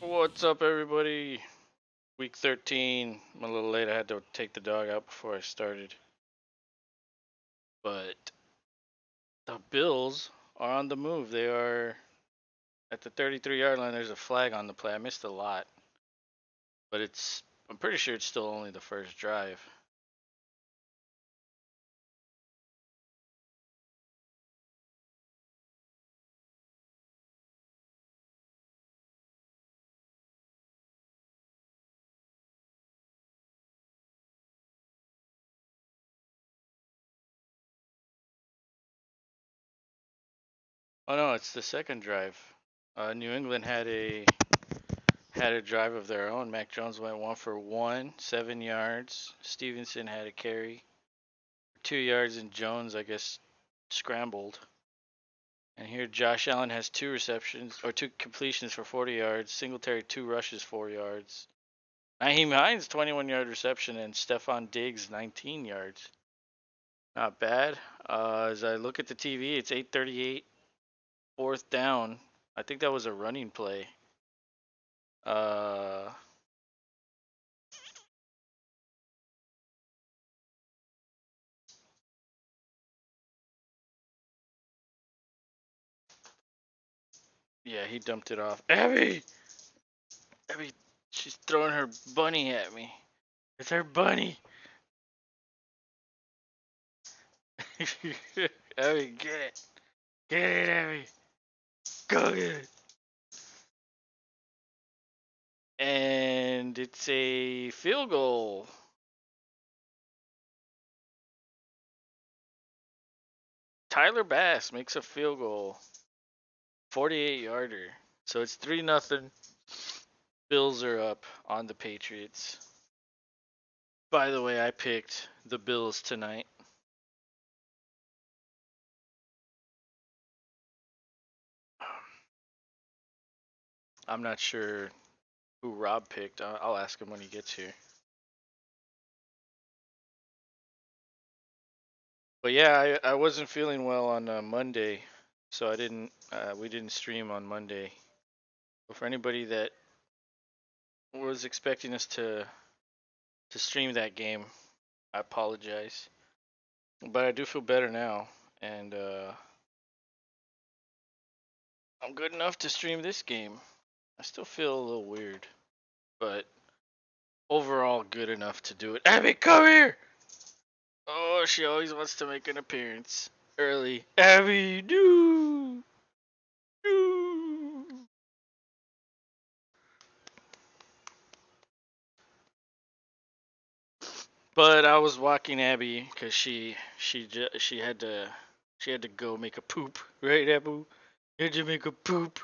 What's up, everybody? Week 13. I'm a little late. I had to take the dog out before I started. But the Bills are on the move. They are at the 33-yard line. There's a flag on the play. I missed a lot, but I'm pretty sure it's still only the first drive. Oh no, it's the second drive. New England had a drive of their own. Mac Jones went 1 for 1, 7 yards. Stevenson had a carry, 2 yards, and Jones, I guess, scrambled. And here Josh Allen has 2 receptions or 2 completions for 40 yards. Singletary 2 rushes, 4 yards. Naheem Hines 21-yard reception and Stephon Diggs 19 yards. Not bad. As I look at the TV, it's 8:38, fourth down. I think that was a running play. Uh, yeah, he dumped it off. Abby, she's throwing her bunny at me. It's her bunny. Abby, get it, Abby. Go get it. And it's a field goal. Tyler Bass makes a field goal, 48-yarder. So it's 3-0. Bills are up on the Patriots. By the way, I picked the Bills tonight. I'm not sure who Rob picked. I'll ask him when he gets here. But yeah, I wasn't feeling well on Monday, so I didn't. We didn't stream on Monday. But for anybody that was expecting us to stream that game, I apologize. But I do feel better now, and I'm good enough to stream this game. I still feel a little weird, but overall good enough to do it. Abby, come here! Oh, she always wants to make an appearance early. Abby, do! Do! But I was walking Abby because she had to go make a poop, right, Abu? You had to make a poop.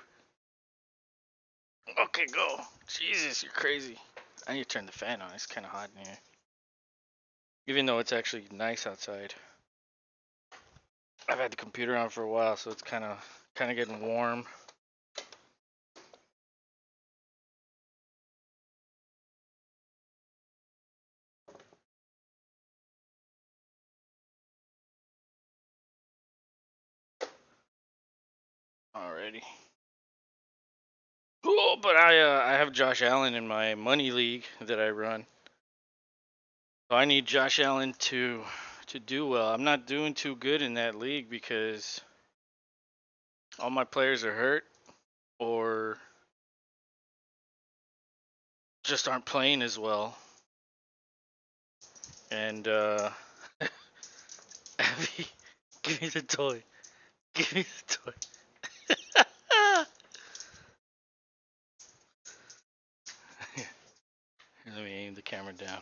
Okay, go. Jesus, you're crazy. I need to turn the fan on. It's kind of hot in here. Even though it's actually nice outside. I've had the computer on for a while, so it's kind of getting warm. Already. Cool, but I have Josh Allen in my money league that I run. So I need Josh Allen to do well. I'm not doing too good in that league because all my players are hurt or just aren't playing as well. And Abby, give me the toy. Give me the toy. Let me aim the camera down.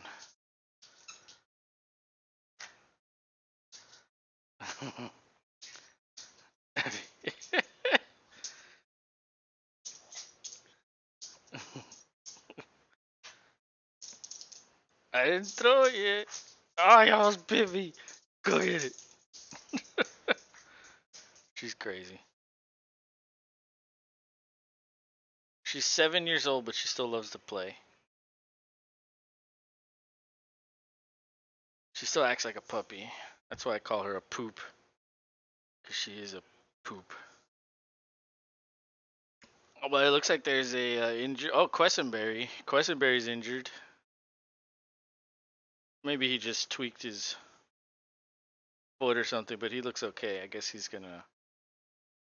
I didn't throw it yet. Oh, y'all was bit me. Go get it. She's crazy. She's 7 years old, but she still loves to play. She still acts like a puppy. That's why I call her a poop. Because she is a poop. Well, it looks like there's a injury. Oh, Quessenberry. Quessenberry's injured. Maybe he just tweaked his foot or something, but he looks okay. I guess he's gonna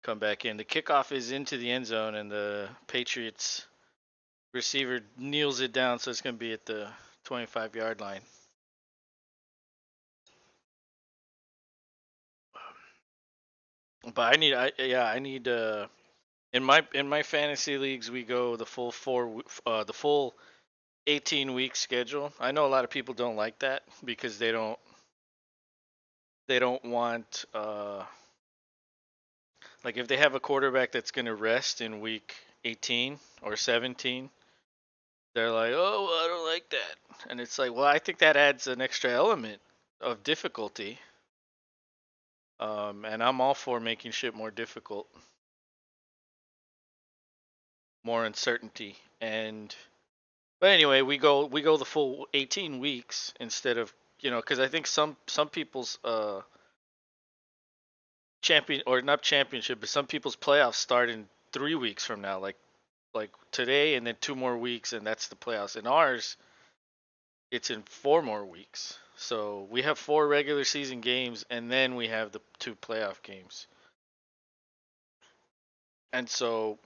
come back in. The kickoff is into the end zone, and the Patriots receiver kneels it down, so it's gonna be at the 25-yard line. But I need in my fantasy leagues we go the full the full 18-week schedule. I know a lot of people don't like that because they don't want like if they have a quarterback that's going to rest in week 18 or 17, they're like, "Oh, well, I don't like that." And it's like, "Well, I think that adds an extra element of difficulty." And I'm all for making shit more difficult, more uncertainty. And but anyway, we go the full 18 weeks instead of, cuz I think some people's champion or not championship, but some people's playoffs start in 3 weeks from now, like today and then 2 more weeks and that's the playoffs. In ours, it's in 4 more weeks. So we have 4 regular season games and then we have the 2 playoff games. And so,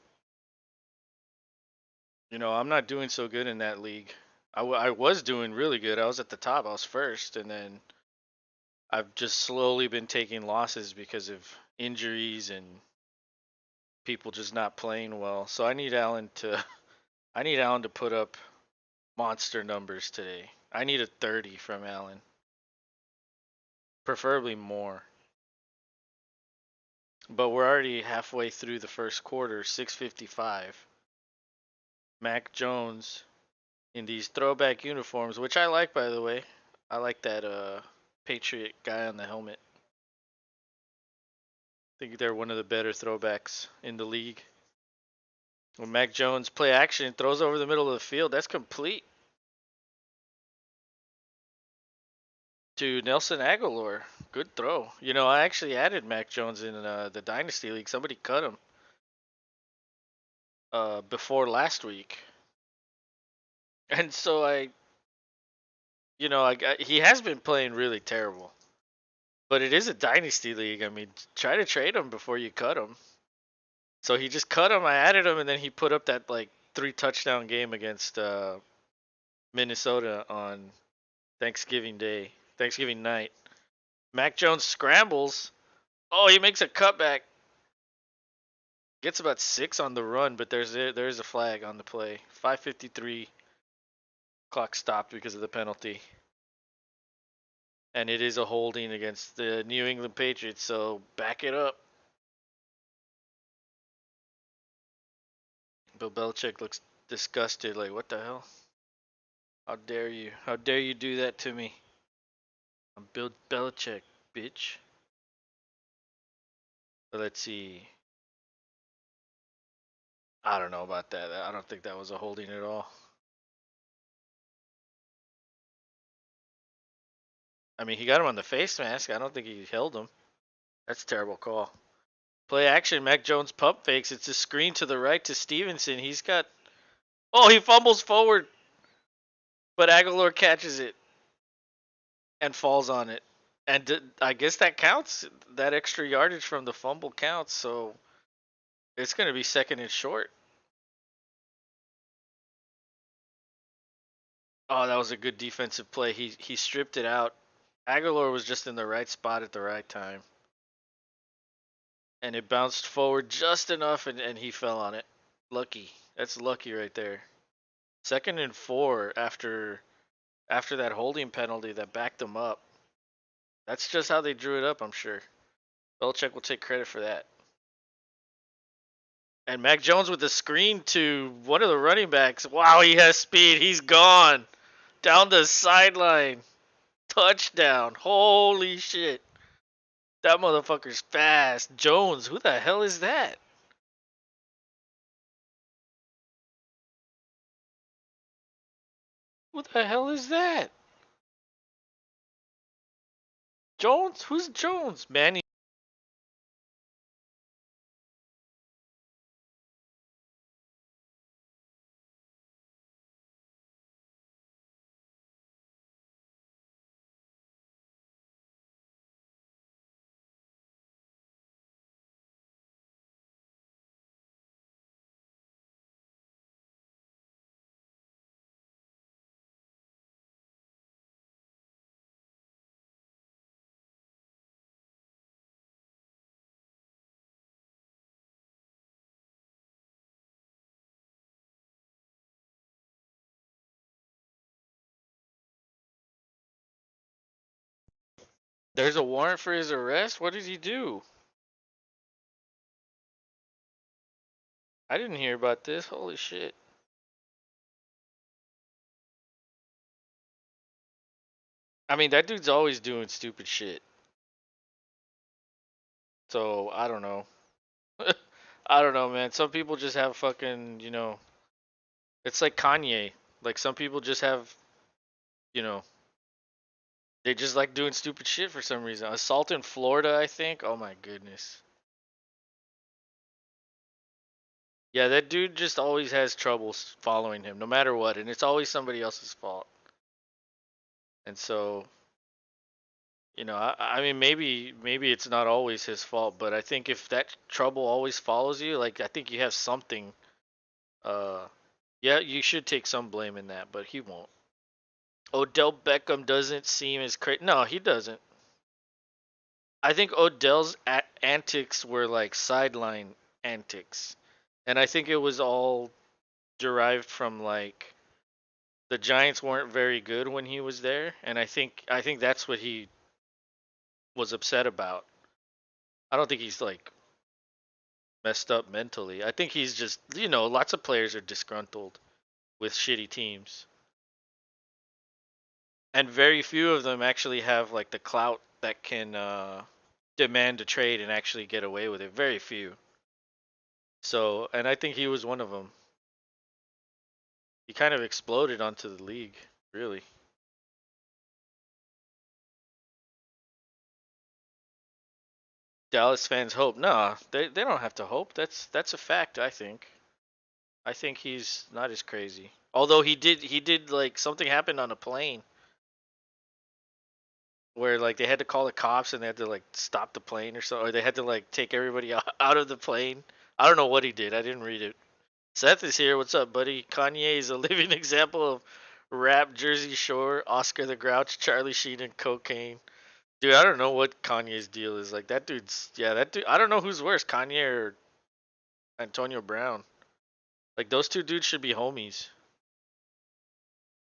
I'm not doing so good in that league. I was doing really good. I was at the top. I was first, and then I've just slowly been taking losses because of injuries and people just not playing well. So I need Allen to put up monster numbers today. I need a 30 from Allen, preferably more. But we're already halfway through the first quarter, 6:55. Mac Jones in these throwback uniforms, which I like, by the way. I like that Patriot guy on the helmet. I think they're one of the better throwbacks in the league. When Mac Jones play action, throws over the middle of the field, that's complete to Nelson Aguilar. Good throw. I actually added Mac Jones in the Dynasty League. Somebody cut him before last week. And so he has been playing really terrible. But it is a Dynasty League. I mean, try to trade him before you cut him. So he just cut him. I added him, and then he put up that like 3 touchdown game against Minnesota on Thanksgiving night. Mac Jones scrambles. Oh, he makes a cutback. Gets about 6 on the run, but there's a flag on the play. 5:53. Clock stopped because of the penalty. And it is a holding against the New England Patriots, so back it up. Bill Belichick looks disgusted, like, what the hell? How dare you? How dare you do that to me? I'm Bill Belichick, bitch. But let's see. I don't know about that. I don't think that was a holding at all. I mean, he got him on the face mask. I don't think he held him. That's a terrible call. Play action. Mac Jones pump fakes. It's a screen to the right to Stevenson. He's got. Oh, he fumbles forward, but Aguilar catches it and falls on it. And I guess that counts. That extra yardage from the fumble counts. So it's going to be second and short. Oh, that was a good defensive play. He stripped it out. Aguilar was just in the right spot at the right time. And it bounced forward just enough, and he fell on it. Lucky. That's lucky right there. Second and 4 after that holding penalty that backed them up. That's just how they drew it up, I'm sure. Belichick will take credit for that. And Mac Jones with the screen to one of the running backs. Wow, he has speed. He's gone. Down the sideline. Touchdown. Holy shit. That motherfucker's fast. Jones, who the hell is that? Who the hell is that? Jones? Who's Jones? Manny. There's a warrant for his arrest? What did he do? I didn't hear about this. Holy shit. I mean, that dude's always doing stupid shit. So, I don't know. I don't know, man. Some people just have fucking, it's like Kanye. Like, some people just have, you know, they just like doing stupid shit for some reason. Assault in Florida, I think. Oh my goodness. Yeah, that dude just always has trouble following him, no matter what, and it's always somebody else's fault. And so, I mean, maybe it's not always his fault, but I think if that trouble always follows you, like I think you have something. Uh, yeah, you should take some blame in that, but he won't. Odell Beckham doesn't seem as crazy. No, he doesn't. I think Odell's antics were like sideline antics, and I think it was all derived from like the Giants weren't very good when he was there, and I think that's what he was upset about. I don't think he's like messed up mentally. I think he's just lots of players are disgruntled with shitty teams, and very few of them actually have like the clout that can demand a trade and actually get away with it. Very few. So, and I think he was one of them. He kind of exploded onto the league, really. Dallas fans hope. Nah, they don't have to hope. That's a fact, I think. I think he's not as crazy. Although he did like something happened on a plane where like they had to call the cops and they had to like stop the plane or so, or they had to like take everybody out of the plane. I don't know what he did. I didn't read it. Seth is here. What's up, buddy? Kanye is a living example of rap, Jersey Shore, Oscar the Grouch, Charlie Sheen, and cocaine. Dude, I don't know what Kanye's deal is. Like that dude's yeah, that dude. I don't know who's worse, Kanye or Antonio Brown. Like those two dudes should be homies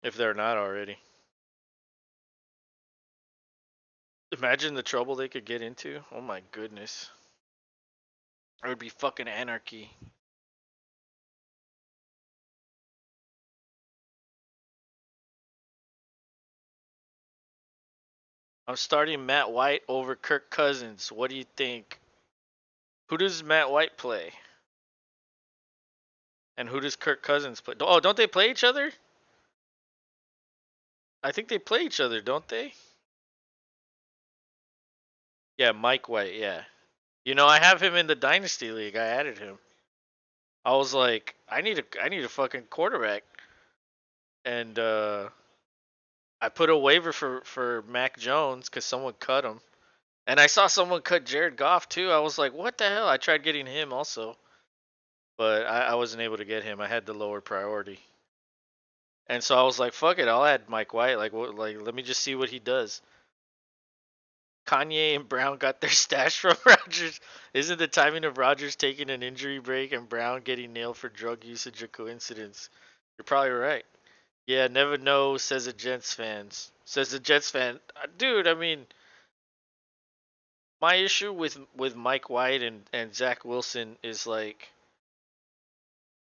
if they're not already. Imagine the trouble they could get into. Oh my goodness. It would be fucking anarchy. I'm starting Matt White over Kirk Cousins. What do you think? Who does Matt White play? And who does Kirk Cousins play? Oh, don't they play each other? I think they play each other, don't they? Yeah, Mike White, yeah. I have him in the Dynasty League. I added him. I was like, I need a fucking quarterback. And I put a waiver for Mac Jones cuz someone cut him. And I saw someone cut Jared Goff too. I was like, what the hell? I tried getting him also, but I wasn't able to get him. I had the lower priority. And so I was like, fuck it, I'll add Mike White. Like, what? Like, let me just see what he does. Kanye and Brown got their stash from Rodgers. Isn't the timing of Rodgers taking an injury break and Brown getting nailed for drug usage a coincidence? You're probably right. Yeah, never know, says a Jets fans. Says the Jets fan. Dude, I mean, my issue with Mike White and Zach Wilson is like,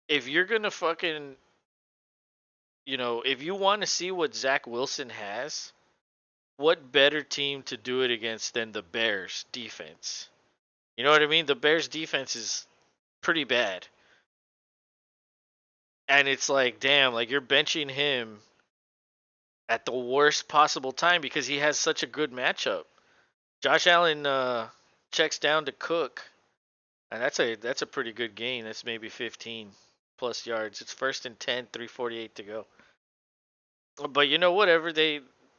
if you're gonna fucking, if you want to see what Zach Wilson has, what better team to do it against than the Bears defense? You know what I mean? The Bears defense is pretty bad. And it's like, damn, like you're benching him at the worst possible time because he has such a good matchup. Josh Allen checks down to Cook, and that's a pretty good gain. That's maybe 15 plus yards. It's first and 10, 3:48 to go. But whatever,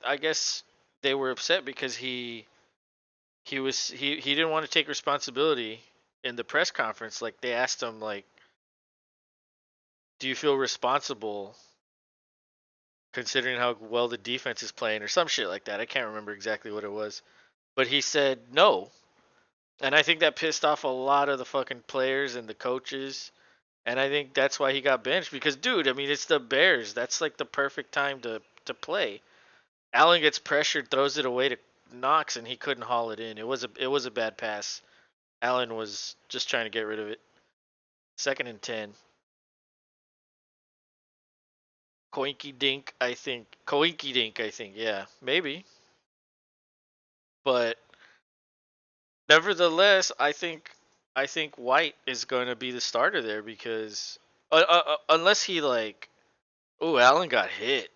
I guess they were upset because he didn't want to take responsibility in the press conference. Like they asked him like, do you feel responsible considering how well the defense is playing or some shit like that. I can't remember exactly what it was. But he said no. And I think that pissed off a lot of the fucking players and the coaches. And I think that's why he got benched because dude, I mean it's the Bears. That's like the perfect time to play. Allen gets pressured, throws it away Knox and he couldn't haul it in. It was a bad pass. Allen was just trying to get rid of it. 2nd and 10. Koinky Dink, I think. Koinky Dink, I think. Yeah, maybe. But nevertheless, I think White is going to be the starter there because unless he like, oh, Allen got hit.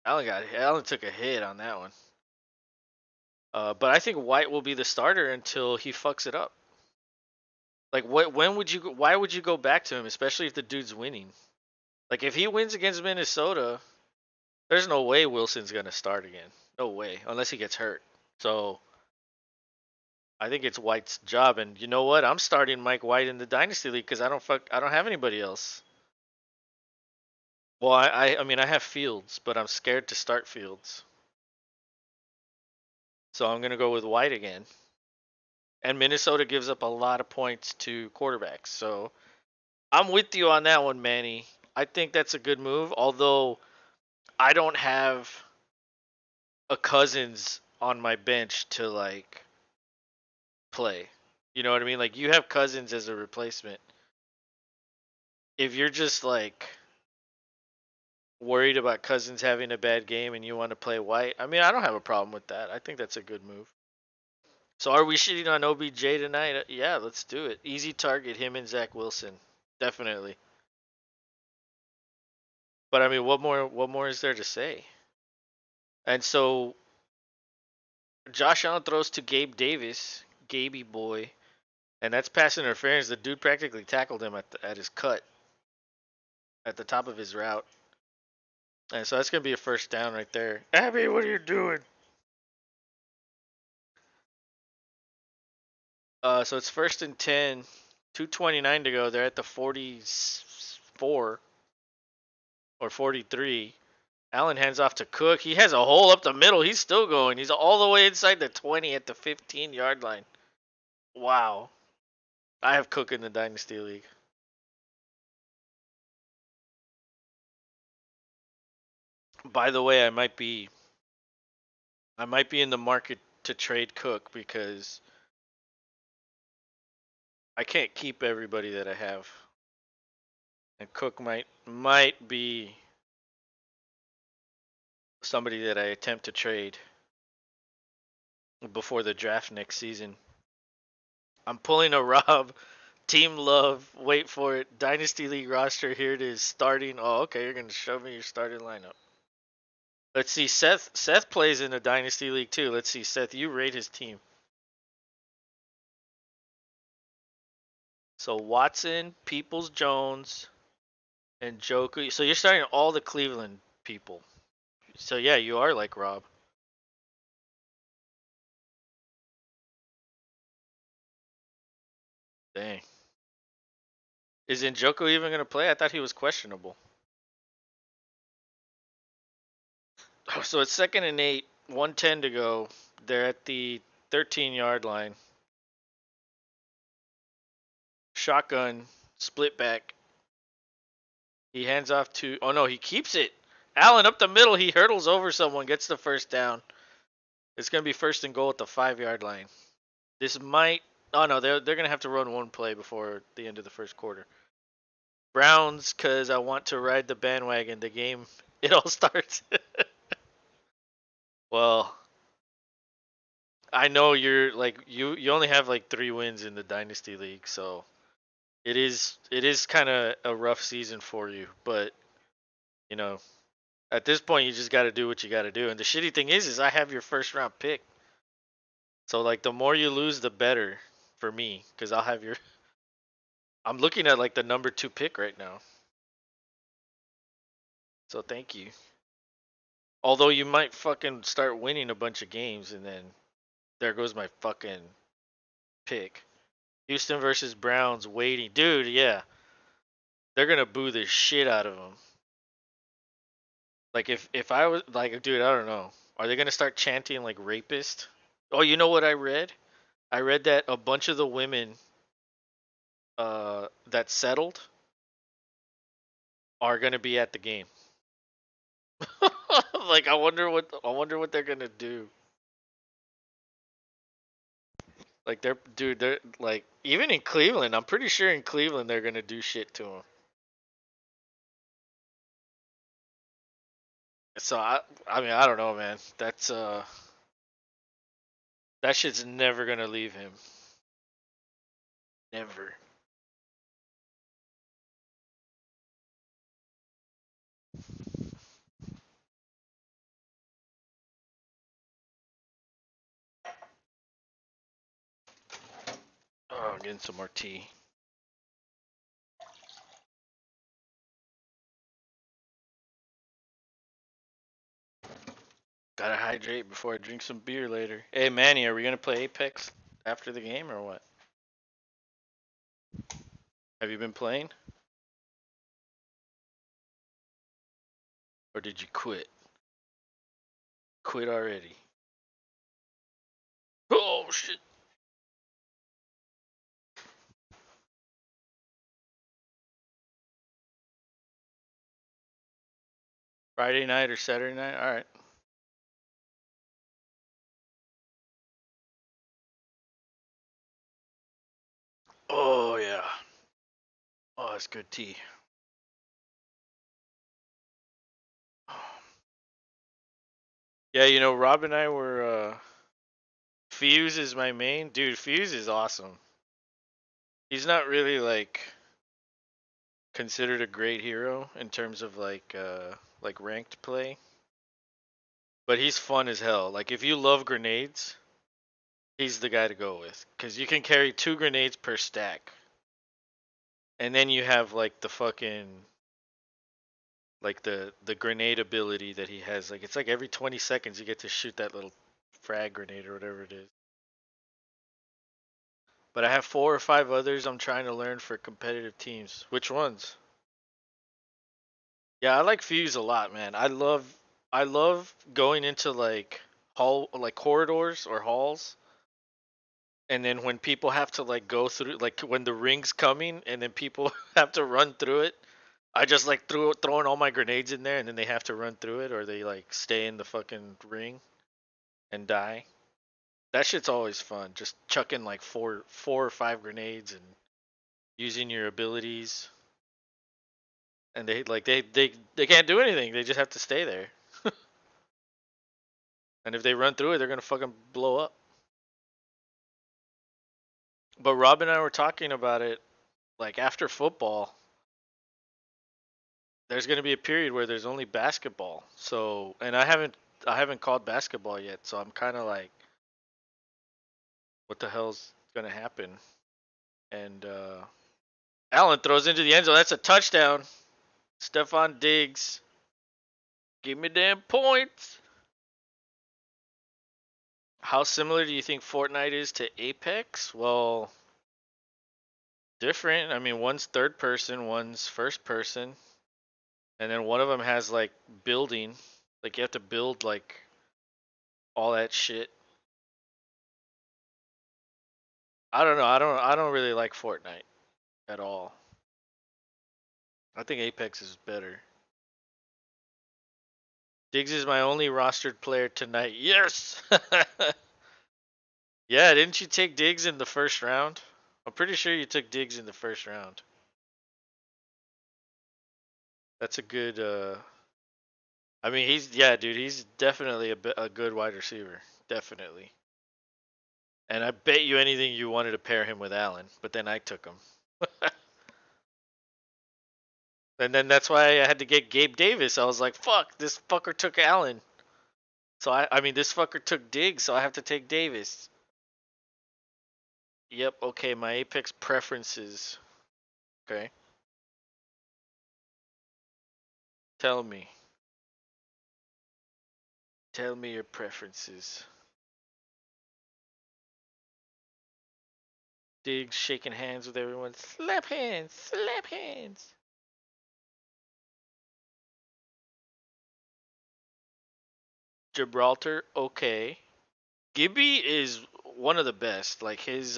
Allen took a hit on that one. But I think White will be the starter until he fucks it up. Like, when would you? Why would you go back to him, especially if the dude's winning? Like, if he wins against Minnesota, there's no way Wilson's gonna start again. No way, unless he gets hurt. So I think it's White's job. And you know what? I'm starting Mike White in the Dynasty League because I don't have anybody else. Well, I mean I have Fields, but I'm scared to start Fields. So I'm gonna go with White again. And Minnesota gives up a lot of points to quarterbacks. So I'm with you on that one, Manny. I think that's a good move. Although I don't have a Cousins on my bench to like play. You know what I mean? Like, you have Cousins as a replacement. If you're just like worried about Cousins having a bad game and you want to play White, I mean, I don't have a problem with that. I think that's a good move. So are we shitting on OBJ tonight? Yeah, let's do it. Easy target, him and Zach Wilson. Definitely. But I mean, what more is there to say? And so Josh Allen throws to Gabe Davis, Gaby boy, and that's pass interference. The dude practically tackled him at his cut, at the top of his route. And so that's going to be a first down right there. Abby, what are you doing? So it's 1st and 10, 2:29 to go. They're at the 44 or 43. Allen hands off to Cook. He has a hole up the middle. He's still going. He's all the way inside the 20 at the 15-yard line. Wow. I have Cook in the Dynasty League. By the way, I might be in the market to trade Cook because I can't keep everybody that I have. And Cook might be somebody that I attempt to trade before the draft next season. I'm pulling a Rob. Team Love. Wait for it. Dynasty League roster. Here it is. Starting. Oh, okay. You're gonna show me your starting lineup. Let's see. Seth plays in a Dynasty League too. Let's see. Seth, you rate his team. So Watson, Peoples Jones, and Joku. So you're starting all the Cleveland people. So yeah, you are like Rob. Dang. Is Njoku even gonna play? I thought he was questionable. Oh, so it's 2nd and 8, 1:10 to go. They're at the 13-yard line. Shotgun, split back. He hands off to. Oh no, he keeps it. Allen up the middle. He hurdles over someone, gets the first down. It's gonna be 1st and goal at the 5-yard line. This might. Oh no, they're gonna have to run one play before the end of the first quarter. Browns, cause I want to ride the bandwagon. The game, it all starts. Well, I know you're like you only have like 3 wins in the Dynasty League, so it is kind of a rough season for you. But you know, at this point, you just got to do what you got to do. And the shitty thing is I have your first round pick. So like the more you lose, the better for me, because I'll have your. I'm looking at like the number 2 pick right now. So thank you. Although you might fucking start winning a bunch of games, and then there goes my fucking pick. Houston versus Browns waiting. Dude, yeah. They're gonna boo the shit out of them. Like if I was like, dude, I don't know. Are they gonna start chanting like rapist? Oh, you know what I read? I read that a bunch of the women that settled are gonna be at the game. Like I wonder what they're gonna do. Like they're like even in Cleveland. I'm pretty sure in Cleveland they're gonna do shit to him. So I mean, I don't know, man. That shit's never gonna leave him. Never. Oh, I'm getting some more tea. Gotta hydrate before I drink some beer later. Hey, Manny, are we gonna play Apex after the game or what? Have you been playing? Or did you quit? Quit already. Oh, shit. Friday night or Saturday night? Alright. Oh, yeah. Oh, that's good tea. Yeah, you know, Rob and I were, Fuse is my main. Dude, Fuse is awesome. He's not really, like, considered a great hero in terms of, like ranked play. But he's fun as hell. Like, if you love grenades, he's the guy to go with. Because you can carry 2 grenades per stack. And then you have, like, the fucking, like, the grenade ability that he has. Like, it's like every 20 seconds you get to shoot that little frag grenade or whatever it is. But I have 4 or 5 others I'm trying to learn for competitive teams. Which ones? Yeah, I like Fuse a lot, man. I love going into like corridors or halls, and then when people have to like go through, like when the ring's coming and then people have to run through it, I just like throwing all my grenades in there and then they have to run through it or they like stay in the fucking ring and die. That shit's always fun. Just chucking like four or five grenades and using your abilities. And they can't do anything. They just have to stay there. And if they run through it, they're gonna fucking blow up. But Rob and I were talking about it. Like after football, there's gonna be a period where there's only basketball. So, and I haven't called basketball yet. So I'm kind of like, what the hell's gonna happen? And Allen throws into the end zone. That's a touchdown. Stephon Diggs, give me damn points. How similar do you think Fortnite is to Apex? Well, different. I mean, one's third person, one's first person, and then one of them has like building. Like you have to build like all that shit. I don't know. I don't really like Fortnite at all. I think Apex is better. Diggs is my only rostered player tonight. Yes. Yeah, didn't you take Diggs in the first round? I'm pretty sure you took Diggs in the first round. That's a good I mean, yeah, dude, he's definitely a good wide receiver. Definitely. And I bet you anything you wanted to pair him with Allen, but then I took him. And then that's why I had to get Gabe Davis. I was like, fuck, this fucker took Allen. So I mean, this fucker took Diggs, so I have to take Davis. Yep, okay, my Apex preferences. Okay, tell me. Tell me your preferences. Diggs shaking hands with everyone. Slap hands, slap hands. Gibraltar, okay. Gibby is one of the best. Like his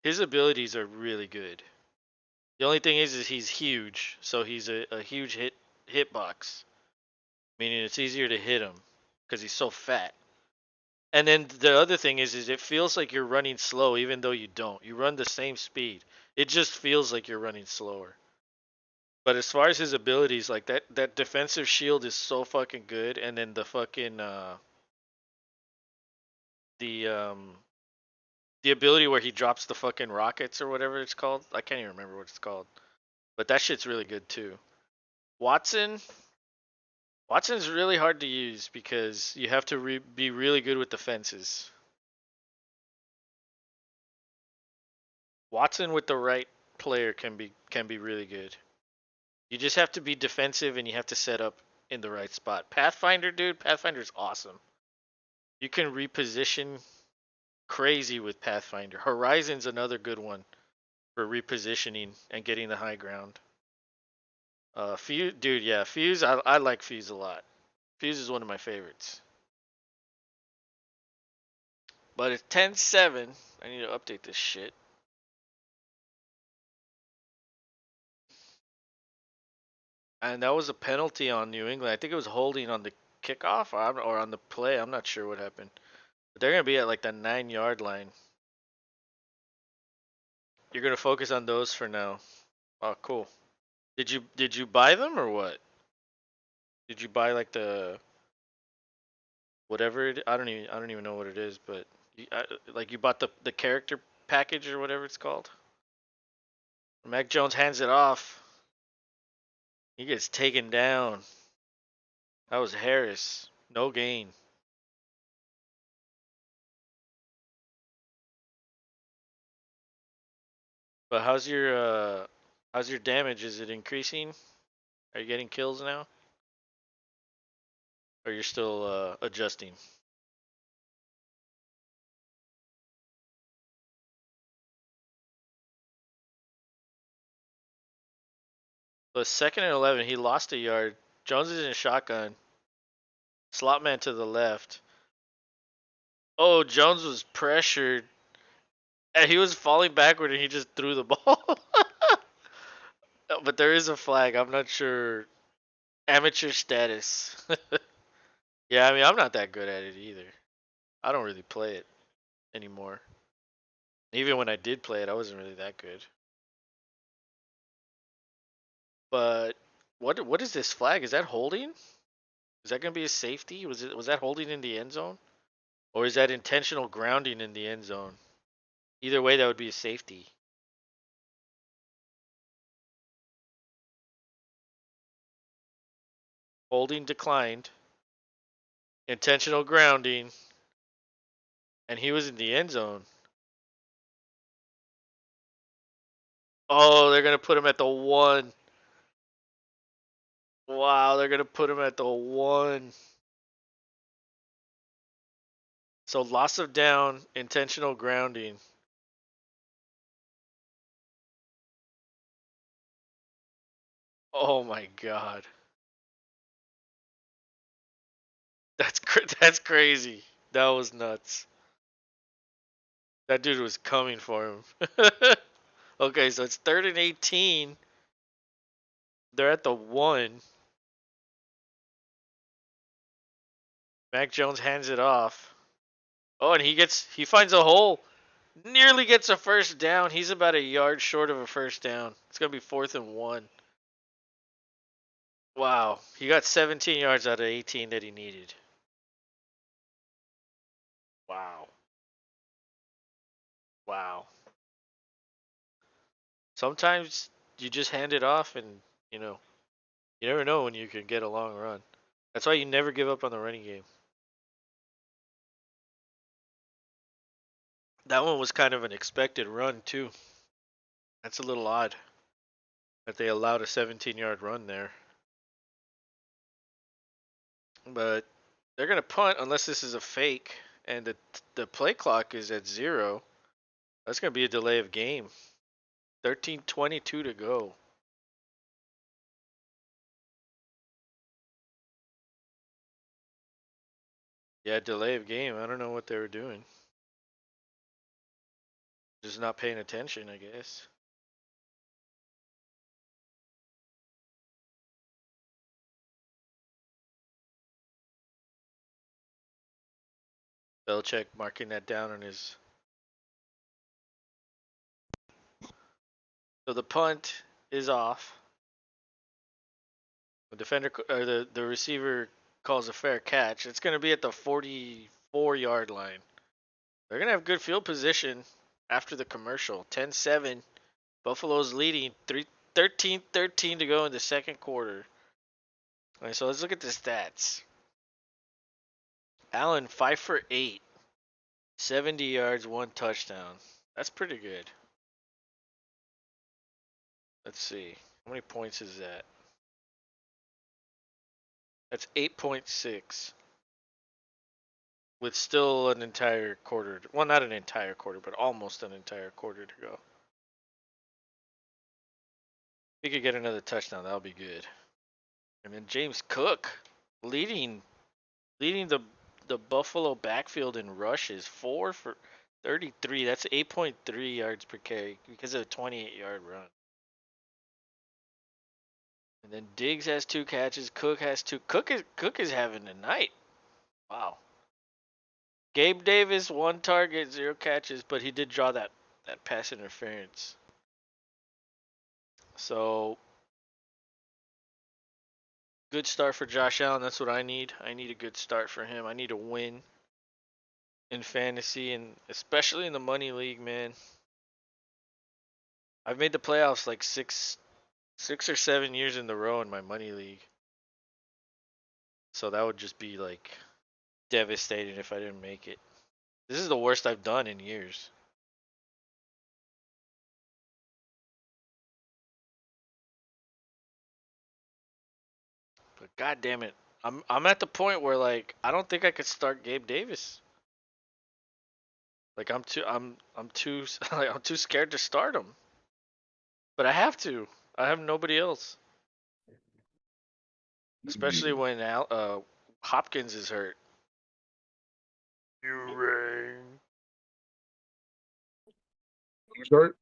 abilities are really good. The only thing is he's huge, so he's a huge hitbox, meaning it's easier to hit him because he's so fat. And then the other thing is it feels like you're running slow even though you don't. You run the same speed. It just feels like you're running slower. But as far as his abilities, like that defensive shield is so fucking good, and then the fucking the um the ability where he drops the fucking rockets or whatever it's called. I can't even remember what it's called. But that shit's really good too. Watson, Watson's really hard to use because you have to be really good with the fences. Watson with the right player can be really good. You just have to be defensive and you have to set up in the right spot. Pathfinder, dude, Pathfinder's awesome. You can reposition crazy with Pathfinder. Horizon's another good one for repositioning and getting the high ground. Fuse, dude, yeah, Fuse. I like Fuse a lot. Fuse is one of my favorites. But it's 10-7. I need to update this shit. And that was a penalty on New England. I think it was holding on the kickoff or on the play. I'm not sure what happened. But they're gonna be at like the 9-yard line. You're gonna focus on those for now. Oh, cool. Did you buy them or what? Did you buy like the whatever I don't even know what it is, but like you bought the character package or whatever it's called. Mac Jones hands it off. He gets taken down. That was Harris. No gain. But how's your damage? Is it increasing? Are you getting kills now? Or you're still adjusting? But second and 11, he lost a yard. Jones is in a shotgun. Slot man to the left. Oh, Jones was pressured. And he was falling backward and he just threw the ball. But there is a flag. I'm not sure. Amateur status. Yeah, I mean, I'm not that good at it either. I don't really play it anymore. Even when I did play it, I wasn't really that good. But what is this flag? Is that holding? Is that going to be a safety? Was that holding in the end zone? Or is that intentional grounding in the end zone? Either way, that would be a safety. Holding declined. Intentional grounding. And he was in the end zone. Oh, they're going to put him at the 1. Wow, they're going to put him at the 1. So loss of down, intentional grounding. Oh my god. That's crazy. That was nuts. That dude was coming for him. Okay, so it's 3rd and 18. They're at the 1. Mac Jones hands it off. Oh, and he finds a hole. Nearly gets a first down. He's about a yard short of a first down. It's gonna be 4th and 1. Wow, he got 17 yards out of 18 that he needed. Wow, wow. Sometimes you just hand it off, and you know you never know when you can get a long run. That's why you never give up on the running game. That one was kind of an expected run too. That's a little odd that they allowed a 17-yard run there. But they're gonna punt unless this is a fake, and the play clock is at 0. That's gonna be a delay of game. 13:22 to go. Yeah, delay of game. I don't know what they were doing. Just not paying attention, I guess. Belichick marking that down on his. So the punt is off. The defender or the receiver calls a fair catch. It's going to be at the 44-yard line. They're going to have good field position after the commercial. 10-7. Buffalo's leading 13 to go in the second quarter. All right, so let's look at the stats. Allen 5 for 8, 70 yards, 1 touchdown. That's pretty good. Let's see. How many points is that? That's 8.6 with still an entire quarter. Well, not an entire quarter, but almost an entire quarter to go. If he could get another touchdown, that'll be good. And then James Cook leading the Buffalo backfield in rushes, 4 for 33. That's 8.3 yards per carry because of a 28-yard run. And then Diggs has 2 catches. Cook has 2. Cook is having a night. Wow. Gabe Davis 1 target, 0 catches, but he did draw that pass interference. So good start for Josh Allen. That's what I need. I need a good start for him. I need a win in fantasy and especially in the money league, man. I've made the playoffs like six or 7 years in a row in my money league. So that would just be like devastating if I didn't make it. This is the worst I've done in years. But god damn it. I'm at the point where like I don't think I could start Gabe Davis. Like I'm too like, I'm too scared to start him. But I have to. I have nobody else. Especially when Hopkins is hurt. You ring. Start.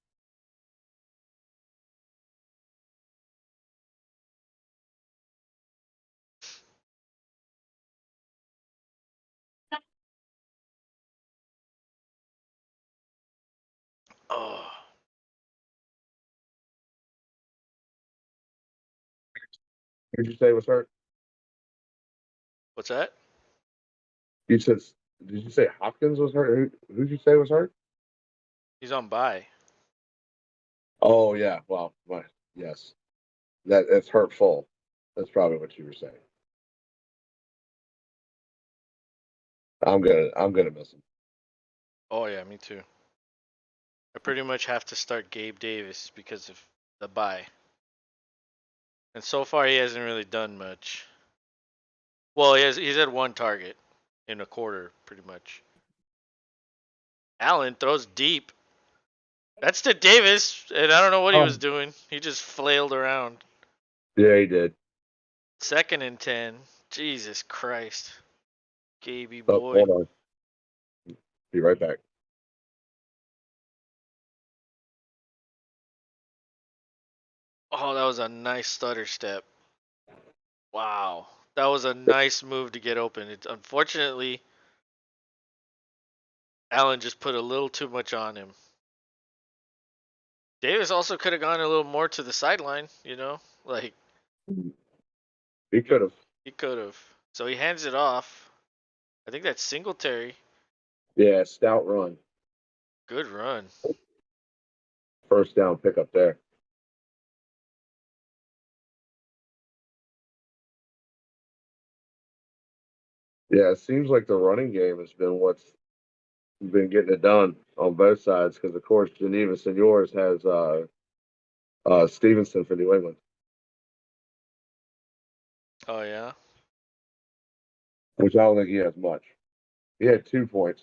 Oh. Who'd you say was hurt? What's that? You said. Did you say Hopkins was hurt? Who'd you say was hurt? He's on bye. Oh yeah. Well, yes. That's hurtful. That's probably what you were saying. I'm gonna miss him. Oh yeah, me too. I pretty much have to start Gabe Davis because of the bye. And so far he hasn't really done much. Well, he's had 1 target in a quarter pretty much. Allen throws deep. That's to Davis, and I don't know what he was doing. He just flailed around. Yeah, he did. 2nd and 10. Jesus Christ. Gaby Oh, boy. hold on. Be right back. Oh, that was a nice stutter step. Wow. That was a nice move to get open. It's unfortunately Allen just put a little too much on him. Davis also could have gone a little more to the sideline, like He could have. he could have. So he hands it off. I think that's Singletary. Yeah, stout run. Good run. First down pickup there. Yeah, it seems like the running game has been what's been getting it done on both sides because, of course, Geneva Seniors has Stevenson for New England, Oh yeah. which I don't think he has much. He had 2 points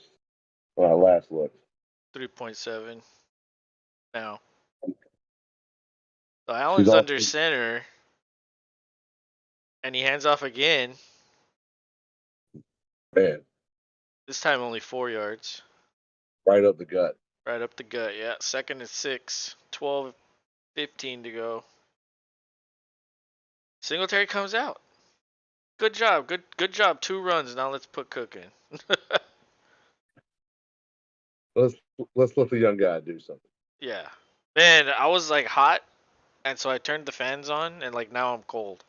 when I last looked. 3.7 now. So She's Allen's also under center, and he hands off again. man This time only 4 yards. right up the gut. Right up the gut. Yeah. 2nd and 6. 12:15 to go. Singletary comes out. Good job. Good job. 2 runs. Now let's put Cook in. let's let's let the young guy do something. Yeah. Man, I was like hot, and so I turned the fans on, and like now I'm cold.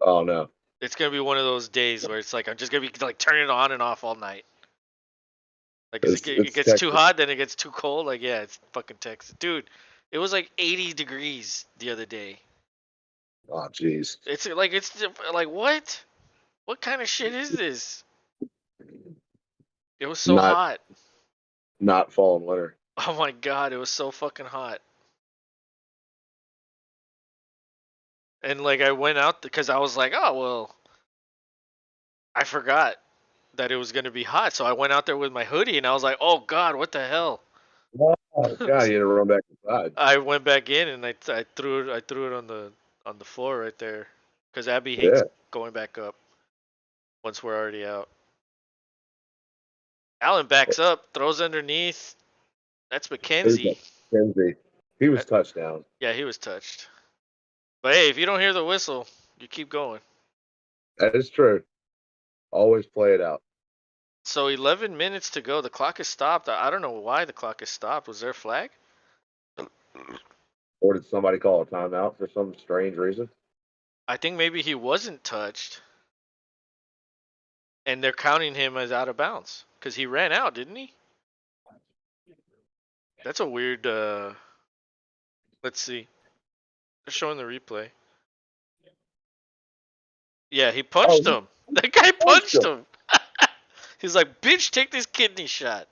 Oh no, It's gonna be one of those days where it's like I'm just gonna be like turning it on and off all night. Like, 'cause it it's gets too Texas. hot, then it gets too cold. Like, yeah, it's fucking Texas, dude. It was like 80 degrees the other day. Oh jeez, It's like what? What kind of shit is this? It was so not hot. not fall and winter. Oh my god, it was so fucking hot. And like I went out because I was like, oh well, I forgot that it was gonna be hot, so I went out there with my hoodie, and I was like, oh god, what the hell? Oh god, you had to run back inside. I went back in and I threw it on the floor right there, because Abby hates Yeah, going back up once we're already out. Allen backs up, throws underneath. That's it was McKenzie. Kenzie. He Uh, was touchdown. Yeah, he was touched. But hey, if you don't hear the whistle, you keep going. That is true. Always play it out. So 11 minutes to go. The clock is stopped. I don't know why the clock is stopped. Was there a flag? Or did somebody call a timeout for some strange reason? I think maybe he wasn't touched, and they're counting him as out of bounds because he ran out, didn't he? That's a weird. Let's see. They're showing the replay. Yeah, he Oh, punched he him. That guy punched punched him. him. He's like, "Bitch, take this kidney shot."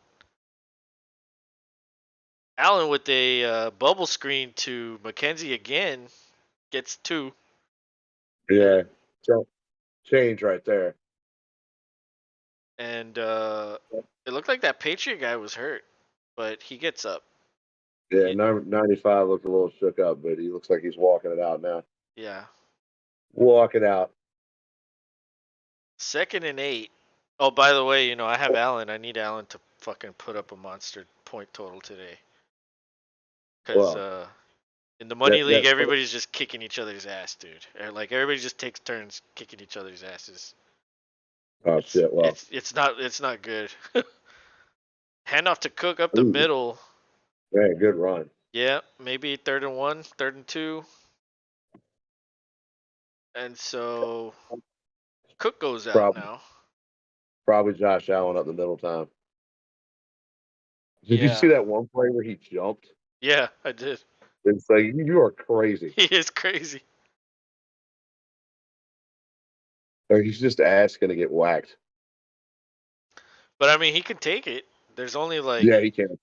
Allen with a bubble screen to McKenzie again gets two. And Yeah, so change right there. and it looked like that Patriot guy was hurt, but he gets up. Yeah, He, 95 looked a little shook up, but he looks like he's walking it out now. yeah. Walking out. 2nd and 8. Oh, by the way, I have Allen. I need Allen to fucking put up a monster point total today. Cause Well, in the that money league, that everybody's just kicking each other's ass, dude. Like everybody just takes turns kicking each other's asses. oh It's shit. Well, it's it's not good. Handoff to Cook up the ooh, middle. man, good run. Yeah, maybe 3rd and 1, 3rd and 2, and so Cook goes out Probably now. probably Josh Allen up the middle time. Did you see Yeah, that one play where he jumped? yeah, I did. It's like you are crazy. He is crazy, Or he's just ass gonna get whacked. but I mean he could take it. There's only like Yeah, he can.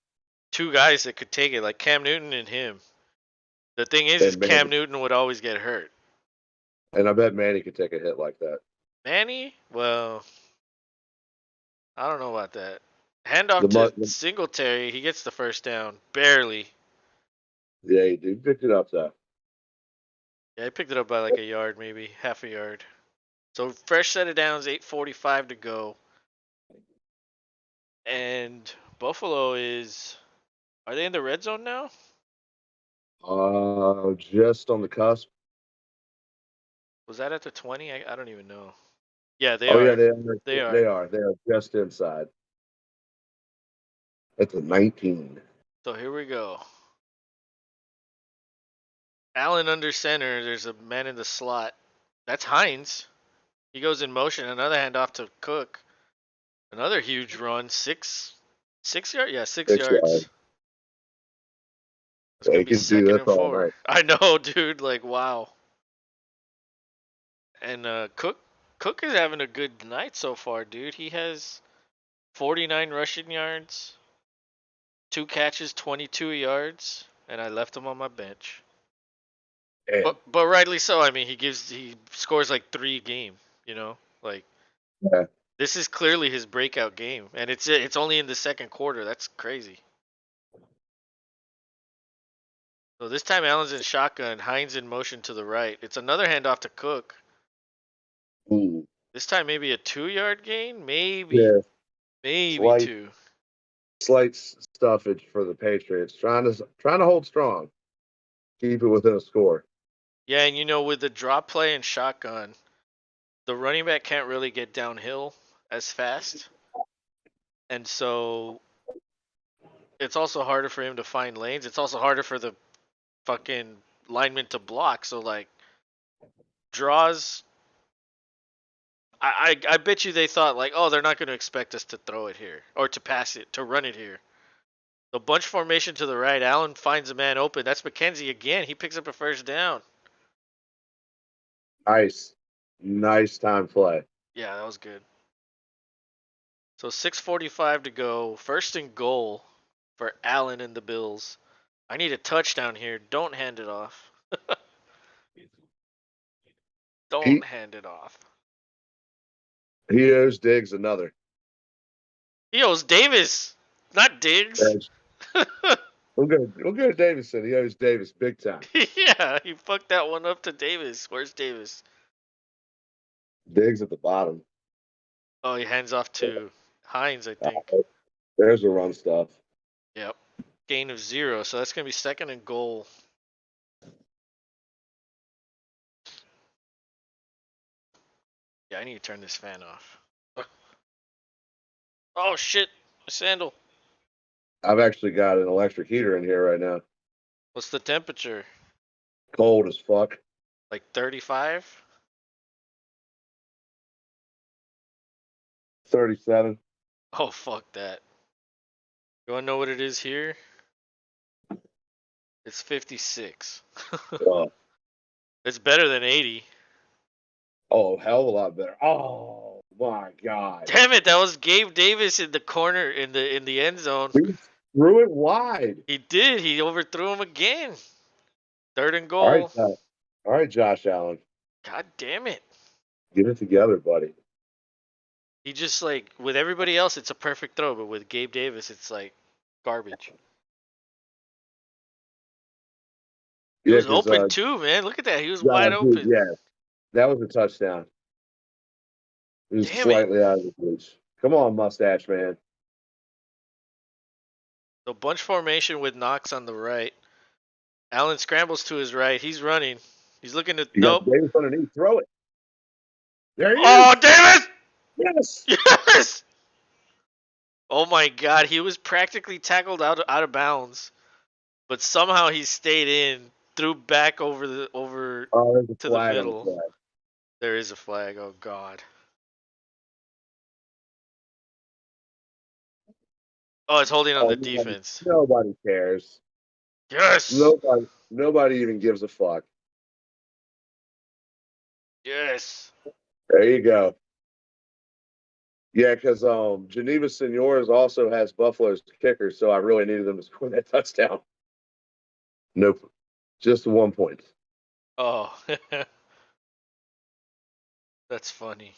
two guys that could take it, like Cam Newton and him. The thing is And Cam Manny. Newton would always get hurt. And I bet Manny could take a hit like that. Manny, well, I don't know about that. Handoff The to mud. Singletary, he gets the first down, barely. Yeah, he did. Picked it up though. Yeah, he picked it up by like a yard, maybe half a yard. So fresh set of downs, 8:45 to go, and Buffalo is. Are they in the red zone now? Just on the cusp. Was that at the 20? I don't even know. Yeah, they Oh yeah, are. they are. They They are. are. They are just inside. It's a 19. So here we go. Allen under center. There's a man in the slot. That's Hines. He goes in motion. Another handoff to Cook. Another huge run. 6 yards. Yeah, 6 yards. 6 yards. It's gonna They be can do second this and all four. night. I know, dude. Like wow. And Cook is having a good night so far, dude. He has 49 rushing yards, two catches, 22 yards, and I left him on my bench. And But rightly so. I mean, he scores like 3 a game. Like yeah, this is clearly his breakout game, and it's only in the second quarter. That's crazy. So this time Allen's in shotgun, Hines in motion to the right. It's another handoff to Cook. ooh, This time maybe a 2-yard gain, yeah, maybe slight two. slight stuffage for the Patriots. Trying to hold strong, keep it within a score. Yeah, and with the drop play and shotgun, the running back can't really get downhill as fast. And so it's also harder for him to find lanes. It's also harder for the fucking lineman to block. So like draws, I bet you they thought like, oh, they're not going to expect us to throw it here or to pass it, to run it here. The bunch formation to the right, Allen finds a man open. That's McKenzie again. He picks up a first down. Nice. Nice time play. Yeah, that was good. So 6:45 to go. First and goal for Allen and the Bills. I need a touchdown here. Don't hand it off. Don't He hand it off. he owes Diggs another. He owes Davis, not Diggs. Edge. We'll go Davison. He owes Davis big time. Yeah, he fucked that one up to Davis. Where's Davis? Diggs at the bottom. Oh, he hands off to Hines, I think. Oh, there's the run stuff. Yep. Gain of 0. So that's going to be second and goal. Yeah, I need to turn this fan off. Oh, shit. My sandal. I've actually got an electric heater in here right now. What's the temperature? Cold as fuck. Like 35? 37. Oh, fuck that. You want to know what it is here? It's 56. Oh, It's better than 80. oh, hell of a lot better. Oh my god. Damn it, that was Gabe Davis in the corner in the end zone. He threw it wide. He did. He overthrew him again. Third and All right, goal. all right, Josh Allen. God damn it. Get it together, buddy. He just like with everybody else it's a perfect throw, but with Gabe Davis it's like garbage. He Yeah, was because open too, man. Look at that. He was yeah, wide dude, open. yeah, that was a touchdown. It was Damn it. slightly out of his reach. Come on, mustache man. So bunch formation with Knox on the right. Allen scrambles to his right. He's running. He's looking to You got nope. Davis underneath. Throw it. There he Oh, is. Davis! Yes. Yes! Oh my god, he was practically tackled out of bounds, but somehow he stayed in, threw back over Oh, there's a to the flag on the middle. play. There is a flag. Oh god. Oh, it's holding on Oh, the defense. nobody cares. Yes. Nobody even gives a fuck. Yes. There you go. Yeah, because Geneva Senores also has Buffalo's kicker, so I really needed them to score that touchdown. Nope. Just 1 point. Oh. That's funny.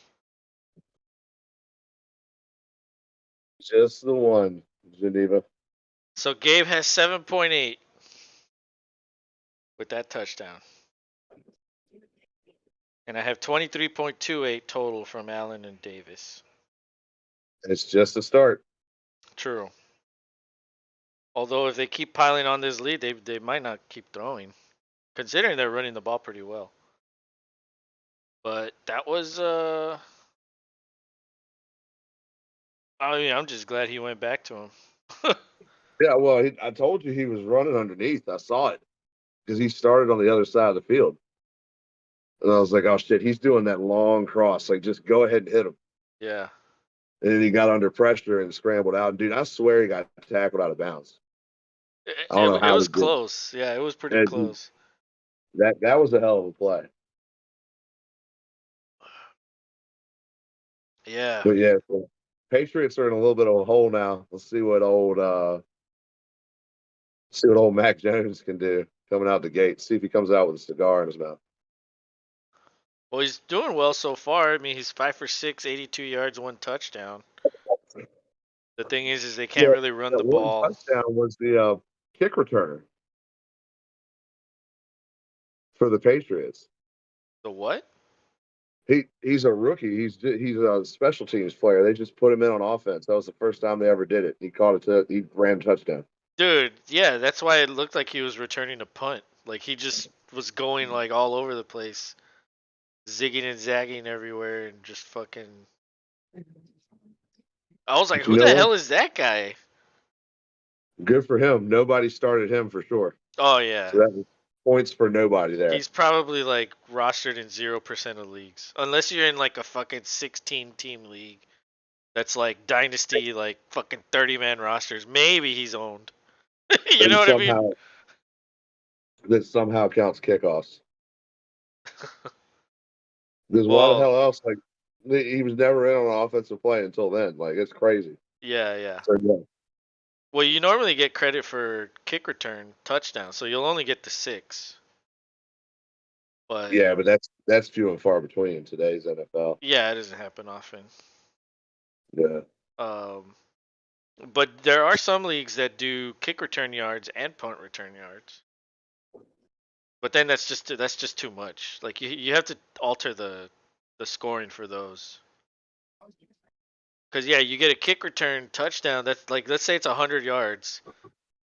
Just the one, Geneva. So Gabe has 7.8 with that touchdown. And I have 23.28 total from Allen and Davis. It's just a start. True. Although if they keep piling on this lead, they might not keep throwing, considering they're running the ball pretty well. But that was I mean, I'm just glad he went back to him. Yeah, well, I told you he was running underneath. I saw it because he started on the other side of the field. And I was like, oh shit, he's doing that long cross. Like, just go ahead and hit him. Yeah. And then he got under pressure and scrambled out. And dude, I swear he got tackled out of bounds. It, I don't know it, it how he was did. close. Yeah, it was pretty And close. that was a hell of a play. Yeah. But yeah, so Patriots are in a little bit of a hole now. Let's see what old Mac Jones can do coming out the gate. See if he comes out with a cigar in his mouth. Well, he's doing well so far. I mean, he's 5 for 6, 82 yards, 1 touchdown. The thing is they can't Yeah, really run that the one ball. touchdown was the kick returner for the Patriots. The what? He's a rookie. He's a special teams player. They just put him in on offense. That was the first time they ever did it. He caught it. He ran a touchdown. Dude, yeah, that's why it looked like he was returning a punt. Like he just was going like all over the place, zigging and zagging everywhere, and just fucking. I was like, But you who know the what? hell is that guy? Good for him. Nobody started him for sure. Oh yeah. So that was points for nobody there. He's probably like rostered in 0% of leagues. Unless you're in like a fucking 16 team league. That's like dynasty, like fucking 30-man rosters. Maybe he's owned. You know And what I mean? somehow that somehow counts kickoffs. Because why the Well, hell else? Like he was never in on an offensive play until then. Like it's crazy. yeah, yeah. So yeah, Well, you normally get credit for kick return touchdown, so you'll only get the 6. But yeah, but that's few and far between in today's NFL. yeah, it doesn't happen often. Yeah, Um, but there are some leagues that do kick return yards and punt return yards. But then that's just too much. Like you have to alter the scoring for those. Cause yeah, you get a kick return touchdown. That's like, let's say it's 100 yards.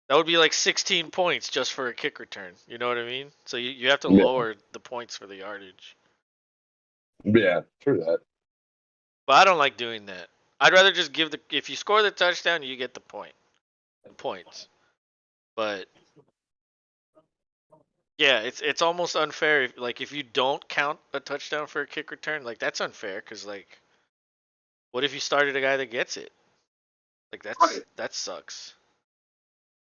That would be like 16 points just for a kick return. You know what I mean? So you have to yeah, lower the points for the yardage. yeah. True that. But I don't like doing that. I'd rather just give if you score the touchdown, you get the points. But yeah, it's almost unfair. Like if you don't count a touchdown for a kick return, like that's unfair. Cause like, what if you started a guy that gets it? Like Right. that sucks.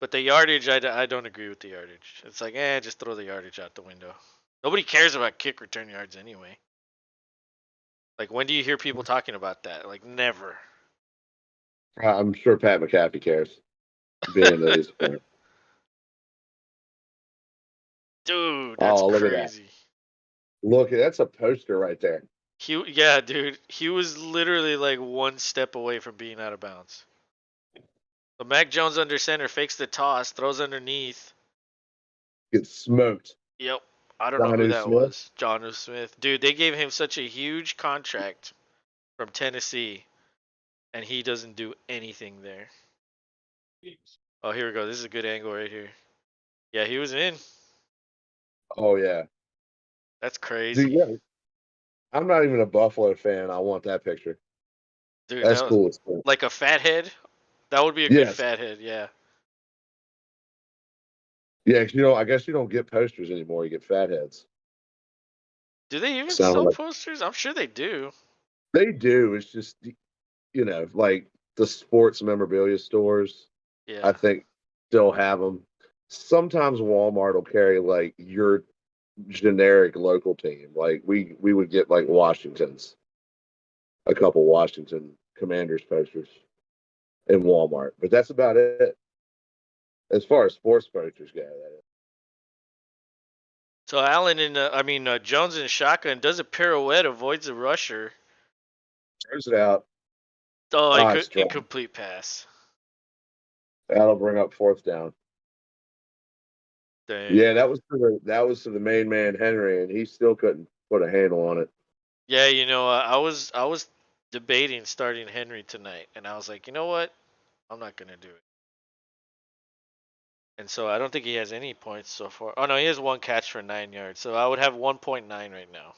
But the yardage, I don't agree with the yardage. It's like, just throw the yardage out the window. Nobody cares about kick return yards anyway. Like, when do you hear people talking about that? Like, never. I'm sure Pat McAfee cares, being that he's a player. Dude, that's Oh, look at that! crazy. Look, that's a poster right there. Yeah, dude, he was literally like one step away from being out of bounds. So Mac Jones under center fakes the toss, throws underneath. Gets smoked. Yep. I don't know who Jonnu that Smith. was. John Smith. Dude, they gave him such a huge contract from Tennessee, and he doesn't do anything there. Oh, here we go. This is a good angle right here. Yeah, he was in. Oh yeah, That's dude. crazy. Yeah, I'm not even a Buffalo fan. I want that picture. Dude, That's that was cool as fuck. like a fat head. That would be a good Yes. fat head, yeah. Yeah, 'cause I guess you don't get posters anymore. You get fatheads. Do they even Sounded sell like posters? I'm sure they do. they do. It's just like the sports memorabilia stores. I Yeah. think still have them. Sometimes Walmart will carry like your generic local team. Like we would get like Washington's, a couple Washington Commanders posters in Walmart, but that's about it as far as sports posters go. So Allen Jones in shotgun does a pirouette, avoids a rusher. Throws it out. Oh, Ah, it's dry. incomplete pass. That'll bring up fourth down. Dang. Yeah, that was to the main man Henry, and he still couldn't put a handle on it. Yeah, I was debating starting Henry tonight, and I was like, you know what? I'm not gonna do it. And so I don't think he has any points so far. Oh no, he has one catch for 9 yards. So I would have 1.9 right now.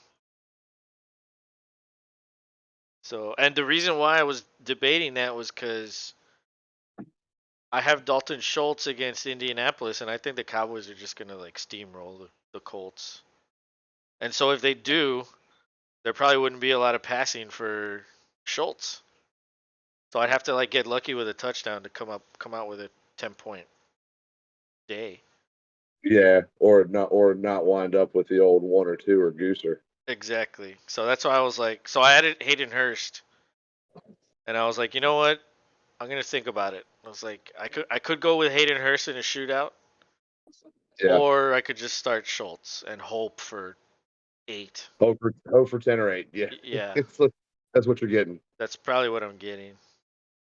So, and the reason why I was debating that was because I have Dalton Schultz against Indianapolis, and I think the Cowboys are just gonna like steamroll the Colts. And so if they do, there probably wouldn't be a lot of passing for Schultz. So I'd have to like get lucky with a touchdown to come out with a 10-point day. Yeah, or not wind up with the old one or two or gooser. Exactly. So that's why I was like, so I added Hayden Hurst, and I was like, you know what? I'm gonna think about it. I was like, I could go with Hayden Hurst in a shootout, Yeah, or I could just start Schultz and hope for 8. over 10 or 8. Yeah, Yeah, it's that's what you're getting. that's probably what I'm getting. Yeah,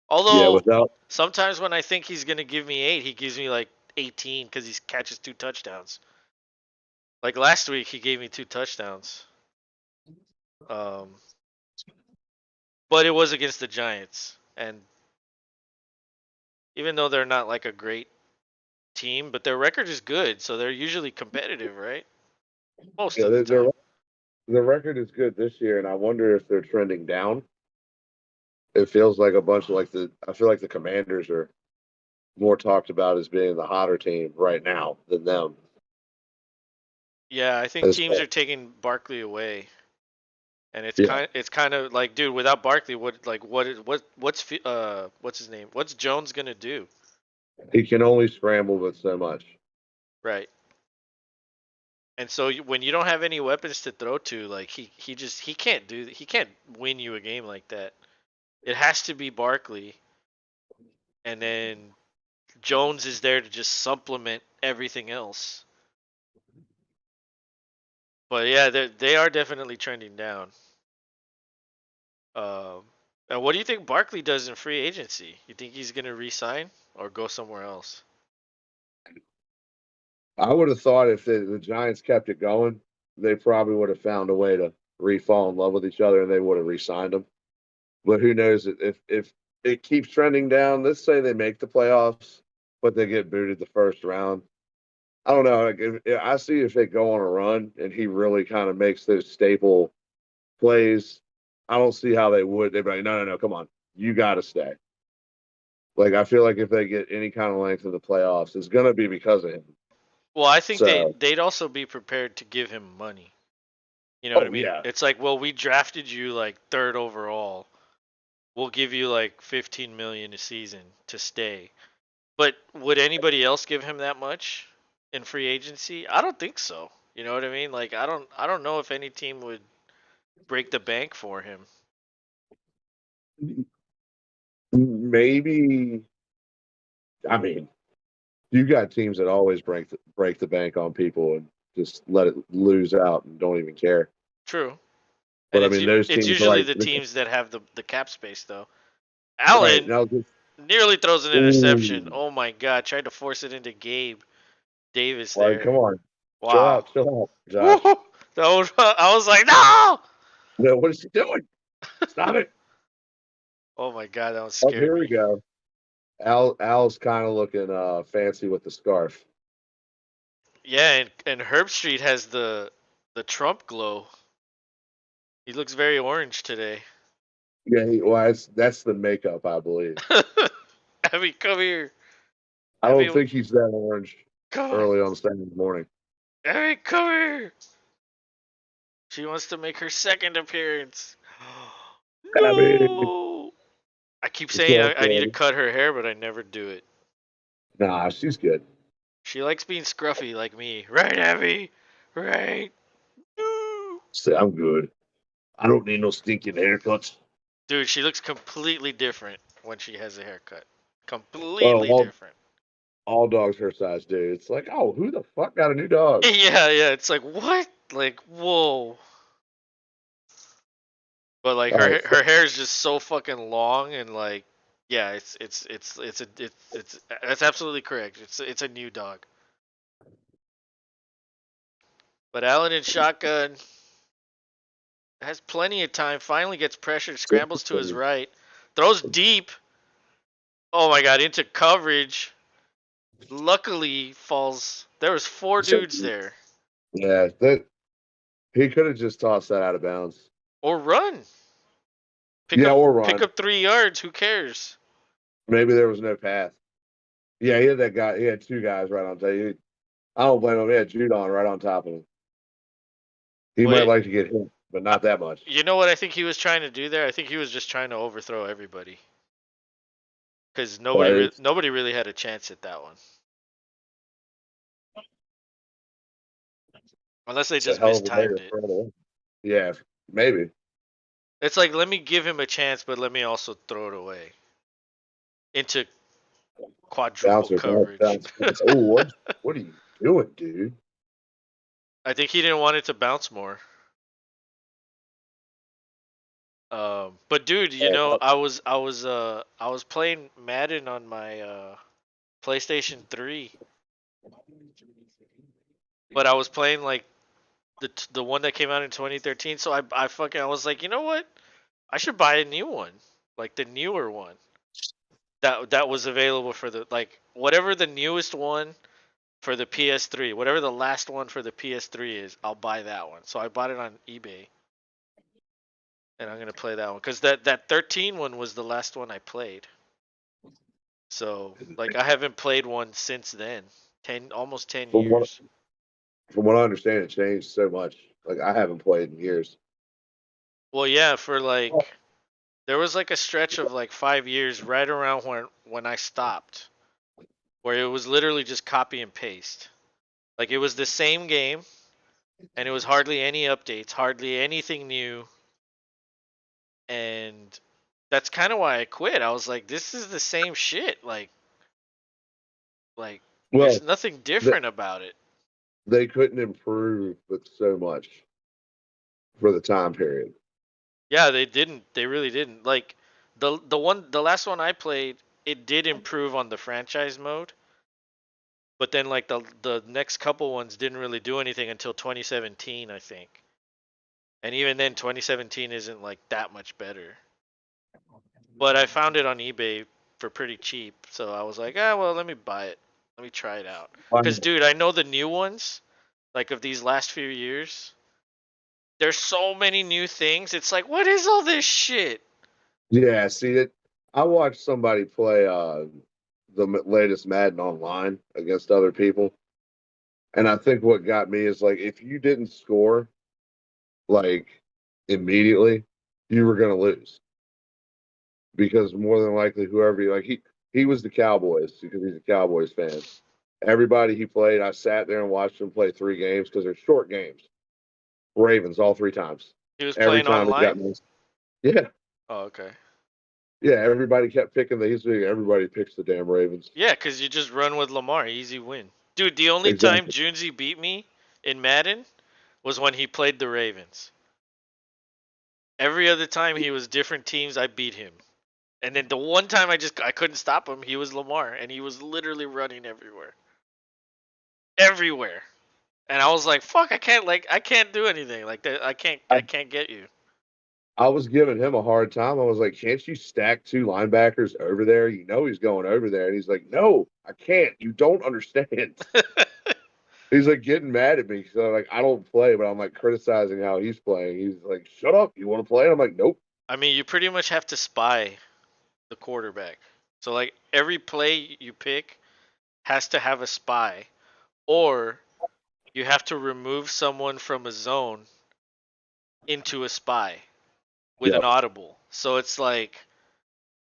Although without sometimes when I think he's gonna give me 8, he gives me like 18 because he catches 2 touchdowns. Like last week, he gave me 2 touchdowns. Um, but it was against the Giants, and even though they're not like a great team, but their record is good, so they're usually competitive, right? Most yeah, of the time. their record is good this year, and I wonder if they're trending down it feels like a bunch of like the. I feel like the Commanders are more talked about as being the hotter team right now than them. Yeah, I think As teams are taking Barkley away, and yeah, it's kind of like, dude, without Barkley, what's his name? What's Jones gonna do? he can only scramble but so much. Right. And so when you don't have any weapons to throw to, like he can't win you a game like that. It has to be Barkley, and then Jones is there to just supplement everything else. But yeah, they are definitely trending down. Um, and what do you think Barkley does in free agency? You think he's gonna resign or go somewhere else? I would have thought if the Giants kept it going, they probably would have found a way to re-fall in love with each other and they would have re-signed him. But who knows if it keeps trending down? Let's say they make the playoffs, but they get booted the first round. I don't know. Like I see if they go on a run and he really kind of makes those staple plays. I don't see how they would. They'd be like, no, no, no, come on, you got to stay. Like I feel like if they get any kind of length in the playoffs, it's gonna be because of him. Well, I think So, they'd also be prepared to give him money. You know what I oh mean? yeah, It's like, well, we drafted you like third overall. We'll give you like 15 million a season to stay. But would anybody else give him that much in free agency? I don't think so. You know what I mean? Like I don't know if any team would break the bank for him. maybe. I mean, you got teams that always break the bank on people and just let it lose out and don't even care. True. And But I mean, those it's teams are usually like, the teams that have the cap space though. right Allen now, just nearly throws an interception. ooh, Oh my god, tried to force it into Gabe Davis like, there. come on, Wow. chill out, Woo! Josh. I was like, no! No, what is he doing? Stop it! Oh my god, that one Oh, scared here we me. go. Al's kind of looking fancy with the scarf. Yeah, and Herb Street has the Trump glow. He looks very orange today. Yeah, well, that's the makeup, I believe. Abby, come here. I don't Abby, think he's that orange come on. early on Saturday morning. Abby, come here. She wants to make her second appearance. I mean, No. I keep it's saying all I need to good. cut her hair, but I never do it. Nah, she's good. She likes being scruffy like me. Right, Abby? Right. No. Say, I'm good. I don't need no stinking haircuts. Dude, she looks completely different when she has a haircut. Well, Completely different. all dogs her size do. It's like, oh, who the fuck got a new dog? Yeah, yeah. It's like, what? Like, whoa. But like All right, her hair is just so fucking long and like, yeah, it's that's absolutely correct. It's a new dog. But Allen in shotgun has plenty of time. Finally gets pressured, scrambles to his right, throws deep. Oh my god, into coverage. Luckily falls. There was four dudes there. yeah, that he could have just tossed that out of bounds. Or run. Pick Yeah, up or pick run. up 3 yards. Who cares? Maybe there was no path. Yeah, he had that guy. He had two guys right on top. I don't blame him. He had Judon right on top of him. He might Well, like to get hit, but not that much. you know what I think he was trying to do there? I think he was just trying to overthrow everybody because But nobody really had a chance at that one unless they it's a just hell of a way to mistimed it. throw it away. Yeah, maybe. It's like, let me give him a chance, but let me also throw it away into quadruple Bouncer, coverage. bounce. Oh, what are you doing, dude? I think he didn't want it to bounce more. But dude, you know, I was playing Madden on my PlayStation 3, but I was playing like the one that came out in 2013. So I was like, you know what? I should buy a new one, like the newer one that was available for the, like, whatever the newest one for the PS3, whatever the last one for the PS3 is. I'll buy that one. So I bought it on eBay, and I'm gonna play that one because that 13 one was the last one I played. So like I haven't played one since then. Almost 10 From what years. from what I understand, it changed so much. Like I haven't played in years. Well, yeah, for like there was like a stretch of like 5 years right around when I stopped, where it was literally just copy and paste. Like it was the same game, and it was hardly any updates, hardly anything new, and that's kind of why I quit. I was like, this is the same shit. Like there's Well, nothing they, different about it. they couldn't improve with so much for the time period. Yeah, they didn't. They really didn't. Like the last one I played, it did improve on the franchise mode, but then like the next couple ones didn't really do anything until 2017, I think. And even then 2017 isn't like that much better. But I found it on eBay for pretty cheap, so I was like, "Ah, well, let me buy it. Let me try it out." Cuz dude, I know the new ones like of these last few years. There's so many new things. It's like, "What is all this shit?" Yeah, see it. I watched somebody play the latest Madden online against other people, and I think what got me is like if you didn't score like immediately, you were gonna lose because more than likely whoever he was the Cowboys because he's a Cowboys fan. Everybody he played, I sat there and watched him play 3 games because they're short games. Ravens all 3 times. He was Every playing time he got online? missed. Yeah, Oh, okay. yeah. Everybody kept picking everybody picks the damn Ravens. Yeah, cuz you just run with Lamar, easy win. Dude, the only time Exactly. Junesy beat me in Madden was when he played the Ravens. Every other time he was different teams, I beat him. And then the one time I couldn't stop him, he was Lamar, and he was literally running everywhere, everywhere. And I was like, "Fuck, I can't do anything like that. I, I can't get you." I was giving him a hard time. I was like, "Can't you stack 2 linebackers over there? You know he's going over there." And he's like, "No, I can't. You don't understand." He's like getting mad at me. So like I don't play, but I'm like criticizing how he's playing. He's like, "Shut up. You want to play?" And I'm like, "Nope." I mean, you pretty much have to spy the quarterback. So like every play you pick has to have a spy, or you have to remove someone from a zone into a spy with an Yep. audible. So it's like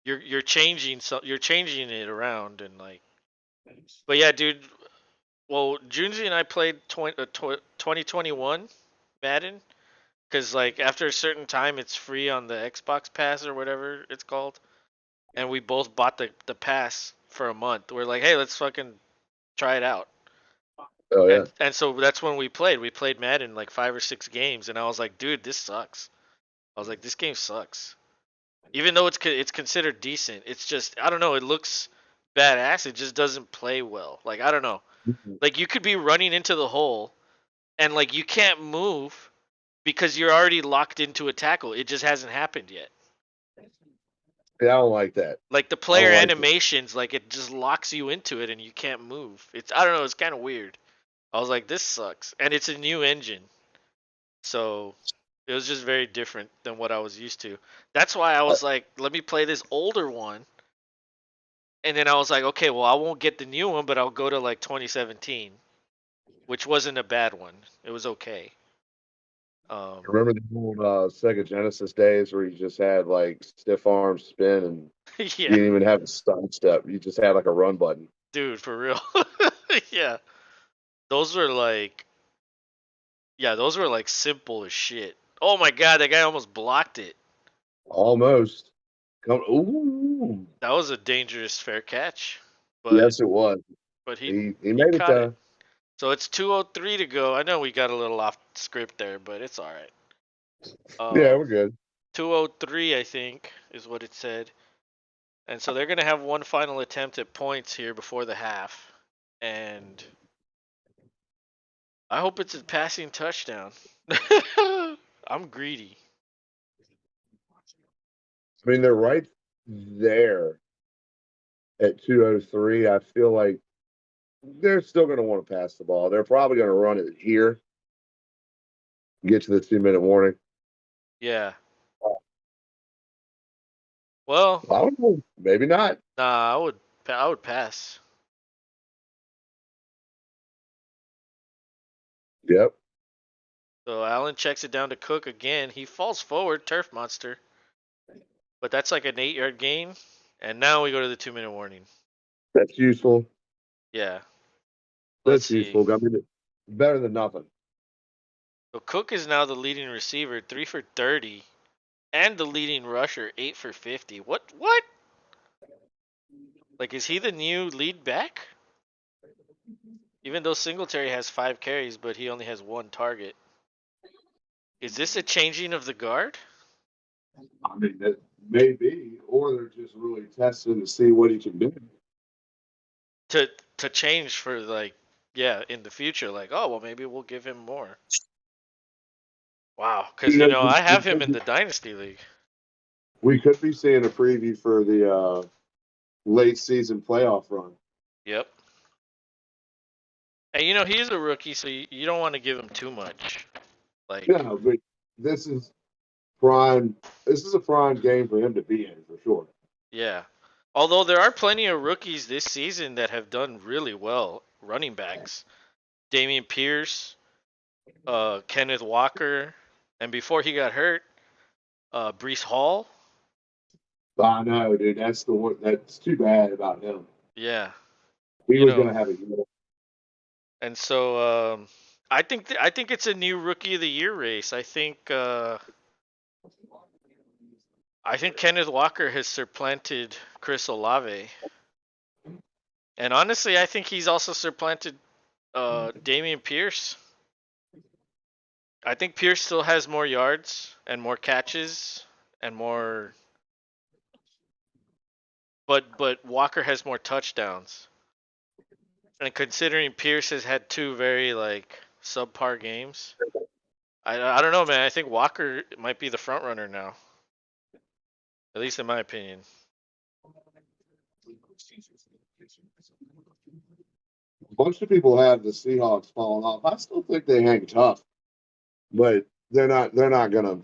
you're changing it around and like. But yeah, dude. Well, Junji and I played 2021 Madden because like after a certain time it's free on the Xbox Pass or whatever it's called, and we both bought the pass for a month. We're like, hey, let's fucking try it out. Oh yeah. And so that's when we played. We played Madden like 5 or 6 games, and I was like, dude, this sucks. I was like, this game sucks. Even though it's considered decent, it's just I don't know. It looks badass. It just doesn't play well. Like I don't know. Like you could be running into the hole, and like you can't move because you're already locked into a tackle. It just hasn't happened yet. Yeah, I don't like that. Like the I player don't like it. animations, like it just locks you into it and you can't move. It's I don't know. It's kind of weird. I was like, this sucks, and it's a new engine, so it was just very different than what I was used to. That's why I was like, let me play this older one, and then I was like, okay, well I won't get the new one, but I'll go to like 2017, which wasn't a bad one. It was okay. Um, Remember the old Sega Genesis days where you just had like stiff arm spin and you yeah, didn't even have a stun step. You just had like a run button. dude, for real. yeah, those were like, yeah, those were like simple as shit. Oh my god, that guy almost blocked it. Almost. Come ooh. That was a dangerous fair catch, but Yes, it was. but He he made it caught it. though. So it's 2:03 to go. I know we got a little off script there, but it's all right. Yeah, we're good. 2:03 I think is what it said. And so they're going to have one final attempt at points here before the half. And I hope it's a passing touchdown. I'm greedy. I mean, they're right there at 203. I feel like they're still going to want to pass the ball. They're probably going to run it here, get to the 2 minute warning. Yeah. Well, I don't know. Maybe not. nah, I would pass. Yep. So Allen checks it down to Cook again. He falls forward, turf monster. But that's like an 8-yard gain. And now we go to the 2-minute warning. That's useful. Yeah. Let's That's see. useful. I mean, better than nothing. So Cook is now the leading receiver, 3 for 30, and the leading rusher, 8 for 50. What? Like, is he the new lead back? Even though Singletary has 5 carries, but he only has 1 target. Is this a changing of the guard? I mean, that may be, or they're just really testing to see what he can do. To to change for like, yeah, in the future, like, oh well, maybe we'll give him more. Wow, Who because knows? I have him in the dynasty league. We could be seeing a preview for the late season playoff run. Yep. And he's a rookie, so you don't want to give him too much. Like, Yeah, but this is prime. This is a prime game for him to be in for sure. yeah. Although there are plenty of rookies this season that have done really well, running backs. Damian Pierce, Kenneth Walker, and before he got hurt, Brees Hall. I know, dude. That's the one. That's too bad about him. Yeah. He You was know, going to have a year. and so I think it's a new rookie of the year race. I think Kenneth Walker has supplanted Chris Olave, and honestly, I think he's also supplanted Damian Pierce. I think Pierce still has more yards and more catches and more, but Walker has more touchdowns. And considering Pierce has had 2 very like subpar games, I don't know, man. I think Walker might be the front runner now, at least in my opinion. A bunch of people have the Seahawks falling off. I still think they hang tough, but they're not. They're not going to.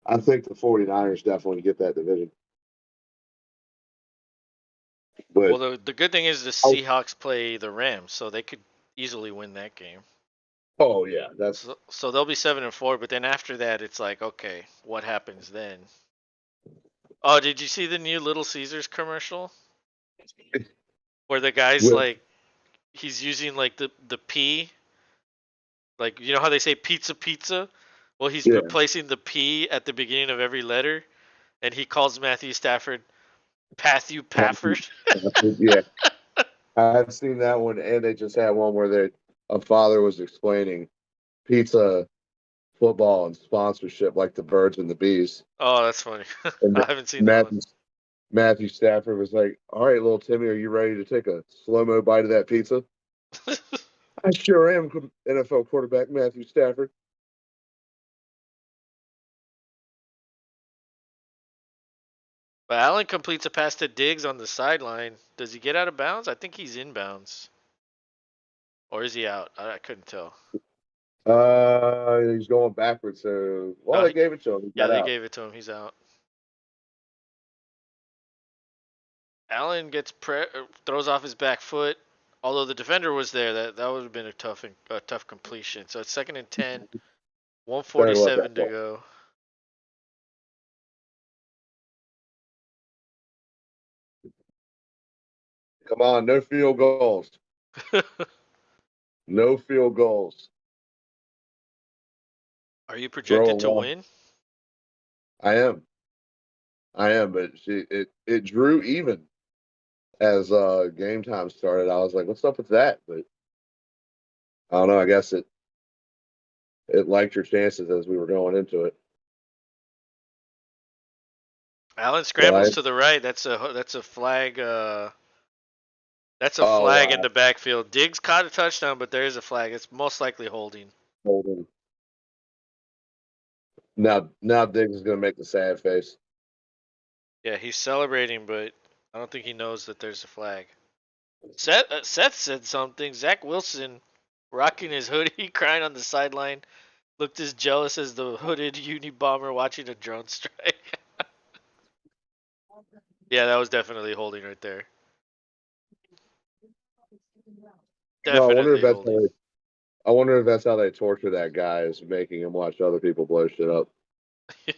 I think the 49ers definitely get that division. Well, But the good thing is the oh, Seahawks play the Rams, so they could easily win that game. oh yeah, that's So they'll be 7-4, but then after that, it's like, okay, what happens then? Oh, did you see the new Little Caesars commercial where the guy's with like, he's using like the P, like you know how they say pizza pizza? Well, he's yeah, replacing the P at the beginning of every letter, and he calls Matthew Stafford Pathu Pafford. yeah. I've seen that one, and they just had one where a father was explaining pizza, football, and sponsorship, like the birds and the bees. Oh, that's funny. And I haven't seen that one. Matthew Stafford was like, "All right, little Timmy, are you ready to take a slow mo bite of that pizza?" I sure am, NFL quarterback Matthew Stafford. But Allen completes a pass to Diggs on the sideline. Does he get out of bounds? I think he's in bounds. Or is he out? I couldn't tell. He's going backwards. So, well, No, they gave it to him. He yeah, got they out. gave it to him. He's out. Allen throws off his back foot. Although the defender was there, that would have been a tough completion. So it's 2nd and 10, Better let that 147 to go. go. Come on, no field goals. No field goals. Are you Throw a projected to one. win? I am. I am, but it drew even as game time started. I was like, "What's up with that?" But I don't know. I guess it liked your chances as we were going into it. Allen But scrambles to the right. That's a flag. That's a oh flag in wow, the backfield. Diggs caught a touchdown, but there is a flag. It's most likely holding. holding. Now Diggs is gonna make the sad face. Yeah, he's celebrating, but I don't think he knows that there's a flag. Seth said something. Zach Wilson, rocking his hoodie, crying on the sideline, looked as jealous as the hooded Unabomber watching a drone strike. Yeah, that was definitely holding right there. No, Definitely holding. I wonder if that's how they torture that guy, is making him watch other people blow shit up. It's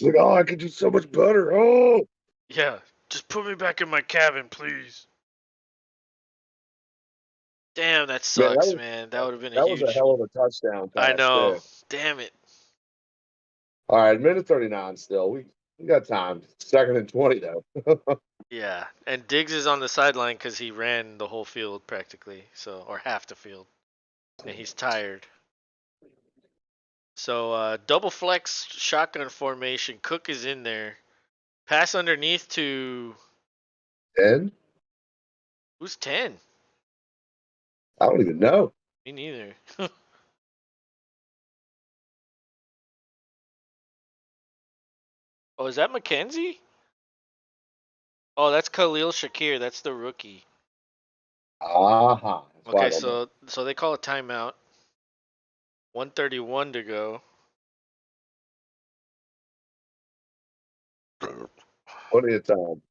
like, oh, I could do so much better. Oh, Yeah, just put me back in my cabin, please. Damn, that man, sucks, man. That would have been a that was a huge. hell of a touchdown I pass know. too. Damn it. All right, minute 39 still. We got time. Second and 20 though. Yeah, and Diggs is on the sideline because he ran the whole field practically, so or half the field, and he's tired. So double flex shotgun formation. Cook is in there. Pass underneath to And who's 10? I don't even know. Me neither. Oh, is that McKenzie? Oh, that's Khalil Shakir. That's the rookie. Aha. That's why I Okay, don't know. so they call a timeout. 131 to go. Plenty of time.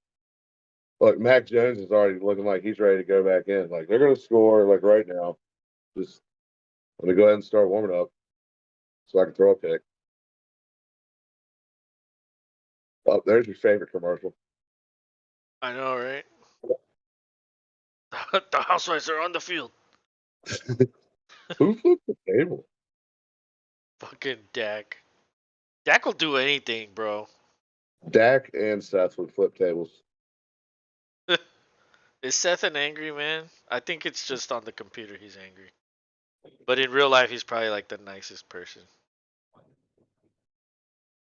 Look, Mac Jones is already looking like he's ready to go back in. Like they're gonna score like right now. Just let me go ahead and start warming up so I can throw a pick. Oh, there's your favorite commercial. I know, right? The housewives are on the field. Who flipped the table? Fucking Dak. Dak will do anything, bro. Dak and Seth would flip tables. Is Seth an angry man? I think it's just on the computer he's angry. But in real life, he's probably like the nicest person.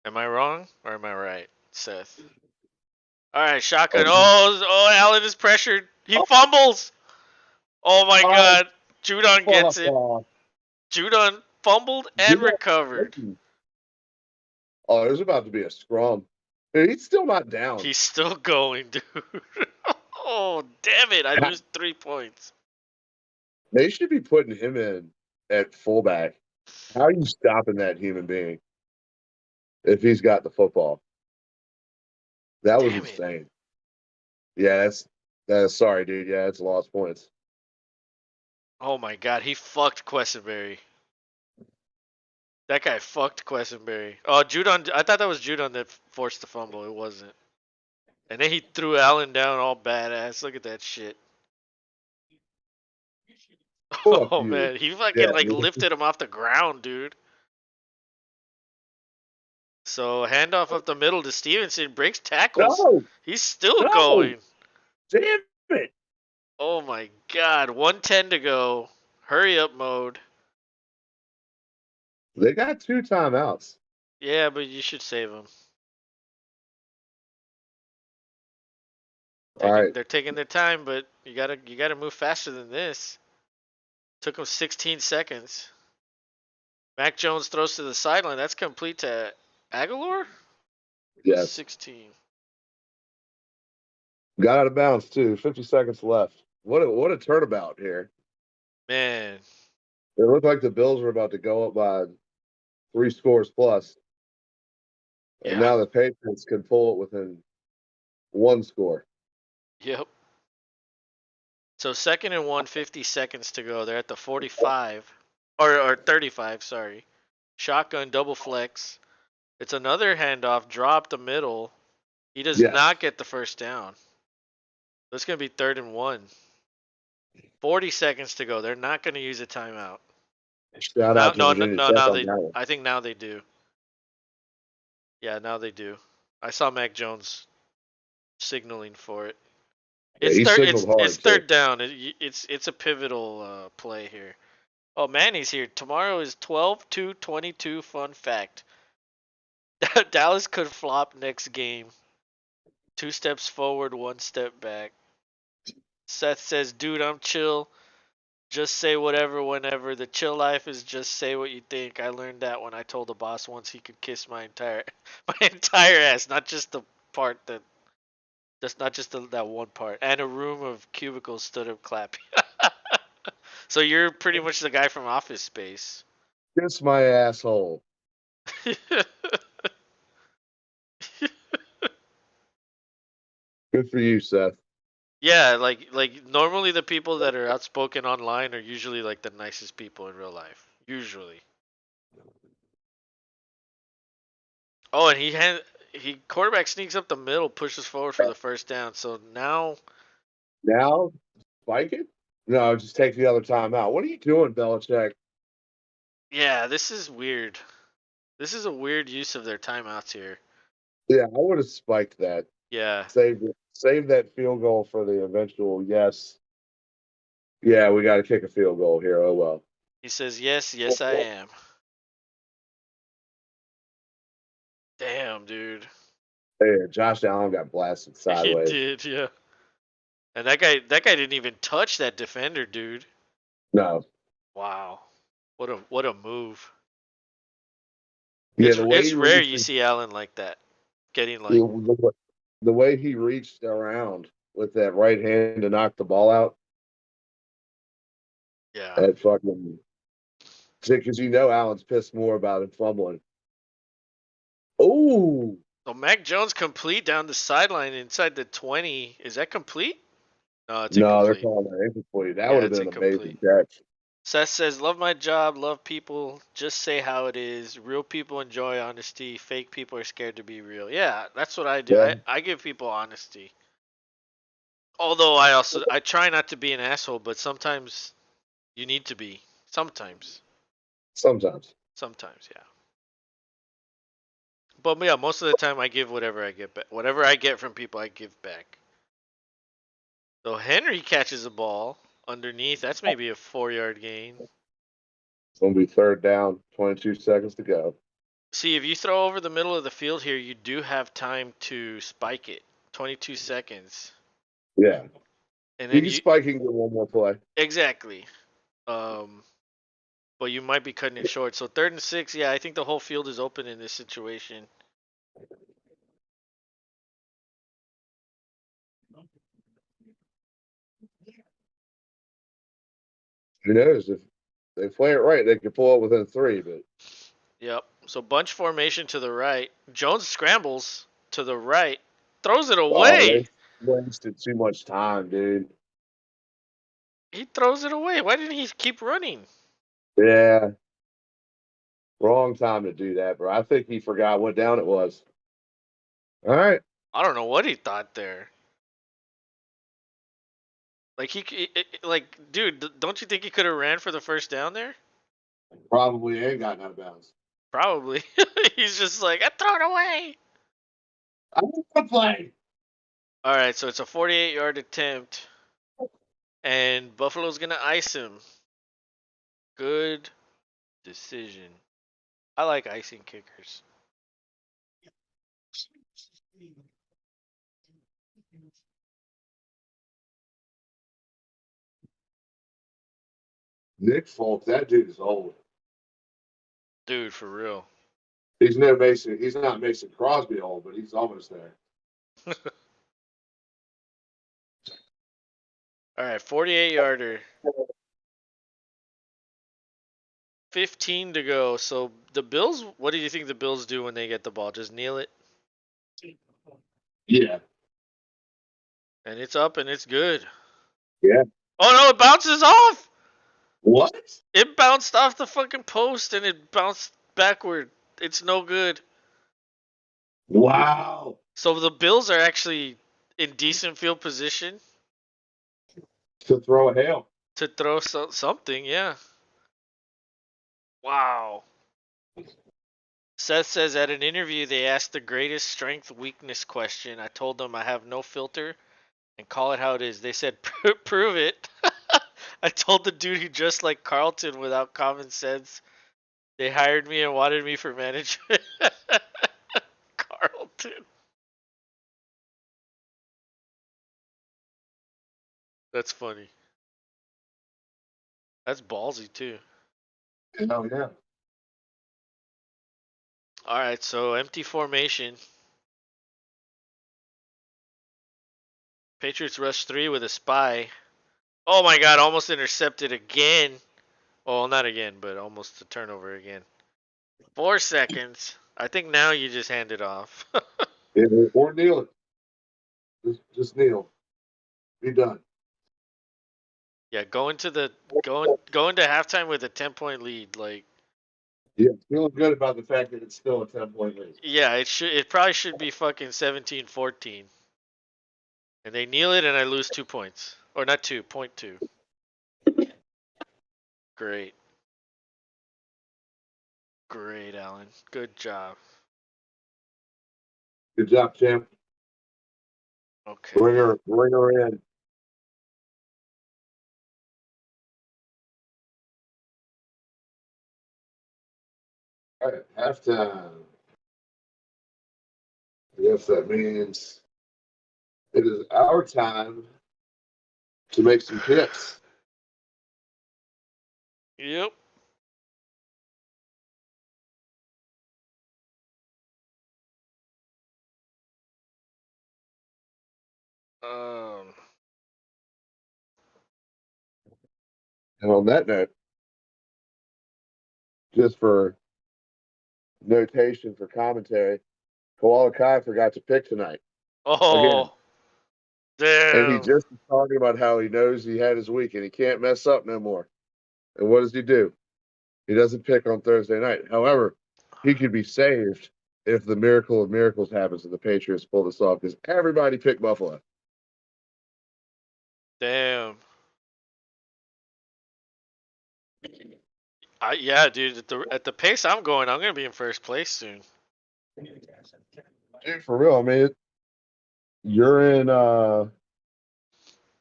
Am I wrong or am I right, Seth? All right, shotgun. Oh, Oh, Allen is pressured. He oh, fumbles. Oh my oh, God. Judon gets fuck it. off. Judon fumbled Did and that recovered. happen? Oh, there's about to be a scrum. Hey, he's still not down. He's still going, dude. Oh, damn it. I lose 3 points. They should be putting him in at fullback. How are you stopping that human being if he's got the football? That was Damn it. insane. Yeah, that's sorry, dude. Yeah, it's lost points. Oh my God. He fucked Questenberry. That guy fucked Questenberry. Oh, Judon. I thought that was Judon that forced the fumble. It wasn't. And then he threw Allen down all badass. Look at that shit. Fuck Oh you. man, he fucking Yeah. like lifted him off the ground, dude. So handoff up the middle to Stevenson, breaks tackles. No, He's still no. going. Damn it. Oh my God, 110 to go. Hurry up mode. They got two timeouts. Yeah, but you should save him. All right. They're taking their time, but you gotta move faster than this. Took him 16 seconds. Mac Jones throws to the sideline. That's complete to Aguilar. Who's Yes. 16? Got out of bounds too. 50 seconds left. What a turnabout here. Man, It looked like the Bills were about to go up by three scores plus, and yeah, now the Patriots can pull it within one score. yep. So second and one, 50 seconds to go. They're at the 45 or 35. Sorry. Shotgun double flex. It's another handoff. Drop the middle. He does Yes. not get the first down. That's gonna be third and one. 40 seconds to go. They're not gonna use a timeout. Shout Now, out to no, no, Virginia no. Tech Now on they. that one. I think now they do. Yeah, now they do. I saw Mac Jones signaling for it. Yeah, It's he third. signaled It's hard too. third down. It's a pivotal play here. Oh, Manny's here. Tomorrow is 12/2/22. Fun fact: Dallas could flop next game. 2 steps forward, 1 step back. Seth says, "Dude, I'm chill. Just say whatever, whenever. The chill life is just say what you think. I learned that when I told the boss once he could kiss my entire my entire ass, not just the part that that's not just that one part. And a room of cubicles stood up clapping." So you're pretty much the guy from Office Space. Kiss my asshole. Good for you, Seth. Yeah, like normally the people that are outspoken online are usually like the nicest people in real life. Usually. Oh, and he quarterback sneaks up the middle, pushes forward for the first down. So now, Now, spike it? No, just take the other time out. What are you doing, Belichick? yeah, this is weird. This is a weird use of their timeouts here. Yeah, I would have spiked that. Yeah. Save that field goal for the eventual yes. Yeah, we got to kick a field goal here. Oh well. He says, "Yes, yes I am." Damn, dude. Hey, Josh Allen got blasted He sideways. did, yeah. And that guy didn't even touch that defender, dude. No. Wow. What a move. Yeah, It's the way it's he rare reached you see Allen like that. Getting like the way he reached around with that right hand to knock the ball out, yeah. that fucking because you know Allen's pissed more about him fumbling. Oh So Mac Jones complete down the sideline inside the 20. Is that complete? No, it's no, they're incomplete. calling that incomplete. That would Yeah, have it's been an incomplete. amazing catch. Seth says, "Love my job, love people, just say how it is. Real people enjoy honesty. Fake people are scared to be real." Yeah, that's what I do. Yeah, I give people honesty. Although I try not to be an asshole, but sometimes you need to be. Sometimes. sometimes. Sometimes, yeah. But yeah, most of the time I give whatever I get back. Whatever I get from people, I give back. So Henry catches a ball underneath. That's maybe a 4 yard gain. It's gonna be third down, 22 seconds to go. See, if you throw over the middle of the field here, you do have time to spike it. 22 seconds. Yeah, And you then can you spike and get one more play. exactly. Um but you might be cutting it short. So 3rd and 6, yeah, I think the whole field is open in this situation. Who knows if they play it right, they could pull it within three. But Yep. So bunch formation to the right. Jones scrambles to the right. Throws it oh, they away. wasted too much time, dude. He throws it away. Why didn't he keep running? Yeah, wrong time to do that, bro. I think he forgot what down it was. All right, I don't know what he thought there. Like like dude, don't you think he could have ran for the first down there? probably ain't gotten out of bounds. Probably. He's just like, I throw it away. I want to play. All right, so it's a 48-yard attempt, and Buffalo's gonna ice him. Good decision. I like icing kickers. Nick Folk, that dude is old. Dude, for real. He's no Mason. He's not Mason Crosby old, but he's almost there. All right, 48-yarder. 15 to go. So the Bills, what do you think the Bills do when they get the ball? Just kneel it, Yeah. and it's up and it's good. Yeah. Oh no, it bounces off. What? It bounced off the fucking post and it bounced backward. It's no good. Wow. So the Bills are actually in decent field position To throw a hail. to throw something. Yeah. Wow. Seth says at an interview they asked the greatest strength weakness question. I told them I have no filter and call it how it is. They said prove it. I told the dude who dressed like Carlton without common sense. They hired me and wanted me for management. Carlton. That's funny. That's ballsy too. Oh yeah. All right, so empty formation. Patriots rush 3 with a spy. Oh my god, almost intercepted again. Well, not again, but almost a turnover again. 4 seconds. I think now you just hand it off. Yeah, or kneel it. Just kneel. Be done. Yeah, going to halftime with a 10-point lead, like Yeah, feeling good about the fact that it's still a 10-point lead. yeah, it probably should be fucking 17-14. And they kneel it and I lose 2 points. Or not 2.2. Great. Great, Alan. Good job. Good job, champ. Okay. Bring her in. All right, halftime. I guess that means it is our time to make some picks. Yep. Um And on that note, just for notation for commentary, Koala Kai forgot to pick tonight again. Oh, And he damn. just was talking about how he knows he had his week and he can't mess up no more. And what does he do? He doesn't pick on Thursday night. However, he could be saved if the miracle of miracles happens and the Patriots pull this off because everybody picked Buffalo. Damn. Yeah, dude, at the pace I'm going, I'm going to be in first place soon. Dude, for real. I mean, you're in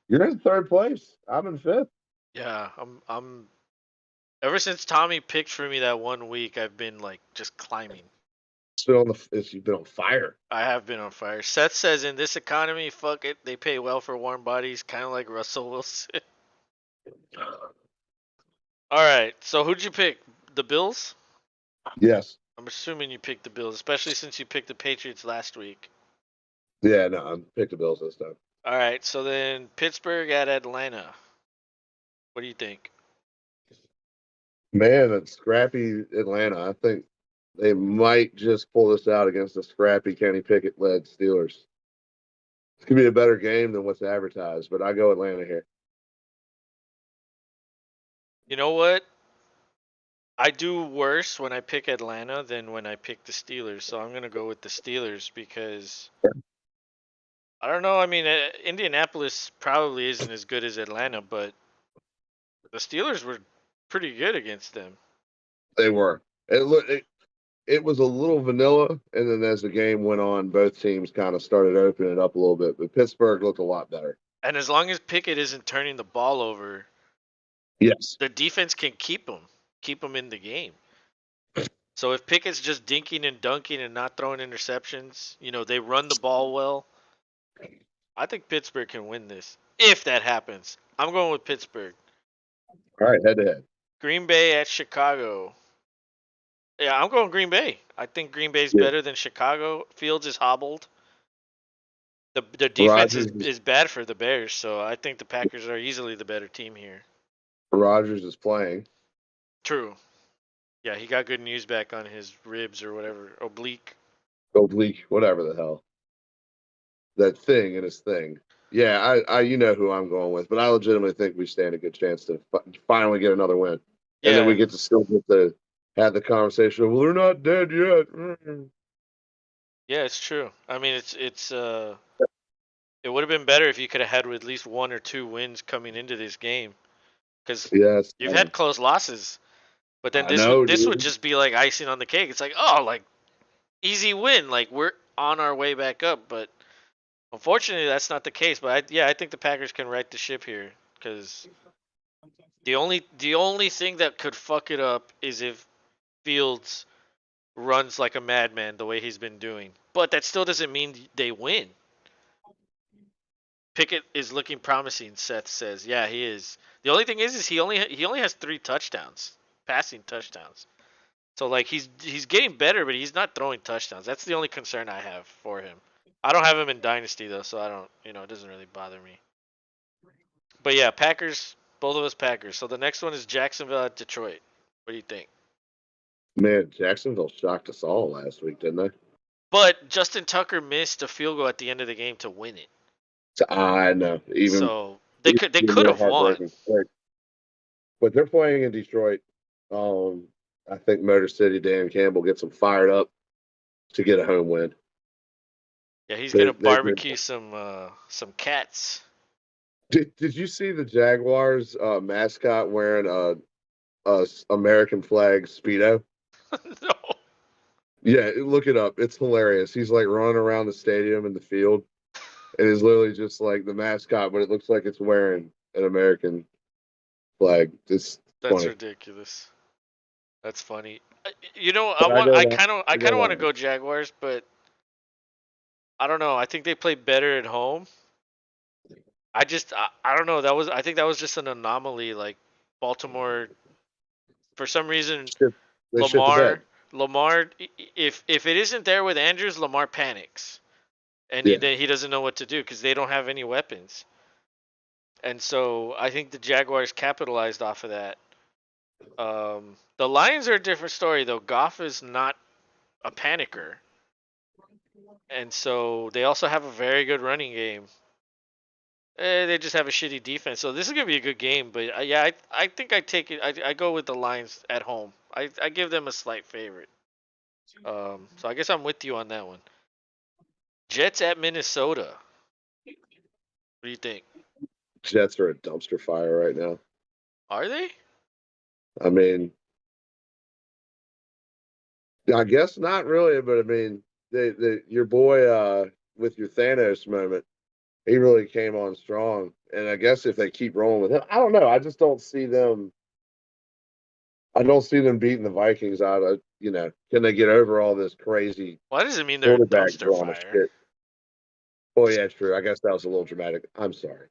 you're in third place. I'm in fifth. Yeah, I'm ever since Tommy picked for me that one week, I've been like just climbing. Still on you've been on fire. I have been on fire. Seth says in this economy, fuck it, they pay well for warm bodies, kind of like Russell Wilson. All right, so who'd you pick? The Bills? Yes. I'm assuming you picked the Bills, especially since you picked the Patriots last week. Yeah, no, I picked the Bills this time. All right, so then Pittsburgh at Atlanta. What do you think? Man, it's scrappy Atlanta. I think they might just pull this out against the scrappy Kenny Pickett led Steelers. It's gonna be a better game than what's advertised, but I go Atlanta here. You know what? I do worse when I pick Atlanta than when I pick the Steelers, so I'm going to go with the Steelers because I don't know. I mean, Indianapolis probably isn't as good as Atlanta, but the Steelers were pretty good against them. They were. It was a little vanilla, and then as the game went on, both teams kind of started opening it up a little bit. But Pittsburgh looked a lot better. And as long as Pickett isn't turning the ball over, Yes. the defense can keep them in the game. So if Pickett's just dinking and dunking and not throwing interceptions, they run the ball well. I think Pittsburgh can win this. If that happens, I'm going with Pittsburgh. All right, head to head. Green Bay at Chicago. Yeah, I'm going Green Bay. I think Green Bay's Yeah. better than Chicago. Fields is hobbled. The defense Rogers is bad for the Bears, so I think the Packers are easily the better team here. Rogers is playing. True. Yeah, he got good news back on his ribs or whatever. Oblique. Oblique, whatever the hell. That thing and his thing. Yeah, you know who I'm going with, but I legitimately think we stand a good chance to finally get another win, and then we Yeah. get to still get to have the conversation. Well, they're not dead yet. Yeah, it's true. I mean, it would have been better if you could have had at least one or two wins coming into this game cuz Yes, you've had close losses. But then I this would know, this would dude. just be like icing on the cake. It's like, "Oh, like easy win. Like we're on our way back up." But unfortunately, that's not the case. But I think the Packers can right the ship here because the only thing that could fuck it up is if Fields runs like a madman the way he's been doing. But that still doesn't mean they win. Pickett is looking promising. Seth says, "Yeah, he is." The only thing is he only has 3 touchdowns, passing touchdowns. So like he's getting better, but he's not throwing touchdowns. That's the only concern I have for him. I don't have him in Dynasty though, so I don't it doesn't really bother me. But yeah, Packers, both of us Packers. So the next one is Jacksonville at Detroit. What do you think? Man, Jacksonville shocked us all last week, didn't they? But Justin Tucker missed a field goal at the end of the game to win it. So, I know. So they Even could more have won. heartbreaking. But they're playing in Detroit. Um, I think Motor City Dan Campbell gets them fired up to get a home win. Yeah, he's They gonna they barbecue some cats. did you see the Jaguars mascot wearing a American flag speedo? No. Yeah, look it up. It's hilarious. He's like running around the stadium in the field. It is literally just like the mascot, but it looks like it's wearing an American flag. It's That's funny. ridiculous. That's funny. You know, But I I kind go of want to Lions. go Jaguars, but I don't know. I think they play better at home. I don't know. I think that was just an anomaly. Like Baltimore, for some reason, Shit, they shit the Lamar bed. Lamar, if it isn't there with Andrews, Lamar panics and Yeah. he doesn't know what to do because they don't have any weapons. And so I think the Jaguars capitalized off of that. The Lions are a different story though. Goff is not a panicker, and so they also have a very good running game. They just have a shitty defense. So this is gonna be a good game. But yeah, I think I take it. I go with the Lions at home. I give them a slight favorite. So I guess I'm with you on that one. Jets at Minnesota. What do you think? Jets are a dumpster fire right now. Are they? I mean, I guess not really, but I mean, your boy with your Thanos moment, he really came on strong. And I guess if they keep rolling with him, I don't know. I just don't see them. I don't see them beating the Vikings out of, can they get over all this crazy Well, that doesn't mean they're a quarterback dumpster drama fire. shit? Oh yeah, true. I guess that was a little dramatic. I'm sorry.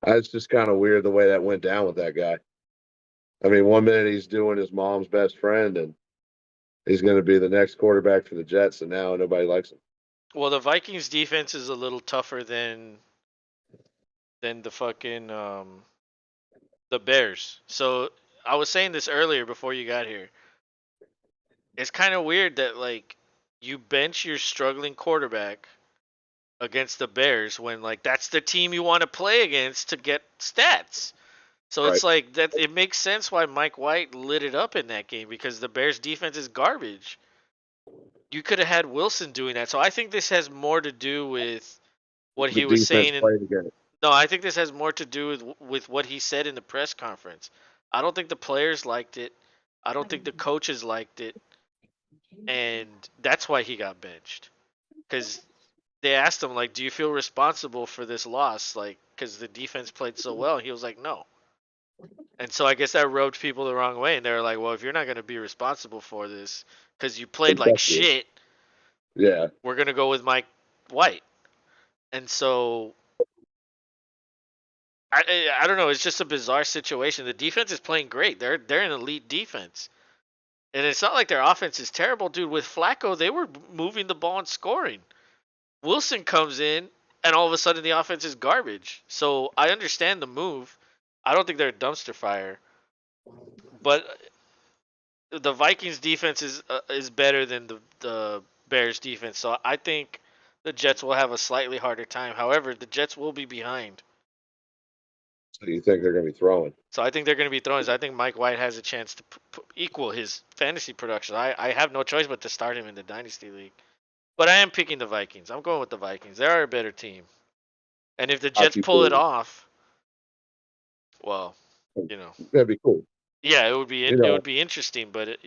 It's just kind of weird the way that went down with that guy. I mean, one minute he's doing his mom's best friend, and he's going to be the next quarterback for the Jets, and now nobody likes him. Well, the Vikings defense is a little tougher than the fucking the Bears. So I was saying this earlier before you got here. It's kind of weird that like you bench your struggling quarterback against the Bears when like that's the team you want to play against to get stats. So Right. it's like that it makes sense why Mike White lit it up in that game because the Bears defense is garbage. You could have had Wilson doing that. So I think this has more to do with what The he was defense saying in played again. no, I think this has more to do with what he said in the press conference. I don't think the players liked it. I don't think the coaches liked it, and that's why he got benched. Because they asked him like, "Do you feel responsible for this loss?" Like, because the defense played so well, he was like, "No." And so I guess that rubbed people the wrong way, and they were like, "Well, if you're not going to be responsible for this because you played like Exactly. shit, Yeah. we're going to go with Mike White." And so I don't know. It's just a bizarre situation. The defense is playing great. They're an elite defense, and it's not like their offense is terrible, dude. With Flacco, they were moving the ball and scoring. Wilson comes in, and all of a sudden the offense is garbage. So I understand the move. I don't think they're a dumpster fire, but the Vikings defense is better than the Bears defense. So I think the Jets will have a slightly harder time. However, the Jets will be behind. So you think they're going to be throwing? So I think they're going to be throwing. I think Mike White has a chance to equal his fantasy production. I have no choice but to start him in the dynasty league. But I am picking the Vikings. I'm going with the Vikings. They are a better team. And if the Jets Hockey pull it food. off, well, you know, That'd be cool. yeah, You it know, would be interesting. But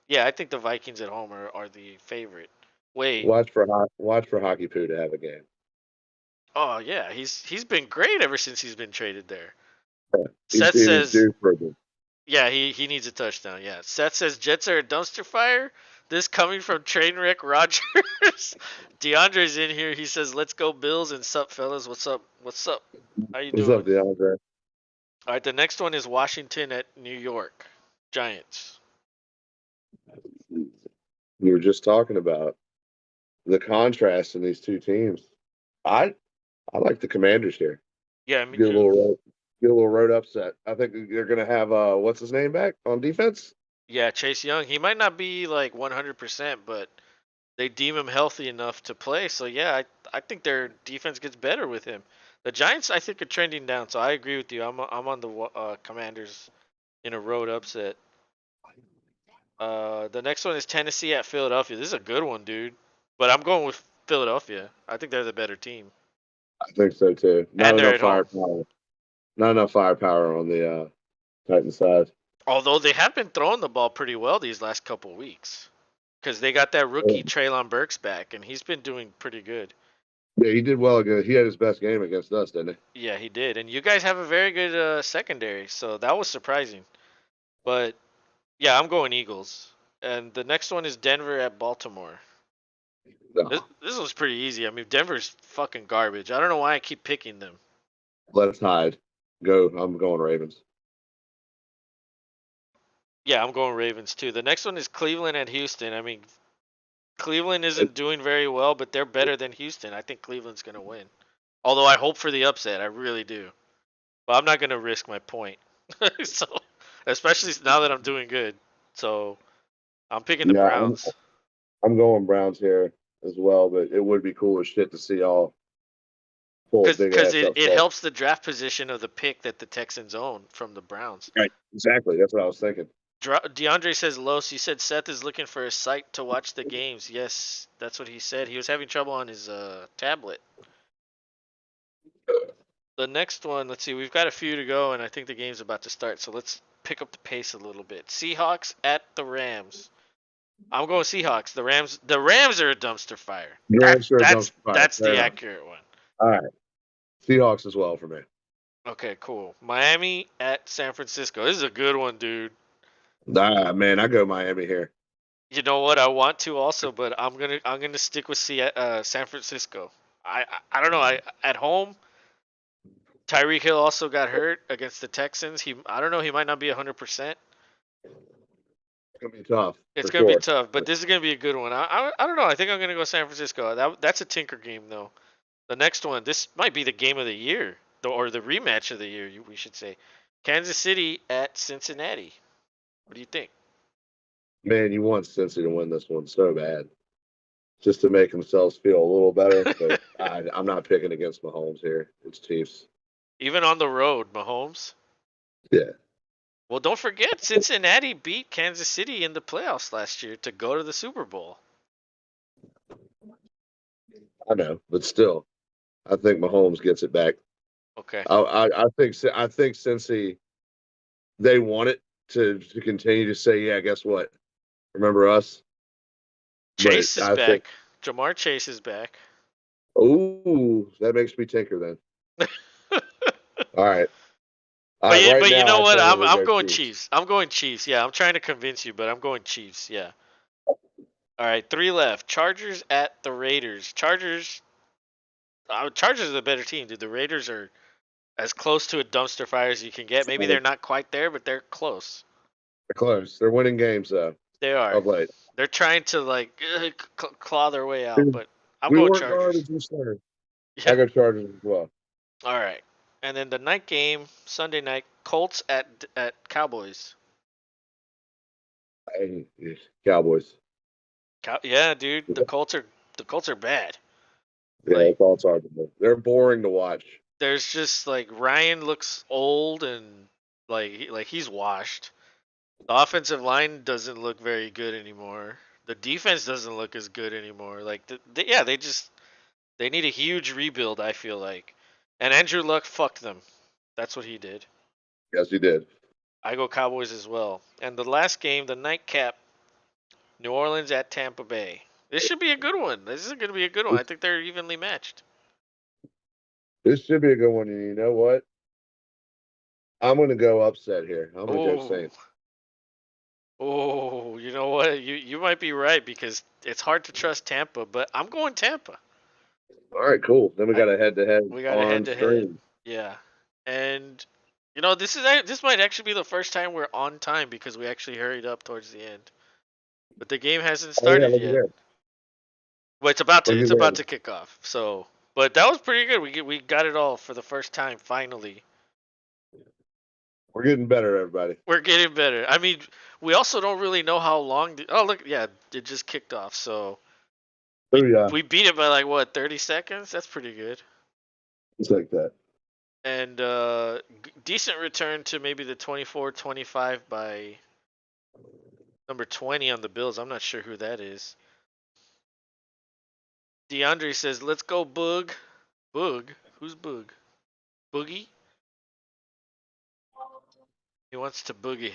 yeah, I think the Vikings at home are the favorite. Wait, watch for hockey poo to have a game. oh yeah, he's been great ever since he's been traded there. He's Seth he's says due for a game. yeah, he needs a touchdown. Yeah. Seth says Jets are a dumpster fire. This coming from Trainwreck Rogers. DeAndre's in here. He says, "Let's go Bills and sup fellas. What's up? What's up? How you What's doing?" up, DeAndre? All right, the next one is Washington at New York Giants. You were just talking about the contrast in these two teams. I I like the Commanders here. Yeah, me Get a too. little road, get a little road upset. I think they're going to have what's his name back on defense. Yeah, Chase Young. He might not be like 100%, but they deem him healthy enough to play. So yeah, I think their defense gets better with him. The Giants, I think, are trending down. So I agree with you. I'm on the Commanders in a road upset. The next one is Tennessee at Philadelphia. This is a good one, dude. But I'm going with Philadelphia. I think they're the better team, I think so too. and they're at home. Not enough firepower on the Titans side. Although they have been throwing the ball pretty well these last couple weeks, because they got that rookie Traylon Burks back, and he's been doing pretty good. Yeah, he did well against. He had his best game against us, didn't Yeah, he did. And you guys have a very good secondary, so that was surprising. But yeah, I'm going Eagles. And the next one is Denver at Baltimore. he? No. This was pretty easy. I mean, Denver's fucking garbage. I don't know why I keep picking them. Let's hide. Go. I'm going Ravens. Yeah, I'm going Ravens too. The next one is Cleveland at Houston. I mean, Cleveland isn't doing very well, but they're better than Houston. I think Cleveland's going to win. Although I hope for the upset, I really do. But I'm not going to risk my point. So, especially now that I'm doing good. So, I'm picking the Yeah, Browns. I'm going Browns here as well, but it would be cool as shit to see y'all pull a big Because ass it upset. helps the draft position of the pick that the Texans own from the Browns. Right. Exactly. That's what I was thinking. DeAndre says, Los, you said Seth is looking for a site to watch the games. Yes, that's what he said. He was having trouble on his tablet. The next one, let's see, we've got a few to go, and I think the game's about to start, so let's pick up the pace a little bit. Seahawks at the Rams. I'm going Seahawks. The Rams are a dumpster fire. The Rams are a dumpster fire. That's Fair the enough. accurate one. All right. Seahawks as well for me. Okay, cool. Miami at San Francisco. This is a good one, dude. Man, I go Miami here. You know what? I want to also, but I'm gonna stick with San Francisco. I don't know. At home, Tyreek Hill also got hurt against the Texans. I don't know. He might not be 100%. It's gonna be tough It's for gonna be sure. tough, but this is gonna be a good one. I don't know. I think I'm gonna go San Francisco. That's a tinker game though. The next one, this might be the game of the year, or the rematch of the year. We should say, Kansas City at Cincinnati. What do you think? Man, you want Cincy to win this one so bad, just to make themselves feel a little better. But I'm not picking against Mahomes here. It's Chiefs. Even on the road, Mahomes. Yeah, Well, don't forget, Cincinnati beat Kansas City in the playoffs last year to go to the Super Bowl. I know, but still, I think Mahomes gets it back. Okay. I think Cincy they want it to continue to say, yeah, guess what? Remember us? But Chase is I think, back. Jamar Chase is back. oh, that makes me tinker then. but All right. Right but you now, know I what? I'm tentatively I'm go going Chiefs. Chiefs. I'm going Chiefs. Yeah, I'm trying to convince you, but I'm going Chiefs. Yeah. All right, three left. Chargers at the Raiders. Chargers are the better team, dude. The Raiders are as close to a dumpster fire as you can get. Maybe they're not quite there, but they're close. They're close. They're winning games though They are. of late. They're trying to like claw their way out, but I'm We going weren't Chargers. garbage this year. I Yeah. go Chargers as well. All right. And then the night game, Sunday night, Colts at Cowboys. Cowboys. Yeah, dude, the Colts are bad. Yeah, Like that's all it's hard to do. They're boring to watch. there's just like Ryan looks old and like he's washed. The offensive line doesn't look very good anymore. The defense doesn't look as good anymore. Like yeah, they need a huge rebuild. I feel like, and Andrew Luck fucked them. That's what he did. Yes, he did. I go Cowboys as well. And the last game, the nightcap, New Orleans at Tampa Bay. This should be a good one. This is going to be a good one. I think they're evenly matched. This should be a good one. And you know what? I'm going to go upset here. I'm going to go Oh, Saints. you know what? You might be right because it's hard to trust Tampa, but I'm going Tampa. All right, cool. Then we I got a head-to-head We got a head on to head. stream. Yeah, and this might actually be the first time we're on time because we actually hurried up towards the end. But the game hasn't Oh yeah, started look at yet. there. Well, it's about to. Look It's at about there. to kick off. So, but that was pretty good. We got it all for the first time. Finally, We're getting better, everybody. we're getting better. I mean, we also don't really know how long. Oh, look, yeah, it just kicked off. So Oh yeah, We beat it by like what, 30 seconds? That's pretty good. it's like that. And decent return to maybe the 24-25 by number 20 on the Bills. I'm not sure who that is. DeAndre says, "Let's go, Boog." Boog? Who's Boog? Boogie? He wants to boogie.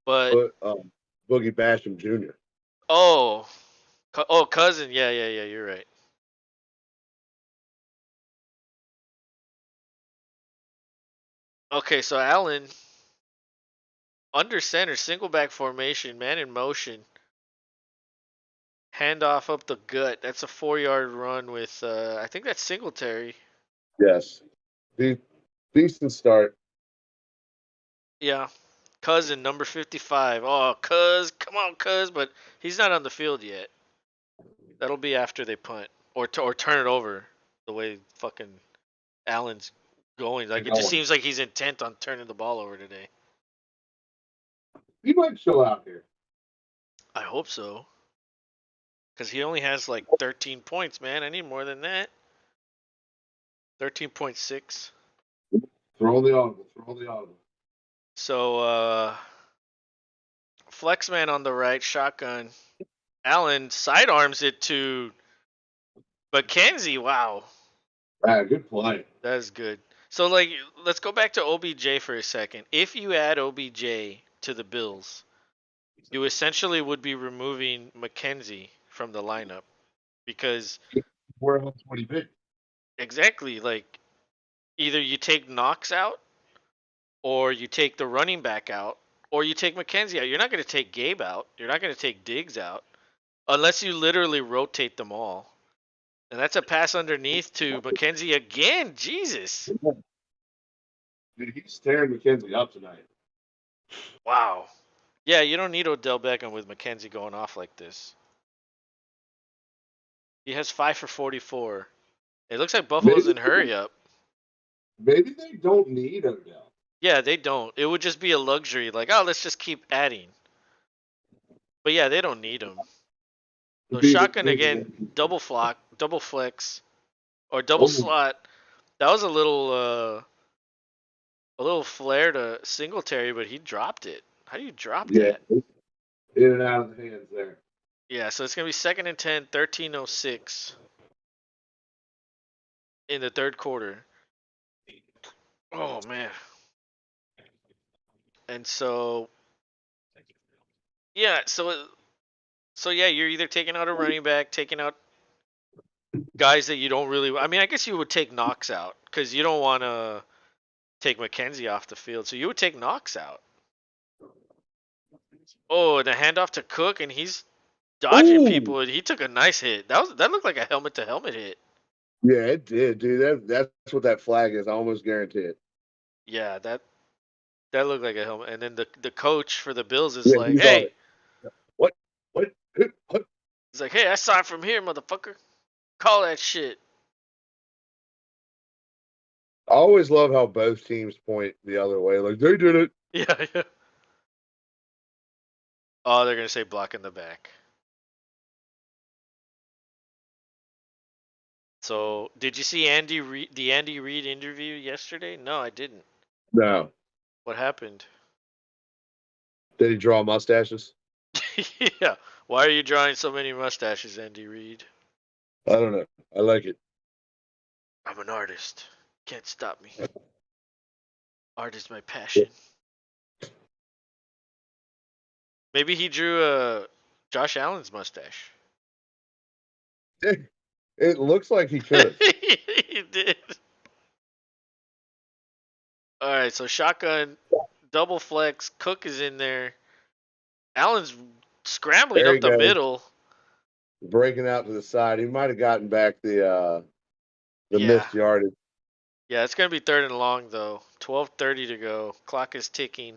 But But Boogie Basham Jr. oh, cousin. Yeah, yeah, yeah. You're right. Okay, so Allen under center, single back formation, man in motion, handoff up the gut. That's a 4-yard run with I think that's Singletary. Yes, decent start. Yeah, cousin number 55. Oh, cuz, come on, cuz, but he's not on the field yet. That'll be after they punt or turn it over. The way fucking Allen's going, like it just seems like he's intent on turning the ball over today. He might chill out here. I hope so, because he only has like 13 points, man. I need more than that. 13.6. Throw the audible. Throw the audible. So Flexman on the right, shotgun. Allen sidearms it to McKenzie. Wow, Ah, good play. that is good. So like, let's go back to OBJ for a second. If you add OBJ to the Bills, you essentially would be removing McKenzie from the lineup because Where else would he be? exactly like either you take Knox out or you take the running back out or you take McKenzie out. You're not going to take Gabe out. You're not going to take Diggs out unless you literally rotate them all. And that's a pass underneath to McKenzie again. Jesus. Dude, he's tearing McKenzie up tonight. Wow. Yeah, you don't need Odell Beckham with McKenzie going off like this. He has 5 for 44. It looks like Buffalo's Maybe, in hurry up. maybe they don't need Odell. Yeah, they don't. It would just be a luxury. Like, oh, let's just keep adding. But yeah, they don't need him. So shotgun again, double flock, double flex, or double Oh, slot. That was a little flare to Singletary, but he dropped it. How do you drop yeah, that? in and out of the hands there. Yeah, so it's gonna be 2nd and 10, 13:06 in the third quarter. Oh man. And so yeah, so yeah, you're either taking out a running back, taking out guys that you don't really. I mean, I guess you would take Knox out because you don't want to take McKenzie off the field, so you would take Knox out. Oh, and a handoff to Cook, and he's dodging Ooh, people, and he took a nice hit. That looked like a helmet to helmet hit. yeah, it did, dude. That's what that flag is. I almost guarantee it. Yeah, that looked like a helmet. And then the coach for the Bills is Yeah, like, he's on hey, it. What? What? What? he's like, hey, I saw it from here, motherfucker. Call that shit. I always love how both teams point the other way. Like they did it. Yeah, yeah. Oh, they're gonna say block in the back. So, did you see the Andy Reid interview yesterday? No, I didn't. No. What happened? Did he draw mustaches? Yeah. Why are you drawing so many mustaches, Andy Reid? I don't know. I like it. I'm an artist. Can't stop me. Art is my passion. Maybe he drew Josh Allen's mustache. It looks like he could have. He did. All right, so shotgun, double flex. Cook is in there. Allen's scrambling There up he the goes, middle. breaking out to the side. He might have gotten back the Yeah. missed yardage. Yeah, it's going to be 3rd and long, though. 12:30 to go. Clock is ticking.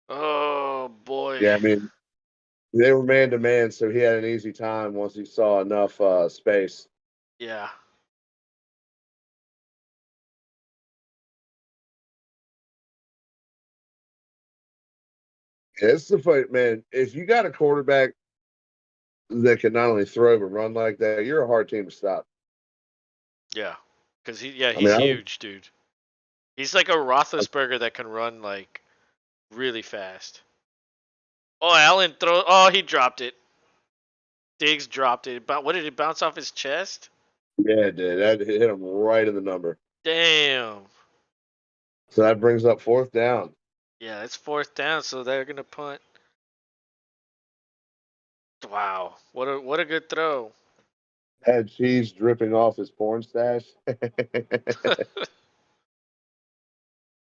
Oh, boy. Yeah, I mean they were man to man, so he had an easy time once he saw enough space. Yeah. Yeah, it's the fight, man. If you got a quarterback that can not only throw but run like that, you're a hard team to stop. Yeah, because I mean, he's huge, dude. He's like a Roethlisberger that can run like really fast. Oh, Allen throw. Oh, he dropped it. Diggs dropped it. But what did it bounce off his chest? yeah, it did. That hit him right in the number. Damn. So that brings up 4th down. Yeah, it's 4th down, so they're gonna punt. Wow, what a good throw. Had cheese dripping off his porn stash.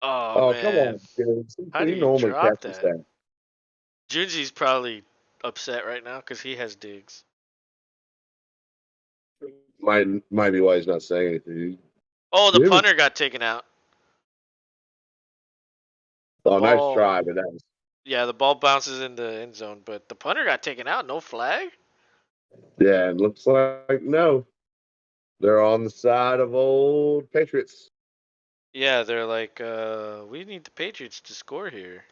Oh Oh, come man, on, kids. how do He you normally drop catches that? that. Junji's probably upset right now because he has Diggs. Might be why he's not saying anything. Oh, the Give it. punter got taken out. The Oh, nice ball, try, but that was yeah, the ball bounces in the end zone, but the punter got taken out. No flag. yeah. It looks like no. They're on the side of old Patriots. Yeah, they're like, we need the Patriots to score here.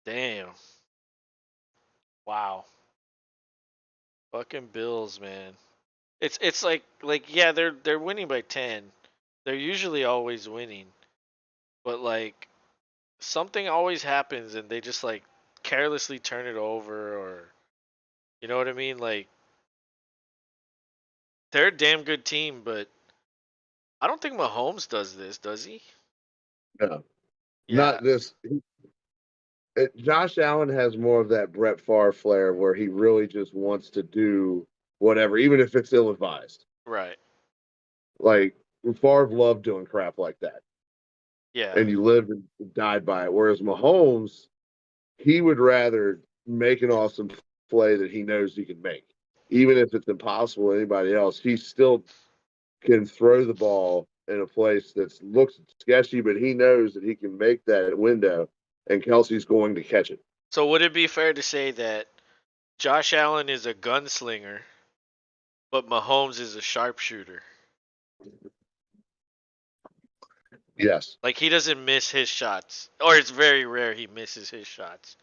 Damn. Wow. Fucking Bills, man. It's like yeah, they're winning by 10. They're usually always winning. But like something always happens and they just like carelessly turn it over or you know what I mean? Like they're a damn good team, but I don't think Mahomes does this, does he? No, Yeah, not this. Josh Allen has more of that Brett Favre flair where he really just wants to do whatever, even if it's ill advised. right. Like Favre loved doing crap like that, Yeah. and you lived and died by it. Whereas Mahomes, he would rather make an awesome play that he knows he can make, even if it's impossible to anybody else. He still can throw the ball in a place that looks sketchy, but he knows that he can make that window, and Kelsey's going to catch it. So would it be fair to say that Josh Allen is a gunslinger, but Mahomes is a sharpshooter? Yes, Like he doesn't miss his shots, or it's very rare he misses his shots.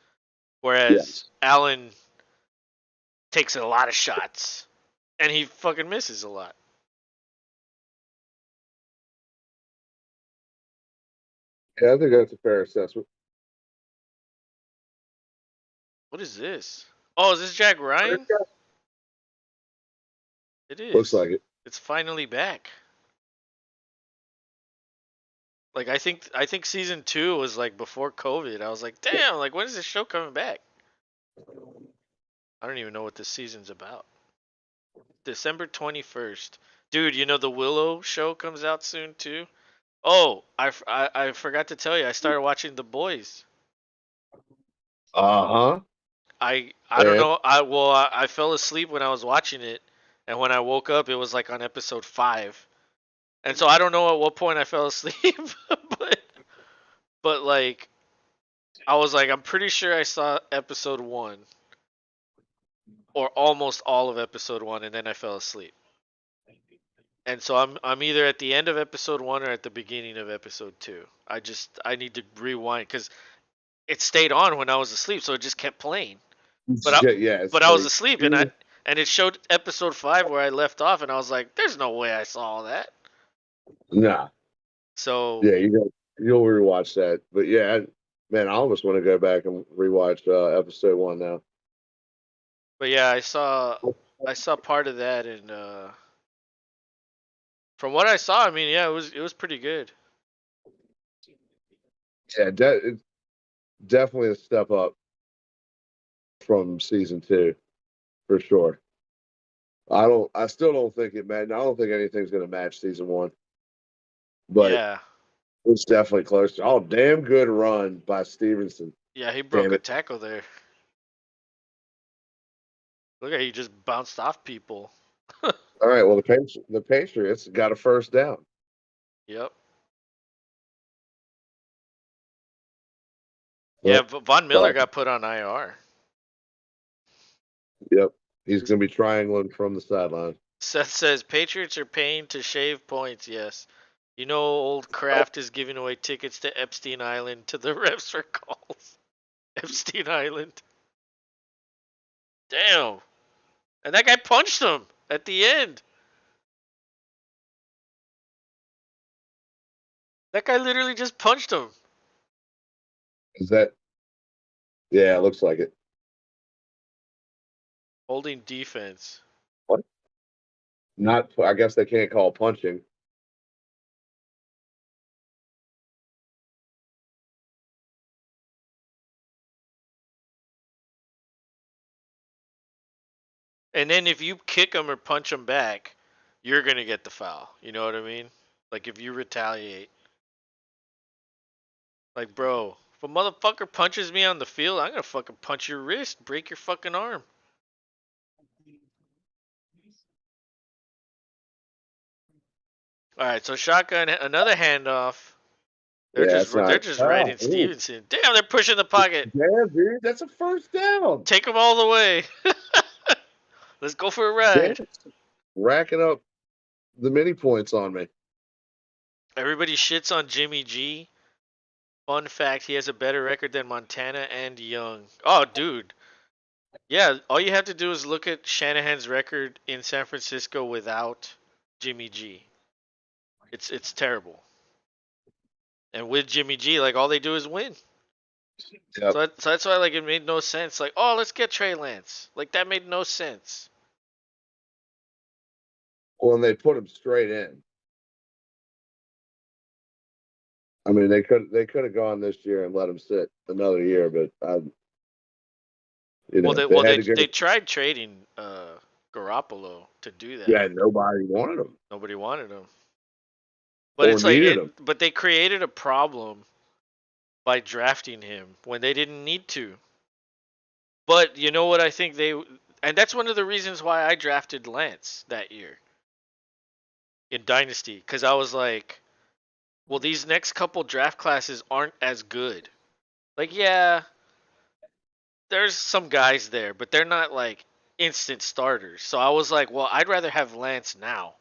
Whereas yes. Allen takes a lot of shots and he fucking misses a lot. Yeah, I think that's a fair assessment. What is this? Oh, is this Jack Ryan? It Looks is. like it. It's finally back. Like I think season 2 was like before COVID. I was like, damn, like when is this show coming back? I don't even know what this season's about. December 21st. Dude, you know the Willow show comes out soon too? Oh, I forgot to tell you. I started watching The Boys. Uh huh. I don't And know. I fell asleep when I was watching it, and when I woke up, it was like on episode 5. And so I don't know at what point I fell asleep, but like I was like I'm pretty sure I saw episode 1 or almost all of episode 1 and then I fell asleep. And so I'm either at the end of episode 1 or at the beginning of episode 2. I need to rewind cuz it stayed on when I was asleep, so it just kept playing. But yeah, it's I was like asleep and it showed episode 5 where I left off and I was like there's no way I saw all that. nah. So, Yeah, you'll rewatch that. But yeah, man, I almost want to go back and rewatch episode 1 now. but yeah, I saw part of that and from what I saw, I mean, yeah, it was pretty good. Yeah, it's definitely a step up from season 2 for sure. I still don't think it man. I don't think anything's going to match season 1, but Yeah. it's definitely close. Oh, damn good run by Stevenson. Yeah, he broke Damn a it. tackle there. Look at he just bounced off people. All right, well the Patriots got a first down. Yep. Yeah, Well, but Von Miller well, got put on IR. yep. He's going to be triangling from the sideline. Seth says Patriots are paying to shave points. Yes. You know, old Kraft is giving away tickets to Epstein Island to the refs for calls. Epstein Island. Damn. And that guy punched him at the end. That guy literally just punched him. Is that? Yeah, it looks like it. Holding defense. What? Not. I guess they can't call punching. And then if you kick him or punch him back, you're going to get the foul. You know what I mean? Like if you retaliate. Like, bro, if a motherfucker punches me on the field, I'm going to fucking punch your wrist, break your fucking arm. All right, so shotgun, another handoff. They're Yeah, just it's not. they're just Oh, writing Stevenson. Damn, they're pushing the pocket. damn, dude, that's a first down. Take them all the way. Let's go for a Damn, ride. racking up the mini points on me. Everybody shits on Jimmy G. Fun fact, he has a better record than Montana and Young. Oh, dude. Yeah, all you have to do is look at Shanahan's record in San Francisco without Jimmy G. It's terrible. And with Jimmy G, like all they do is win. Yep. So that's why like it made no sense. Like, oh, let's get Trey Lance. Like that made no sense. Well, and they put him straight in. I mean, they could have gone this year and let him sit another year, but they had to go. They tried trading Garoppolo to do that. Yeah, nobody wanted him Nobody wanted him. But or it's like needed him. but they created a problem by drafting him when they didn't need to. But you know what I think and that's one of the reasons why I drafted Lance that year in Dynasty, cuz I was like, well, these next couple draft classes aren't as good. Like, yeah, there's some guys there, but they're not like instant starters. So I was like, well, I'd rather have Lance now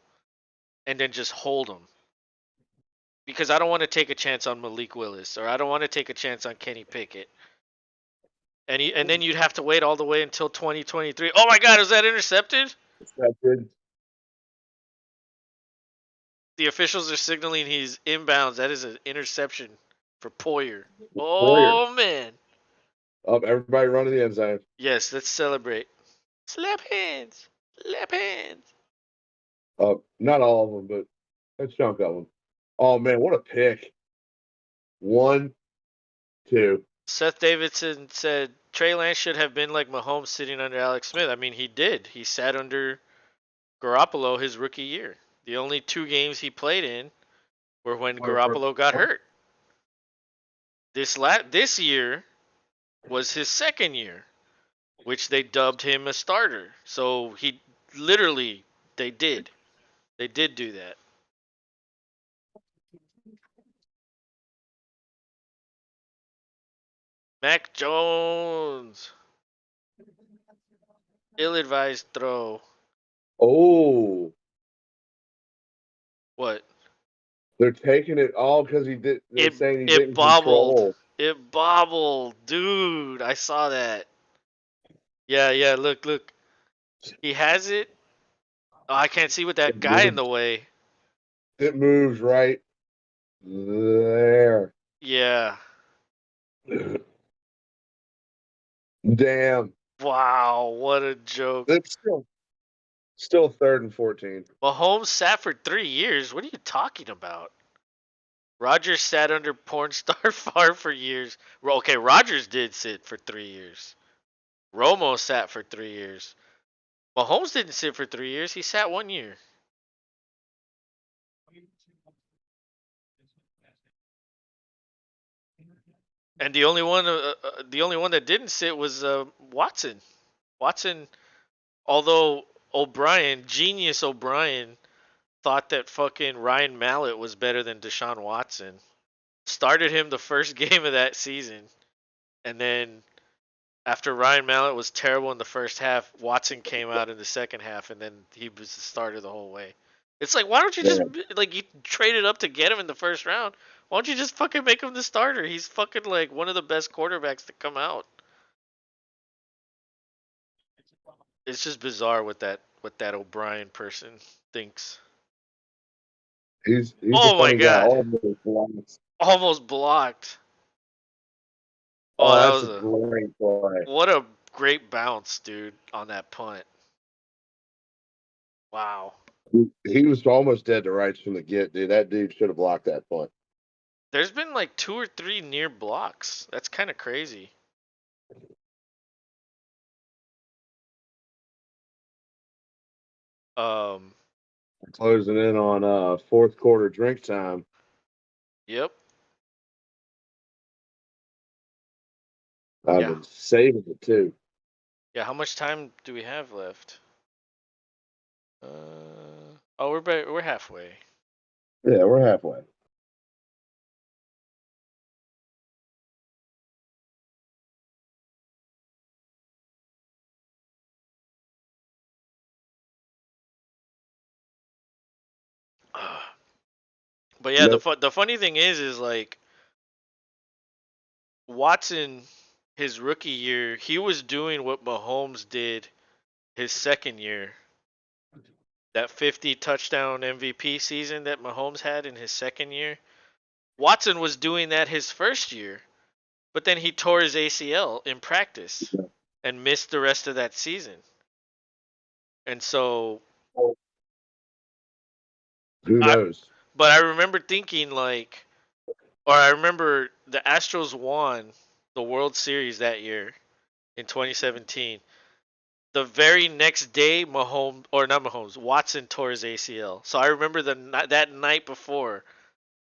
and then just hold him. Because I don't want to take a chance on Malik Willis or I don't want to take a chance on Kenny Pickett. And then you'd have to wait all the way until 2023. Oh my God, is that intercepted? Accepted. The officials are signaling he's inbounds. That is an interception for Poyer. Poyer. Oh man. Oh, everybody run to the end zone. Yes, let's celebrate. Slap hands. Slap hands. Not all of them, but a chunk of them. Oh man, what a pick! 1, 2. Seth Davidson said Trey Lance should have been like Mahomes sitting under Alex Smith. I mean, he did. He sat under Garoppolo his rookie year. The only 2 games he played in were when Garoppolo got hurt. This year was his second year, which they dubbed him a starter. So he literally they did do that. Mac Jones, ill-advised throw. Oh, What? they're taking it all because he did. They're saying he It didn't bobbled. control. It bobbled, dude. I saw that. Yeah. Look. He has it. Oh, I can't see with that guy in the way. It moves right there. Yeah. Damn. Wow, what a joke. It's still 3rd and 14. Mahomes sat for 3 years. What are you talking about? Rodgers sat under porn star Favre for years. Okay, Rodgers did sit for 3 years. Romo sat for 3 years. Mahomes didn't sit for 3 years. He sat 1 year. And the only one that didn't sit was Watson. Watson, although genius O'Brien, thought that fucking Ryan Mallett was better than Deshaun Watson. Started him the first game of that season. And then after Ryan Mallett was terrible in the first half, Watson came out in the second half and then he was the starter the whole way. It's like, why don't you just like you traded up to get him in the first round? Why don't you just fucking make him the starter? He's fucking like one of the best quarterbacks to come out. It's just bizarre what that O'Brien person thinks. He's a Oh my funny guy. god. Almost blocked. Almost blocked. Oh, Oh, that that's was a a great play. what a great bounce, dude, on that punt. Wow. He was almost dead to rights from the get, dude. That dude should have blocked that punt. There's been like 2 or 3 near blocks. That's kind of crazy. Um, Closing in on fourth quarter drink time. yep. I've Yeah. been saving it too. Yeah, how much time do we have left? Oh, we're halfway. Yeah, we're halfway. But yeah, Nope. the funny thing is like Watson, his rookie year, he was doing what Mahomes did his second year. That 50 touchdown MVP season that Mahomes had in his second year. Watson was doing that his first year, but then he tore his ACL in practice and missed the rest of that season. And so Who I knows? but I remember thinking like or I remember the Astros won the World Series that year in 2017. The very next day, Mahomes or not Mahomes, Watson tore his ACL. So I remember that night before,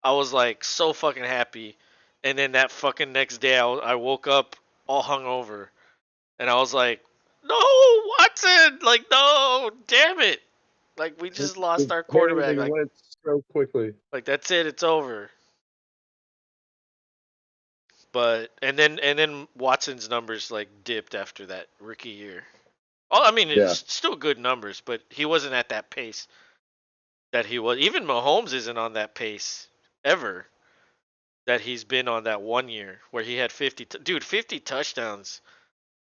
I was like so fucking happy, and then that fucking next day, I woke up all hungover, and I was like, no, Watson, like no, damn it, like we just lost our quarterback, Everything like went so quickly. that's it, it's over. But and then Watson's numbers like dipped after that rookie year. Oh, I mean, Yeah, it's still good numbers, but he wasn't at that pace that he was. Even Mahomes isn't on that pace ever that he's been on that one year where he had 50. Dude, 50 touchdowns.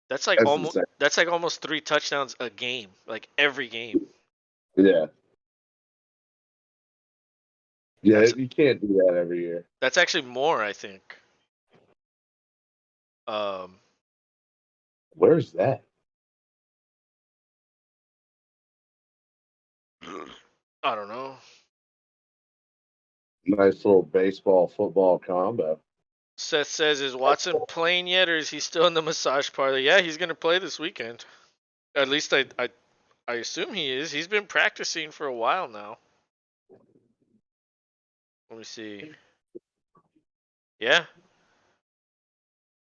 that's insane. That's like almost 3 touchdowns a game, like every game. Yeah, yeah, That's you can't do that every year. that's actually more, I think. Um, Where's that? I don't know. Nice little baseball football combo. Seth says, "Is Watson playing yet, or is he still in the massage parlor?" Yeah, he's gonna play this weekend. At least I assume he is. He's been practicing for a while now. Let me see. Yeah,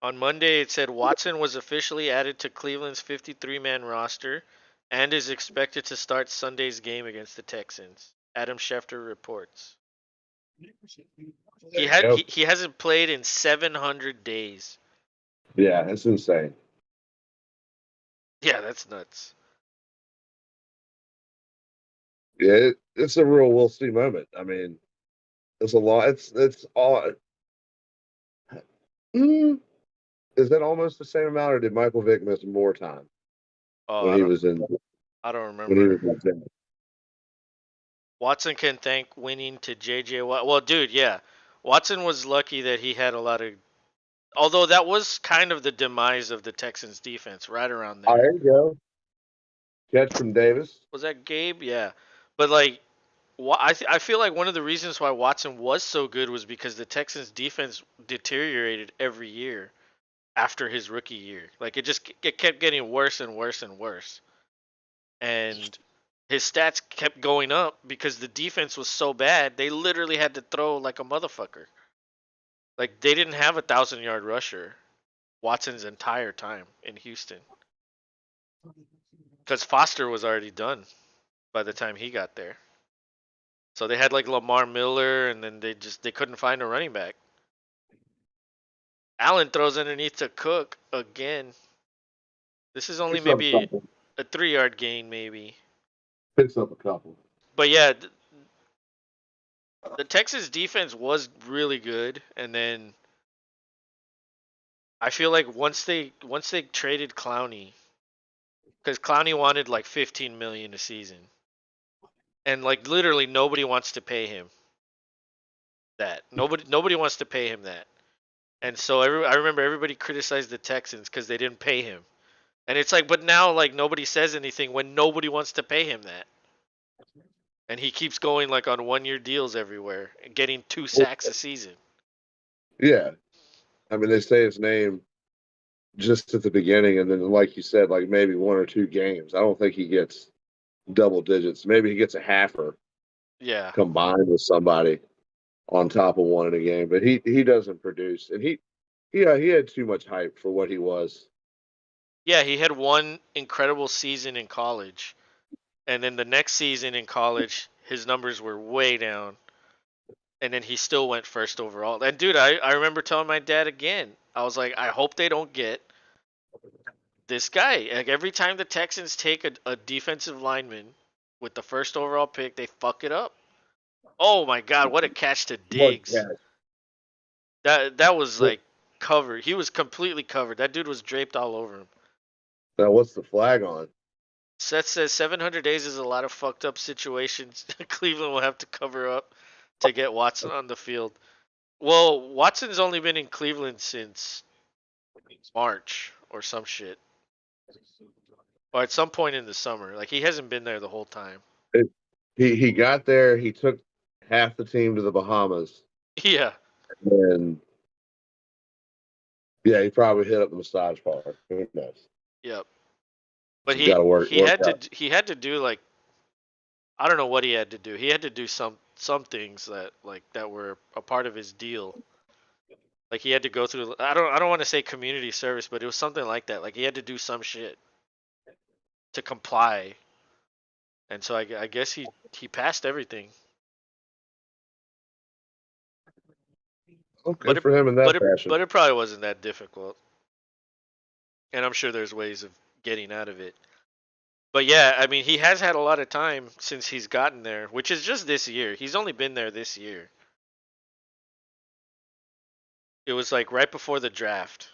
on Monday, it said Watson was officially added to Cleveland's 53-man roster and is expected to start Sunday's game against the Texans. Adam Schefter reports. There you go. He hasn't played in 700 days. Yeah, that's insane. Yeah, that's nuts. Yeah, it's a real we'll see moment. I mean, it's a lot. It's all. Mm, is that almost the same amount, or did Michael Vick miss more time Oh, when he was in I don't when he remember. was in jail? Watson can thank winning to JJ Watt. Well, dude, yeah. Watson was lucky that he had a lot of although that was kind of the demise of the Texans defense right around Oh, there. there you go. Catch from Davis. Was that Gabe? Yeah. But like I feel like one of the reasons why Watson was so good was because the Texans defense deteriorated every year after his rookie year. Like it kept getting worse and worse and worse. And his stats kept going up because the defense was so bad. They literally had to throw like a motherfucker. Like they didn't have a 1,000-yard rusher Watson's entire time in Houston because Foster was already done by the time he got there. So they had like Lamar Miller, and then they couldn't find a running back. Allen throws underneath to Cook again. This is only Picks up a maybe couple. a 3 yard gain, maybe. Picks up a couple. But yeah, the Texas defense was really good, and then I feel like once they traded Clowney, because Clowney wanted like 15 million a season, and like literally nobody wants to pay him that. Nobody wants to pay him that. And so I remember everybody criticized the Texans because they didn't pay him. And it's like, but now like nobody says anything when nobody wants to pay him that. And he keeps going like on 1 year deals everywhere and getting 2 sacks a season. Yeah. I mean, they say his name just at the beginning, and then, like you said, like maybe 1 or 2 games. I don't think he gets double digits. Maybe he gets a halfer Yeah. combined with somebody on top of one in a game, but he doesn't produce, and he had too much hype for what he was. Yeah, he had one incredible season in college. And then the next season in college, his numbers were way down. And then he still went first overall. And dude, I remember telling my dad again, I was like, I hope they don't get this guy. Like every time the Texans take a defensive lineman with the first overall pick, they fuck it up. Oh my god, what a catch to What Diggs. catch? That was What, like covered. He was completely covered. That dude was draped all over him. now what's the flag on? Seth says 700 days is a lot of fucked up situations Cleveland will have to cover up to get Watson on the field. Well, Watson's only been in Cleveland since March or some shit. Or at some point in the summer. Like he hasn't been there the whole time. It, he got there. He took half the team to the Bahamas, Yeah. and yeah, he probably hit up the massage parlor. Who knows? Yep. But He's got to work out. he had to do like I don't know what he had to do. He had to do some things that like that were a part of his deal. Like he had to go through I don't want to say community service, but it was something like that. Like he had to do some shit to comply. And so I guess he passed everything. Oh, But good for him in that fashion. but it probably wasn't that difficult. And I'm sure there's ways of getting out of it. But yeah, I mean, he has had a lot of time since he's gotten there, which is just this year. He's only been there this year. It was like right before the draft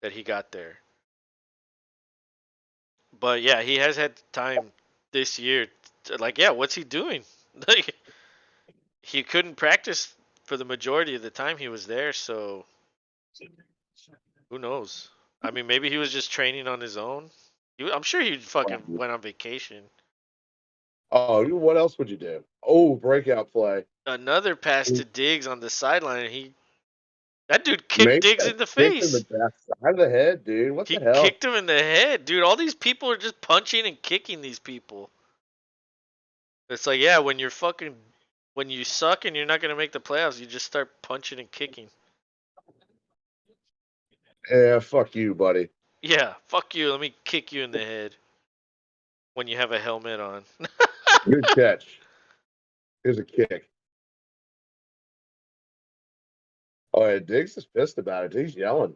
that he got there. But yeah, he has had time this year. Like, yeah, what's he doing? Like, he couldn't practice for the majority of the time he was there, so who knows? I mean, maybe he was just training on his own. I'm sure he fucking went on vacation. Oh, what else would you do? Oh, breakout play. Another pass to Diggs on the sideline, and that dude kicked Maybe Diggs a in the kick in the face. back side of the head, dude. What the He hell? kicked him in the head, dude. All these people are just punching and kicking these people. It's like, yeah, when you suck and you're not gonna make the playoffs, you just start punching and kicking. Yeah, fuck you, buddy. Yeah, fuck you. Let me kick you in the head when you have a helmet on. Good catch. Here's a kick. Oh, yeah, Diggs is pissed about it. He's yelling.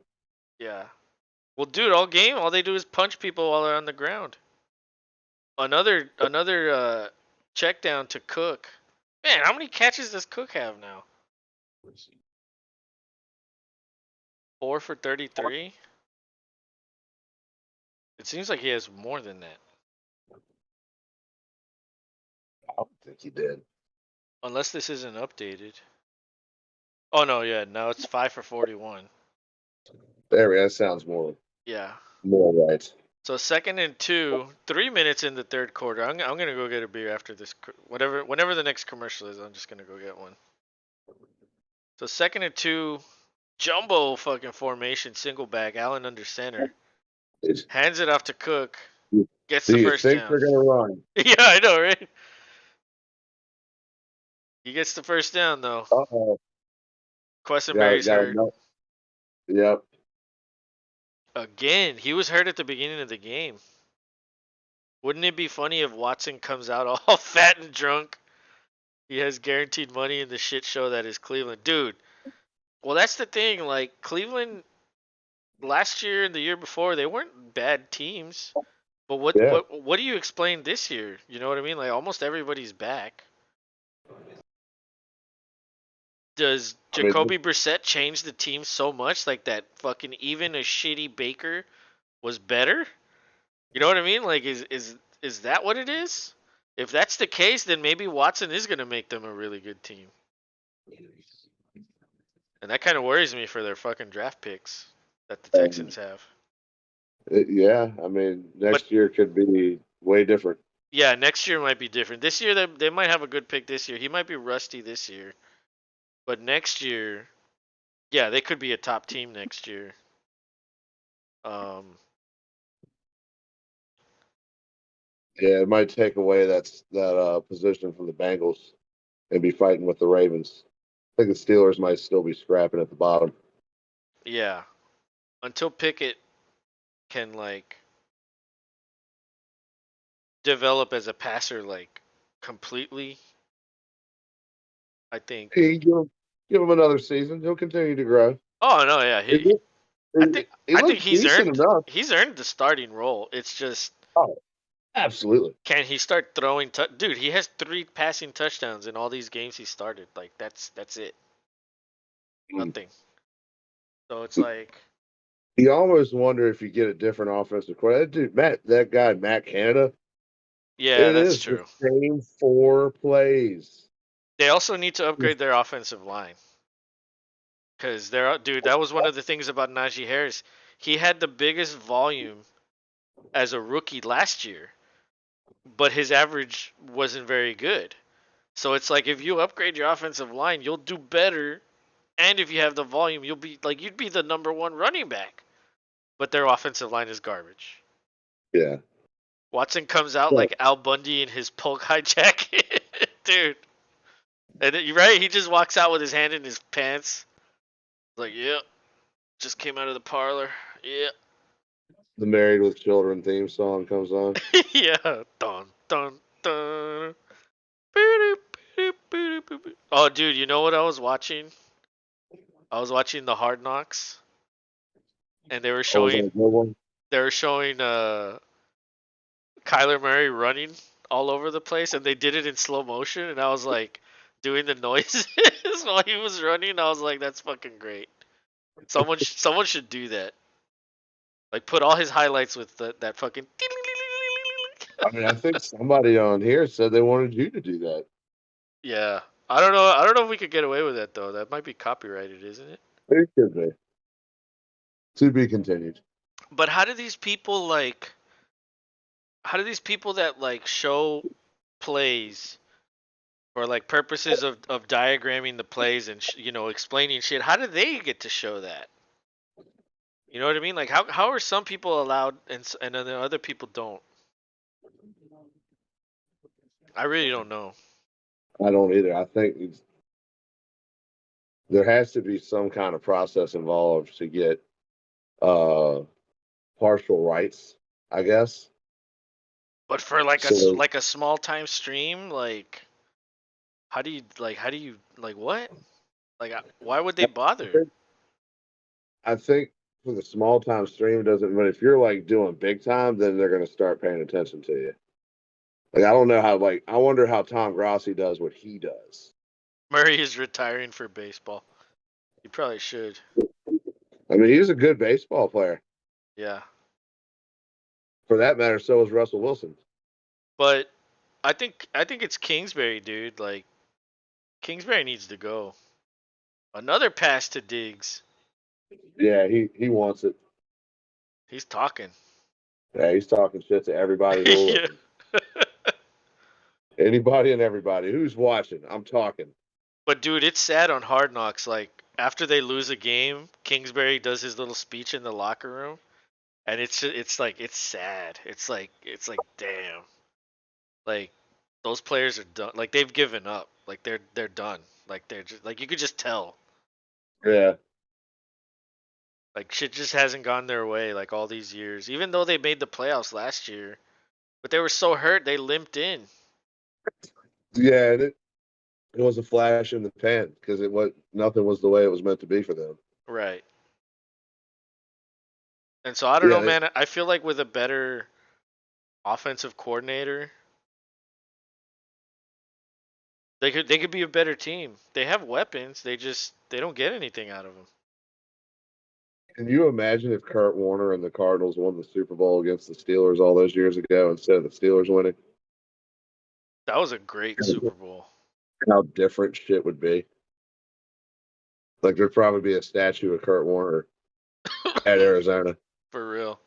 Yeah. Well, dude, all game, all they do is punch people while they're on the ground. Another check down to Cook. Man, how many catches does Cook have now? 4 for 33. It seems like he has more than that. I don't think he did. Unless this isn't updated. Oh no, yeah, no, it's 5 for 41. There we go. That sounds Yeah. more right. So 2nd and 2, 3 minutes in the third quarter. I'm gonna go get a beer after this. Whenever the next commercial is, I'm just gonna go get one. So 2nd and 2, jumbo fucking formation, single back, Allen under center, It's, hands it off to Cook, gets do the you first think down. they're gonna run? Yeah, I know, right? He gets the first down though. Uh-oh. Quessenberry's Got hurt no. Yep. again. He was hurt at the beginning of the game. Wouldn't it be funny if Watson comes out all fat and drunk? He has guaranteed money in the shit show that is Cleveland. Dude, well, that's the thing. Like, Cleveland last year and the year before, they weren't bad teams. But Yeah. what do you explain this year? You know what I mean? Like, almost everybody's back. Does I mean, Jacoby Brissett change the team so much? Like, that fucking even a shitty Baker was better? You know what I mean? Like, is that what it is? If that's the case, then maybe Watson is gonna make them a really good team, and that kind of worries me for their fucking draft picks that the Um, Texans have. yeah, I mean, But next year could be way different. yeah, next year might be different. This year they might have a good pick. This year he might be rusty this year, but next year, yeah, they could be a top team next year. Um, Yeah, it might take away that position from the Bengals and be fighting with the Ravens. I think the Steelers might still be scrapping at the bottom. yeah, until Pickett can like develop as a passer like completely, I think. Hey, give him another season. He'll continue to grow. Oh no, yeah, He, I he, think he I think looks decent enough. he's earned the starting role. It's just Oh, absolutely. can he start throwing? Dude, he has 3 passing touchdowns in all these games he started. Like that's it. Mm. Nothing. So it's like, You almost wonder if you get a different offensive coordinator. Dude, that guy, Matt Canada, yeah, it that's is the true. same 4 plays. They also need to upgrade their offensive line because dude, that was one of the things about Najee Harris. He had the biggest volume as a rookie last year, but his average wasn't very good. So it's like if you upgrade your offensive line, you'll do better, and if you have the volume, you'd be the number 1 running back. But their offensive line is garbage. Yeah. Watson comes out But like Al Bundy in his polk high jacket, dude. And you're right, he just walks out with his hand in his pants, like, "Yeah, just came out of the parlor. Yeah, the Married with Children theme song comes on. yeah." Dun dun dun. Oh, dude, you know what I was watching? I was watching the Hard Knocks, and Oh, was that a good one? they were showing Kyler Murray running all over the place, and they did it in slow motion, and I was like doing the noises while he was running. I was like, that's fucking great. Someone should do that. Like put all his highlights with that fucking. I mean, I think somebody on here said they wanted you to do that. Yeah, I don't know. I don't know if we could get away with that though. That might be copyrighted, isn't it? It could be. To be continued. But how do these people like? How do these people that like show plays for like purposes of diagramming the plays and explaining shit? How do they get to show that? You know what I mean? Like how are some people allowed and then other people don't? I really don't know. I don't either. I think there has to be some kind of process involved to get uh partial rights, I guess. But for like So like a small time stream, like how do you like what? Like why would they I bother? think, I think for the small time stream doesn't, but if you're like doing big time, then they're gonna start paying attention to you. Like I don't know how, like I wonder how Tom Grossi does what he does. Murray is retiring for baseball. He probably should. I mean, he's a good baseball player. Yeah. For that matter, so is Russell Wilson. But I think it's Kingsbury, dude. Like Kingsbury needs to go. Another pass to Diggs. Yeah, he wants it. He's talking. Yeah, he's talking shit to everybody who'll Yeah. listen. Anybody and everybody who's watching, I'm talking. But dude, it's sad on Hard Knocks. Like after they lose a game, Kingsbury does his little speech in the locker room, and it's like it's sad. It's like damn. Like those players are done. Like they've given up. Like they're done. Like they're just like you could just tell. Yeah, Like shit just hasn't gone their way like all these years. Even though they made the playoffs last year, but they were so hurt they limped in. yeah, and it was a flash in the pan because it was nothing was the way it was meant to be for them. Right. And so I don't Yeah, know, man. I feel like with a better offensive coordinator, they could be a better team. They have weapons. They don't get anything out of them. Can you imagine if Kurt Warner and the Cardinals won the Super Bowl against the Steelers all those years ago instead of the Steelers winning? That was a great Super Bowl. How different shit would be. Like there'd probably be a statue of Kurt Warner at Arizona. For real.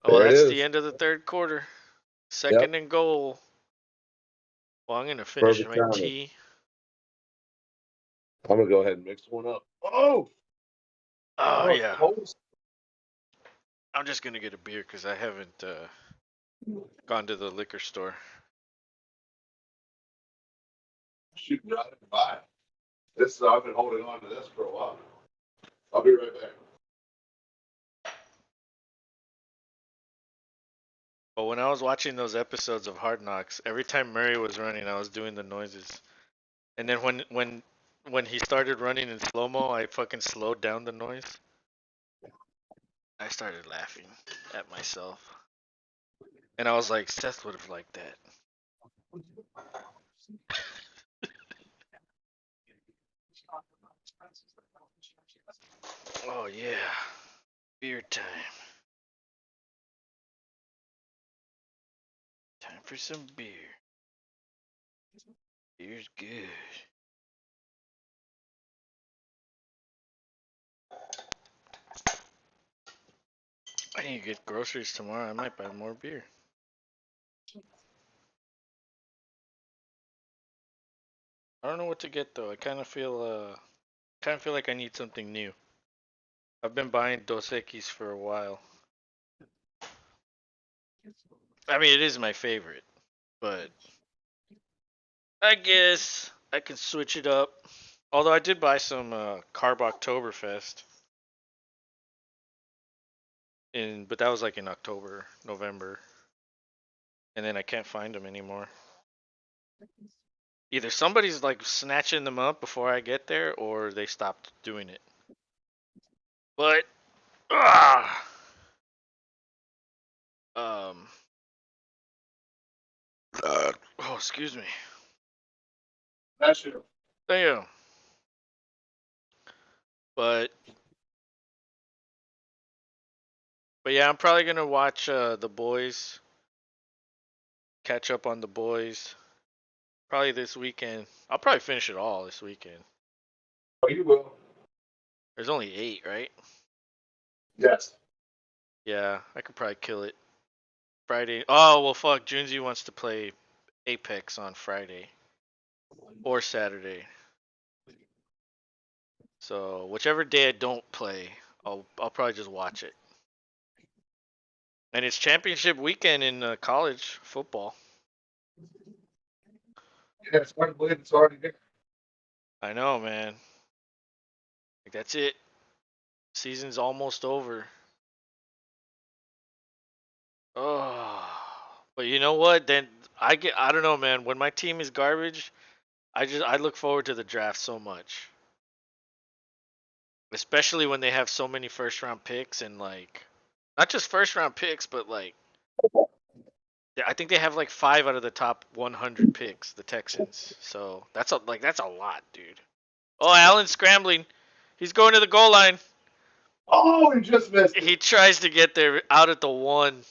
Oh, well, There it that's the is. end of the third quarter. Yep. Second and goal. Well, I'm gonna finish Perfect my timing. tea. I'm gonna go ahead and mix one up. Oh, Oh it's yeah. cold. I'm just gonna get a beer because I haven't gone to the liquor store. Shoot, right by. I've been holding on to this for a while. I'll be right back. But when I was watching those episodes of Hard Knocks, every time Murray was running, I was doing the noises. And then when he started running in slow mo, I fucking slowed down the noise. I started laughing at myself, and I was like, Seth would have liked that. Oh yeah, beer time. Time for some beer. Beer's good. I need to get groceries tomorrow. I might buy more beer. I don't know what to get though. I kind of feel like I need something new. I've been buying Dos Equis for a while. I mean, it is my favorite, but I guess I can switch it up. Although I did buy some Carb Oktoberfest but that was like in October, November, and then I can't find them anymore. Either somebody's like snatching them up before I get there, or they stopped doing it. But ah, um, oh, excuse me. That's you. Damn. But yeah, I'm probably gonna watch The Boys, catch up on The Boys, probably this weekend. I'll probably finish it all this weekend. Oh, you will. There's only 8, right? Yes. Yeah, I could probably kill it. Friday. Oh well, fuck. Junzi wants to play Apex on Friday or Saturday. So whichever day I don't play, I'll probably just watch it. And it's championship weekend in college football. Yeah, it's hard to believe it's already here. I know, man. Like that's it. Season's almost over. Oh, but you know what? Then I don't know, man. When my team is garbage, I look forward to the draft so much. Especially when they have so many first round picks and like not just first round picks, but like I think they have like 5 out of the top 100 picks, the Texans. So that's a lot, dude. Oh, Allen's scrambling. He's going to the goal line. Oh, he just missed it. He tries to get there out at the 1.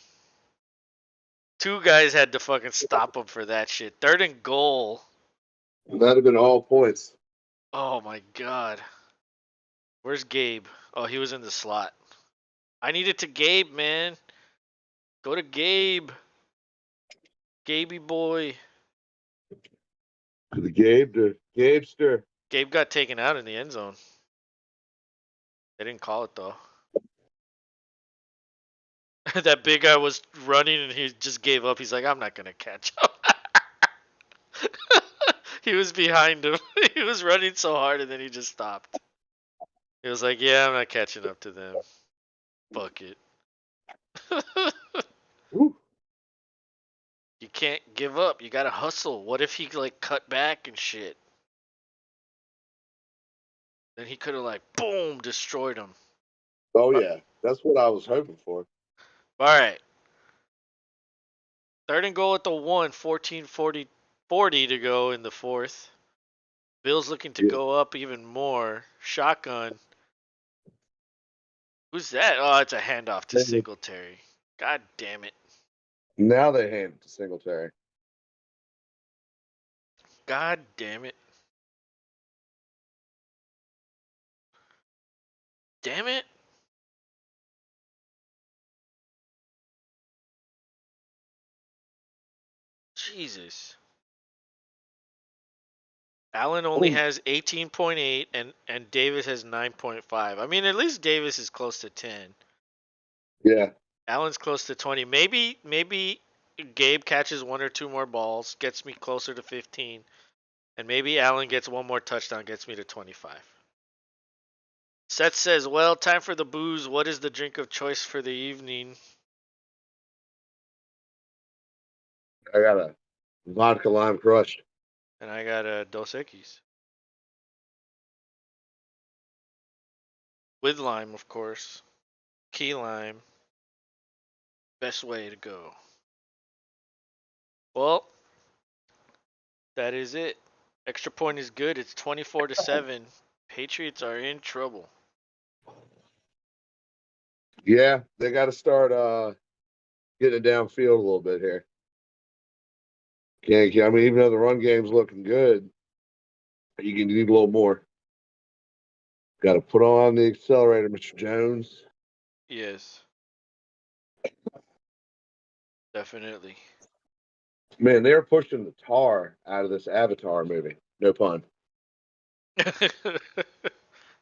2 guys had to fucking stop him for that shit. 3rd and goal. That'd have been all points. Oh my god. Where's Gabe? Oh, he was in the slot. I need it to Gabe, man. Go to Gabe. Gaby boy. To the Gabester. Gabe got taken out in the end zone. They didn't call it though. That big guy was running and he just gave up. He's like, I'm not gonna catch up. He was behind him. He was running so hard and then he just stopped. He was like, yeah, I'm not catching up to them. Fuck it. Ooh. You can't give up. You gotta hustle. What if he like cut back and shit? Then he could have like boom destroyed him. Oh yeah, that's what I was hoping for. All right. 3rd and goal at the 1, 40 to go in the 4th. Bill's looking to Yeah. go up even more. Shotgun. Who's that? Oh, it's a handoff to Singletary. God damn it. Now they hand it to Singletary. God damn it. Damn it. Jesus. Allen only Ooh, has 18.8 and Davis has 9.5. I mean, at least Davis is close to 10. yeah. Allen's close to 20. Maybe Gabe catches one or two more balls, gets me closer to 15, and maybe Allen gets one more touchdown, gets me to 25. Seth says, "Well, time for the booze. What is the drink of choice for the evening?" I got a vodka lime crush. And I got a Dos Equis with lime, of course. Key lime, best way to go. Well, that is it. Extra point is good. It's 24-7. Patriots are in trouble. Yeah, they got to start getting it downfield a little bit here. I mean, even though the run game's looking good, you can need a little more. Got to put on the accelerator, Mr. Jones. Yes, definitely. Man, they're pushing the tar out of this Avatar movie. No pun.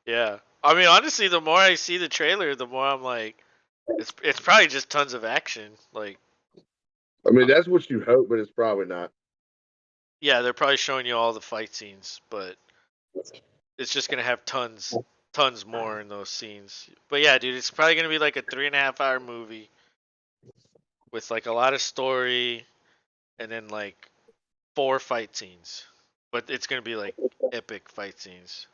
Yeah. I mean, honestly, the more I see the trailer, the more I'm like, it's probably just tons of action. Like, I mean, that's what you hope, but it's probably not. yeah, they're probably showing you all the fight scenes, but it's just gonna have tons more in those scenes. But yeah, dude, it's probably gonna be like a 3.5 hour movie with like a lot of story and then like 4 fight scenes. But it's gonna be like epic fight scenes.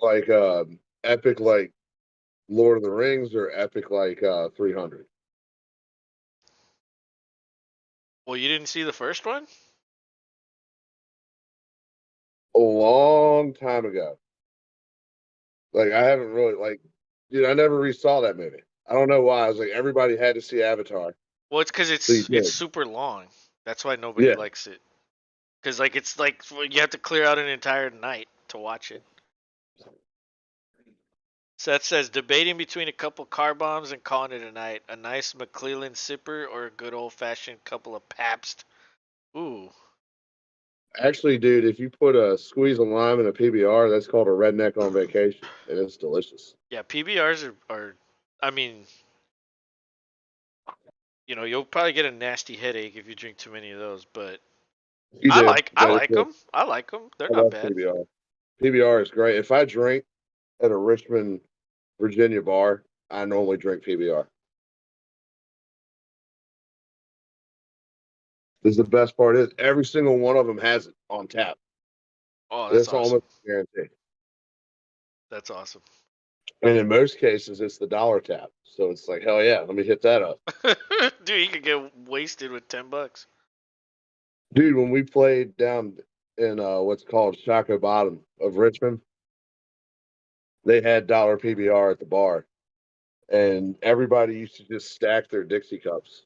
Like epic, like Lord of the Rings, or epic, like 300. Well, you didn't see the first one? A long time ago. Like I haven't really like, dude. I never resaw that movie. I don't know why. I was like, everybody had to see Avatar, Well, it's because so you it's did. super long. That's why nobody Yeah, likes it. Because like it's like you have to clear out an entire night to watch it. Seth says debating between a couple car bombs and calling it a night. A nice McClellan sipper or a good old fashioned couple of Pabst. Ooh, actually, dude, if you put a squeeze of lime in a PBR, that's called a redneck on vacation, and it's delicious. yeah, PBRs are. I mean, you'll probably get a nasty headache if you drink too many of those. But You I do, like I but it's like good. them. I like them. They're I not love bad. PBR. PBR is great. If I drink at a Richmond, Virginia bar, I normally drink PBR. This is the best part is every single one of them has it on tap. Oh, that's That's awesome. almost guaranteed. That's awesome. And in most cases, it's the dollar tap. So it's like, hell yeah, let me hit that up. Dude, you could get wasted with $10. Dude, when we played down in what's called Shaco Bottom of Richmond, they had dollar PBR at the bar. And everybody used to just stack their Dixie cups.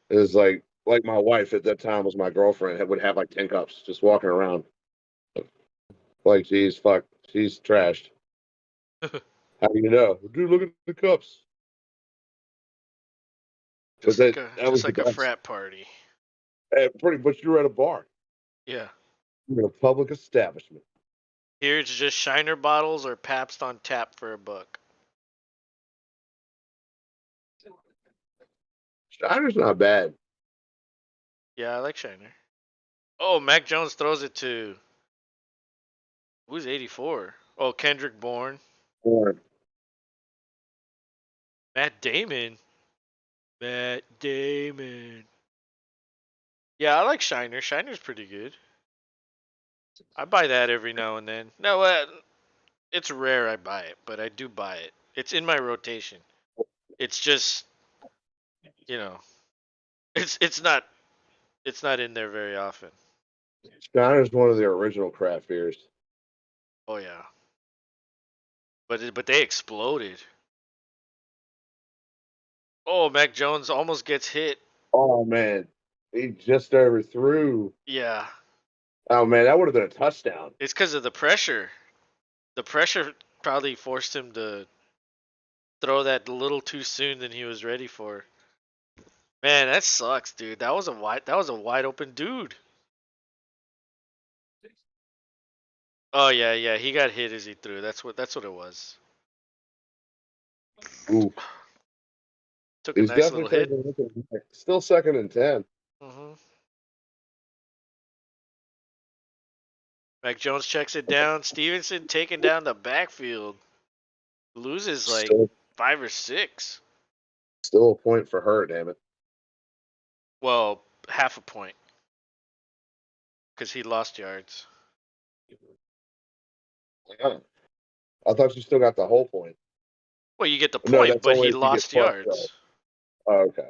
It was like my wife at that time was my girlfriend, would have like 10 cups just walking around. Like, geez, fuck, she's trashed. How do you know? Dude, look at the cups. But just like a that just was the like a best. frat party. Pretty much you were at a bar. Yeah. You're in a public establishment. Here it's just Shiner bottles or Pabst on tap for $1. Shiner's not bad. Yeah, I like Shiner. Oh, Mac Jones throws it to who's 84? Oh, Kendrick Bourne. Or Matt Damon. Matt Damon. Yeah, I like Shiner. Shiner's pretty good. I buy that every now and then. No, it's rare I buy it, but I do buy it. It's in my rotation. It's just, you know, it's not in there very often. Shiner's one of the original craft beers. Oh yeah. But they exploded. Oh, Mac Jones almost gets hit. Oh man, he just overthrew. Yeah, Oh man, that would have been a touchdown. it's because of the pressure. The pressure probably forced him to throw that a little too soon than he was ready for. Man, that sucks, dude. That was a wide open dude. Oh yeah, he got hit as he threw. That's what it was. Ooh, Took a he's nice definitely little hit. taking a look at Mac. Still 2nd and 10. hmm Mac Jones checks it down. Stevenson taking down the backfield. Loses like Still, 5 or 6. still a point for her. Damn it. Well, half a point because he lost yards. Yeah. I thought you still got the whole point. Well, you get the No, point, that's but only he if you get lost plus 12. yards. Oh, okay.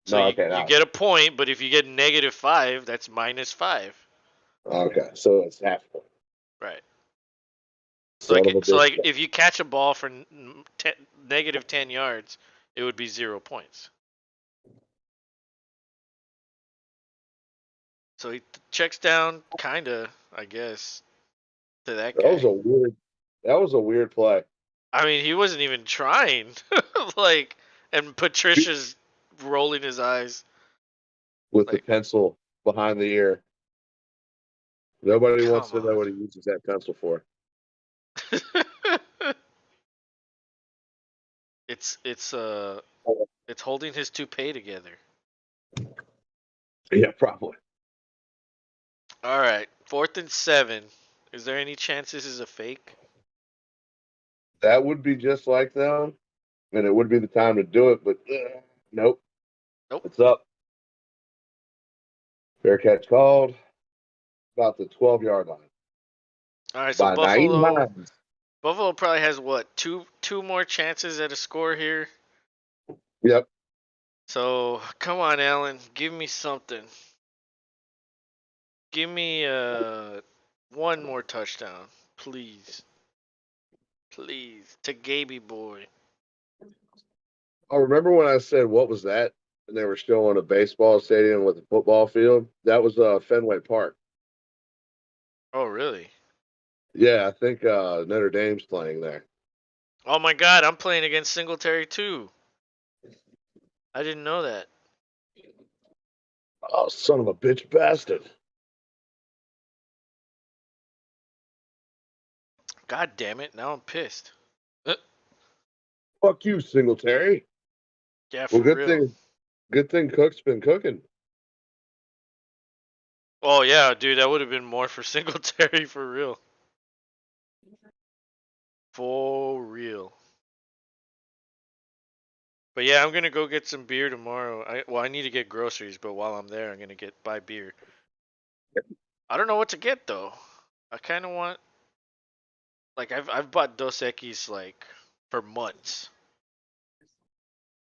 So No, you okay, you now. get a point, but if you get -5, that's -5. Okay, so it's half point. Right. So Son of like a so bitch. like if you catch a ball for -10 yards, it would be 0 points. So he checks down, kinda, I guess, to that That was guy. a weird. That was a weird play I mean, he wasn't even trying. Like, and Patricia's rolling his eyes. with the Like, pencil behind the ear. Nobody wants come to know on. what he uses that pencil for. It's it's holding his toupee together. Yeah, probably. All right, 4th and 7. Is there any chance this is a fake? That would be just like them, and it would be the time to do it. But nope, Nope. it's up. Fair catch called about the 12-yard line All right, so by Naeem Buffalo Hines. Buffalo probably has what, two more chances at a score here. Yep. So come on, Allen, give me something. Give me one more touchdown, please, please, to Gaby boy. I remember when I said, "What was that?" And they were still in a baseball stadium with a football field. That was Fenway Park. Oh really? Yeah, I think Notre Dame's playing there. Oh my God, I'm playing against Singletary too. I didn't know that. Oh, son of a bitch bastard! God damn it! Now I'm pissed. Uh, Fuck you, Singletary. yeah, Well, for real. good thing Cook's been cooking. Oh yeah, dude, that would have been more for Singletary for real. For real. But yeah, I'm gonna go get some beer tomorrow. I need to get groceries, but while I'm there, I'm gonna buy beer. I don't know what to get though. I kind of want, like, I've bought Dos Equis like for months.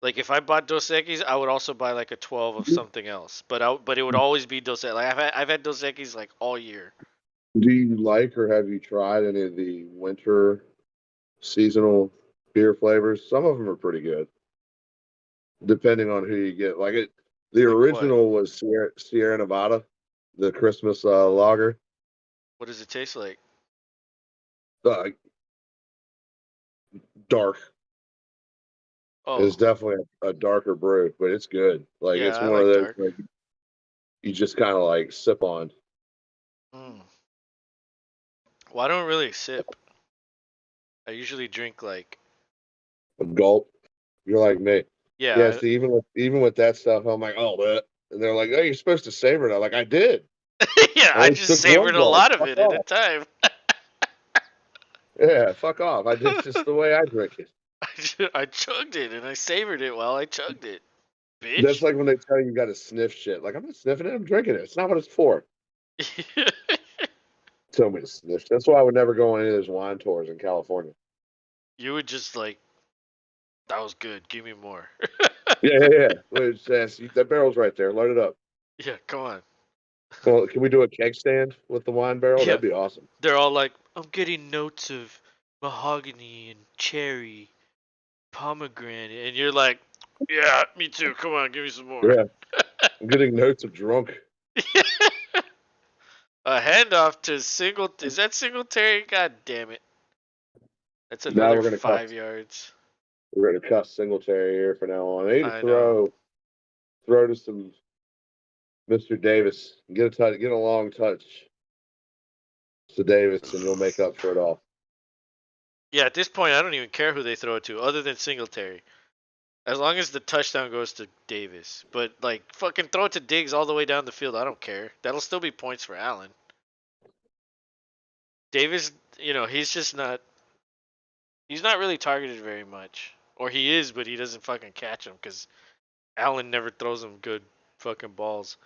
Like if I bought Dos Equis, I would also buy like a 12 of something else. But it would always be Dos Equis. Like I've had Dos Equis like all year. Do you like or have you tried any of the winter seasonal beer flavors? Some of them are pretty good, depending on who you get. The Like what? original was Sierra Nevada, the Christmas lager. What does it taste like? Uh, dark. It's Oh, definitely a darker brew, but it's good. Like yeah, it's I one of like those dark. like you just kind of like sip on. Mm. Well, I don't really sip. I usually drink like, A gulp. You're like me. Yeah, yeah. see, even with that stuff, I'm like, oh, that. And they're like, oh, you're supposed to savor it. I'm like, I did. Yeah, I I only just took one savored a gulp. lot of Fuck it at a off. time. Yeah, fuck off. It's just the way I drink it. I chugged it and I savored it while I chugged it, That's bitch. like when they tell you you got to sniff shit. Like, I'm not sniffing it. I'm drinking it. It's not what it's for. Tell me to sniff. That's why I would never go on any of those wine tours in California. You would just like, that was good. Give me more. Yeah, yeah, yeah. That barrel's right there. Load it up. Yeah, come on. Well, can we do a keg stand with the wine barrel? Yeah, That'd be awesome. they're all like, I'm getting notes of mahogany and cherry, pomegranate, and you're like, yeah, me too. Come on, give me some more. Yeah, I'm getting notes of drunk. A handoff to single. Is that Singletary? God damn it. That's Now another 5 yards. we're gonna cuss Singletary here for now on. I need to I know. throw to some Mr. Davis. Get a long touch to Davis, and you'll make up for it all. Yeah, at this point, I don't even care who they throw it to, other than Singletary. As long as the touchdown goes to Davis. But, like, fucking throw it to Diggs all the way down the field. I don't care. That'll still be points for Allen. Davis, he's just not. He's not really targeted very much. Or he is, but he doesn't fucking catch him because Allen never throws him good fucking balls.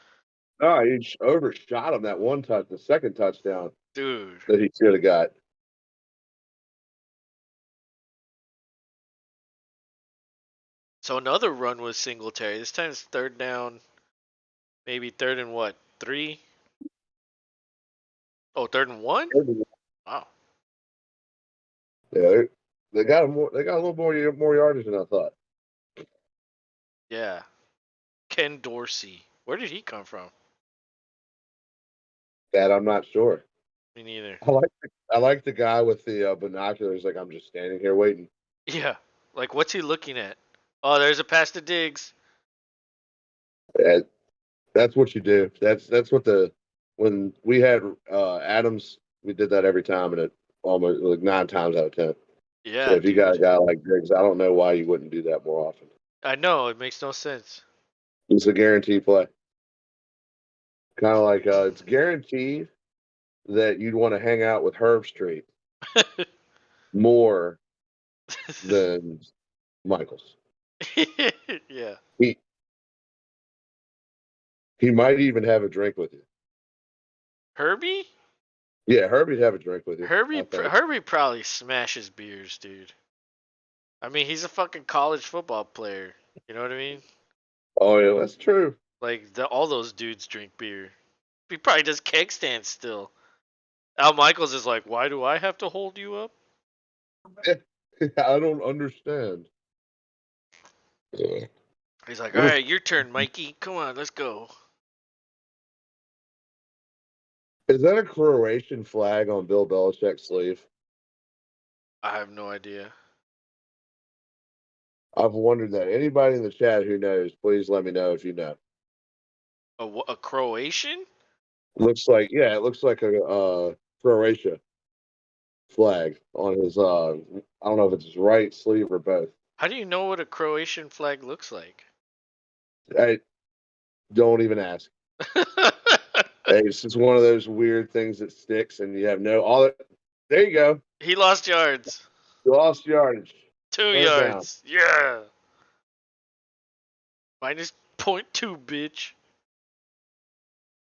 Oh, he overshot him that one touch, the second touchdown Dude. that he should have got. So another run was Singletary. This time it's third down, maybe third and what? 3? Oh, third and 1? Wow. Yeah, they got more. They got a little more yardage than I thought. Yeah. Ken Dorsey. Where did he come from? That I'm not sure. Me neither. I like the guy with the binoculars. Like I'm just standing here waiting. Yeah. Like, what's he looking at? Oh, there's a pass to Diggs. And that's what you do. That's what when we had Adams, we did that every time, and it almost like 9 times out of 10. So Yeah, if you got a dude. guy like Diggs, I don't know why you wouldn't do that more often. I know. It makes no sense. It's a guaranteed play. Kind of like it's guaranteed that you'd want to hang out with Herb Street more than Michaels. Yeah. He he might even have a drink with you. Herbie? Yeah, Herbie'd have a drink with you, I think. Herbie probably smashes beers, dude. I mean, he's a fucking college football player. You know what I mean? Oh yeah, that's true. Like all those dudes drink beer. He probably does keg stands still. Al Michaels is like, why do I have to hold you up? I don't understand. He's like, all right, your turn, Mikey. Come on, let's go. Is that a Croatian flag on Bill Belichick's sleeve? I have no idea. I've wondered that. Anybody in the chat who knows, please let me know if you know. A Croatian? It looks like a Croatia flag on his I don't know if it's his right sleeve or both. How do you know what a Croatian flag looks like? I don't even ask. Hey, it's just one of those weird things that sticks, and you have no all. There you go. He lost yards. You lost yardage. 2 Third down. yards. Yeah. Minus .2, bitch.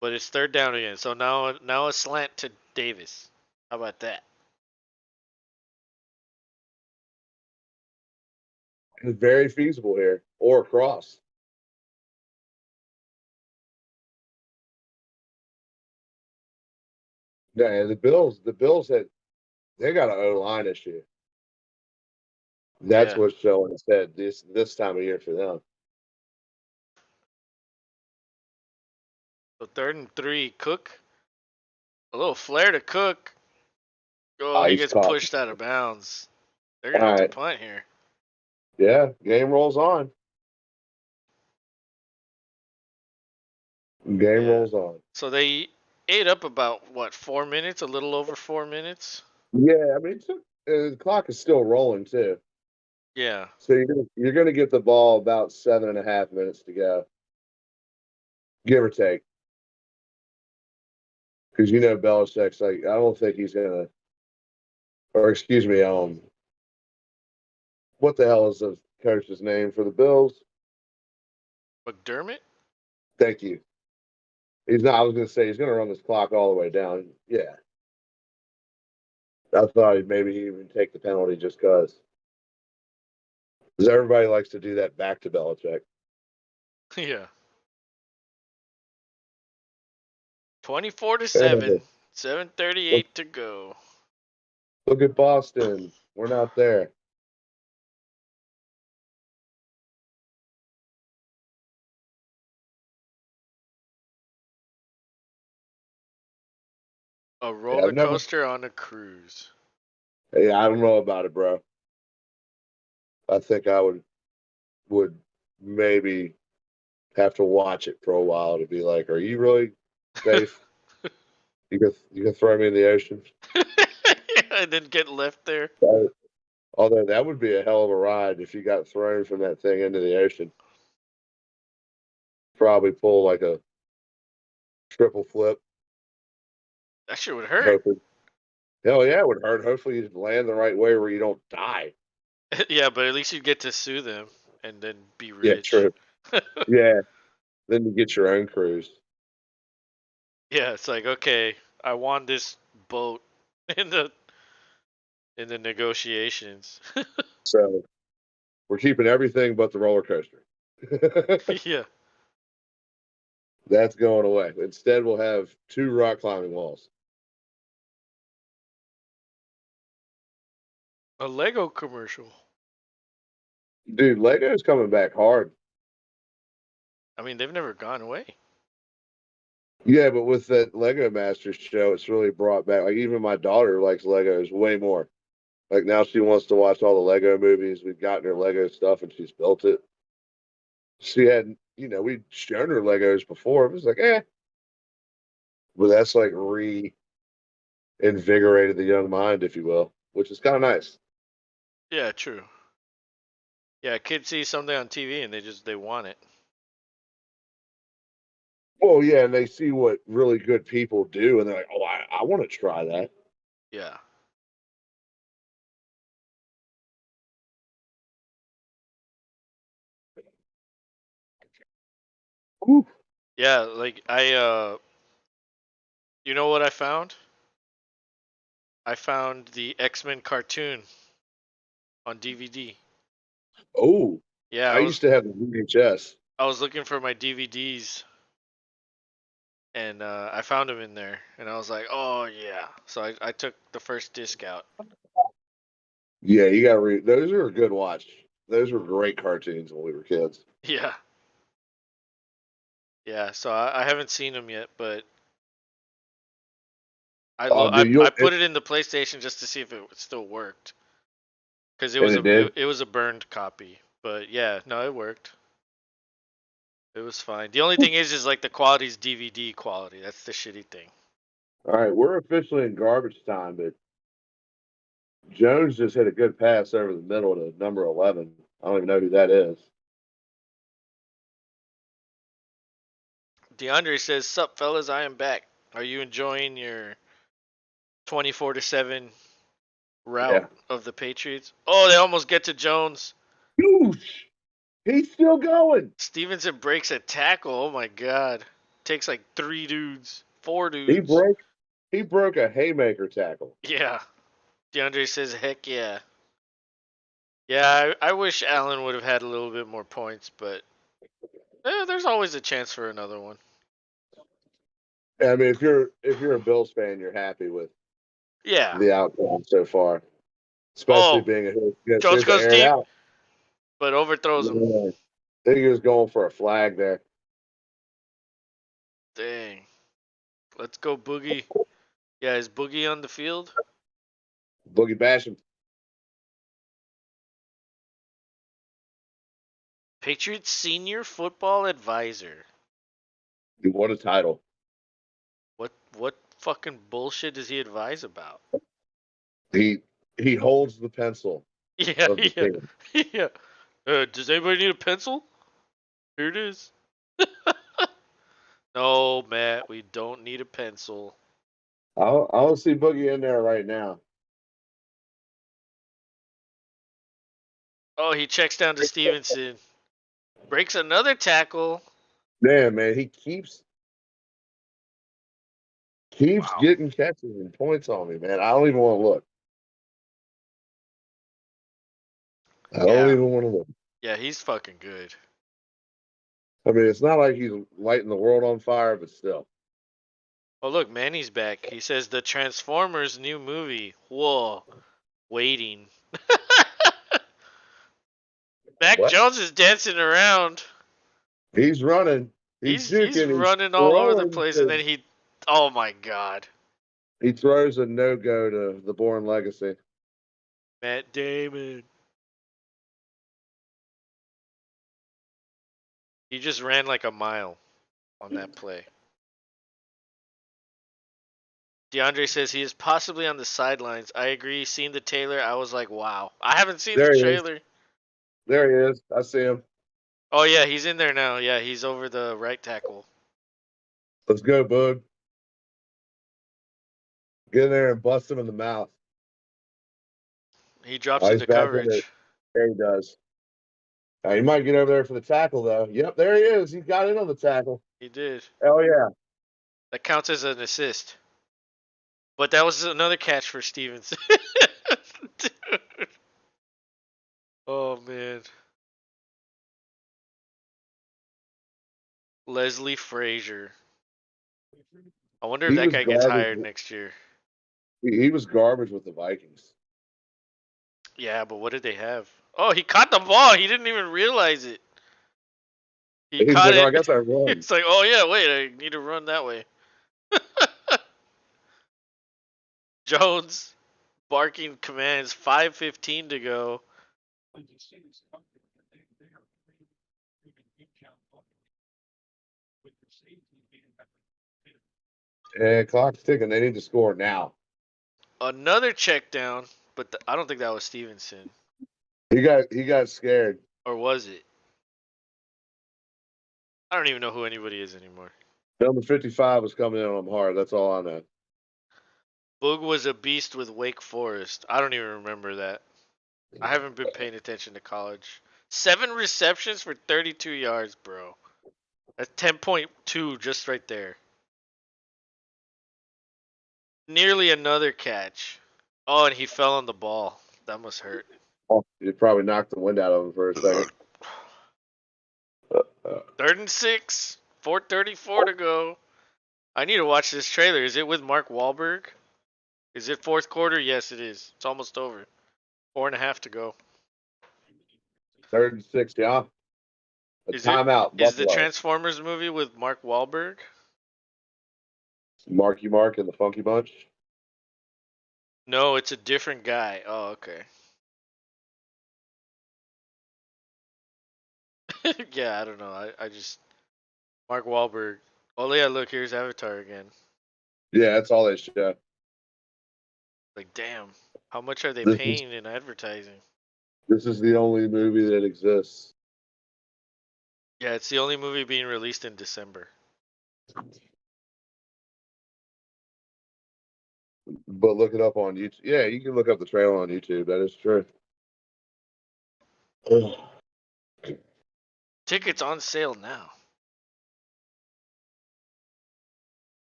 But it's third down again. So now a slant to Davis. How about that? It's very feasible here, or across. Yeah, the Bills had they got an O line issue. That's Yeah. what's showing instead this time of year for them. So third and 3, Cook. A little flare to Cook. Oh, he He's gets caught. pushed out of bounds. They're All gonna have to right. punt here. Yeah, game rolls on. Game Yeah. rolls on. So they ate up about what, 4 minutes? A little over 4 minutes. Yeah, I mean, the clock is still rolling too. Yeah. So you're gonna get the ball about 7.5 minutes to go, give or take. Because Belichick's like, I don't think he's gonna, or excuse me, what the hell is the coach's name for the Bills? McDermott. Thank you. He's not. I was gonna say he's gonna run this clock all the way down. Yeah, I thought maybe he'd even take the penalty just because everybody likes to do that back to Belichick. Yeah. 24 to And 7. 7:38 to go. Look at Boston. We're not there. A Yeah, roller coaster on a cruise. I don't know about it, bro. I think I would maybe have to watch it for a while to be like, are you really safe? You can throw me in the ocean. Yeah, and then get left there. Although that would be a hell of a ride if you got thrown from that thing into the ocean. Probably pull like a triple flip. That shit would hurt. Hopefully, hell yeah, it would hurt. Hopefully, you land the right way where you don't die. Yeah, but at least you get to sue them and then be Yeah, rich. true. Yeah, then you get your own cruise. Yeah, it's like, okay, I won this boat in the negotiations. So we're keeping everything but the roller coaster. Yeah. That's going away. Instead, we'll have 2 rock climbing walls. A Lego commercial. Dude, Lego's coming back hard. I mean, they've never gone away. Yeah, but with that Lego Masters show, it's really brought back. Like even my daughter likes Legos way more. Like now she wants to watch all the Lego movies. We've gotten her Lego stuff and she's built it. She had, we'd shown her Legos before. It was like, but that's like reinvigorated the young mind, if you will, which is kind of nice. Yeah, true. Yeah, kids see something on TV and they want it. Well, yeah, and they see what really good people do, and they're like, "Oh, I want to try that." Yeah. Whew. Yeah, like you know what I found? I found the X-Men cartoon on DVD. Oh, Yeah, I used to have the VHS. I was looking for my DVDs and I found them in there and I was like, "Oh yeah." So I took the first disc out. Yeah, you got to read. Those are a good watch. Those were great cartoons when we were kids. Yeah. Yeah, so I haven't seen them yet, but Oh, dude, I put it in the PlayStation just to see if it still worked because and it did. it was a burned copy. But yeah, no, it worked. It was fine. The only thing is like the quality's DVD quality. That's the shitty thing. All right, we're officially in garbage time, but Jones just hit a good pass over the middle to number 11. I don't even know who that is. DeAndre says, "Sup, fellas? I am back. Are you enjoying your 24-7 route Yeah. of the Patriots?" Oh, they almost get to Jones. Goosh! He's still going. Stevenson breaks a tackle. Oh my god. Takes like 4 He dudes. broke. He broke a haymaker tackle. Yeah. DeAndre says, "Heck yeah." Yeah, I wish Allen would have had a little bit more points, but there's always a chance for another one. I mean, if you're a Bills fan, you're happy with Yeah. the outcome so far, especially Oh, being Jones here's the goes air it deep, out. but overthrows him. Yeah. I think he was going for a flag there. Dang. Let's go, Boogie. Yeah, is Boogie on the field? Boogie Basham. Patriots senior football advisor. He won a title. What fucking bullshit does he advise about? He he holds the pencil Yeah, of the yeah, team. yeah. Does anybody need a pencil? Here it is. No, Matt, we don't need a pencil. I don't see Boogie in there right now. Oh, he checks down to Stevenson. Breaks another tackle. Damn, man, he keeps Wow. getting catches and points on me, man. I don't even want to look. I don't Yeah. even want to look. Yeah, he's fucking good. I mean, it's not like he's lighting the world on fire, but still. Oh look, Manny's back. He says the Transformers new movie. Whoa, waiting. Mac What? Jones is dancing around. He's running. He's He's juking. He's running all over the throwing. place, and then oh my god, He throws a no-go to the Bourne Legacy. Matt Damon. He just ran like a mile on that play. DeAndre says he is possibly on the sidelines. I agree. Seeing the trailer, I was like, wow. I haven't seen the There he is. trailer. There he is. I see him. Oh yeah, he's in there now. Yeah, he's over the right tackle. Let's go, Boog. Get in there and bust him in the mouth. He drops Oh, he's into back in it. coverage. There he does. He might get over there for the tackle, though. Yep, there he is. He got in on the tackle. He did. Hell yeah. That counts as an assist. But that was another catch for Stevenson. Dude. Oh man. Leslie Frazier. I wonder if He that was guy gets garbage. hired next year. He was garbage with the Vikings. Yeah, but what did they have? Oh, he caught the ball. He didn't even realize it. He He was caught like, oh, I it. guess I run. It's like, oh yeah, wait, I need to run that way. Jones barking commands. 5:15 to go. And clock's ticking. They need to score now. Another check down, but I don't think that was Stevenson. He got scared. Or was it? I don't even know who anybody is anymore. Number 55 was coming in on him hard. That's all I know. Boog was a beast with Wake Forest. I don't even remember that. I haven't been paying attention to college. 7 receptions for 32 yards, bro. That's 10.2 just right there. Nearly another catch. Oh, and he fell on the ball. That must hurt. Oh, you probably knocked the wind out of him for a second. 3rd and 6. 4:34 to go. I need to watch this trailer. Is it with Mark Wahlberg? Is it fourth quarter? Yes, it is. It's almost over. 4.5 to go. 3rd and 6, yeah. A Is it? timeout, Is the Buffalo. Transformers movie with Mark Wahlberg? Marky Mark and the Funky Bunch. No, it's a different guy. Oh, okay. Yeah, I don't know. I just Mark Wahlberg. Oh yeah, look, here's Avatar again. Yeah, that's all they show. Like, damn, how much are they This is paying in advertising? this is the only movie that exists. Yeah, it's the only movie being released in December. But look it up on YouTube. Yeah, you can look up the trailer on YouTube. That is true. Ugh. Tickets on sale now.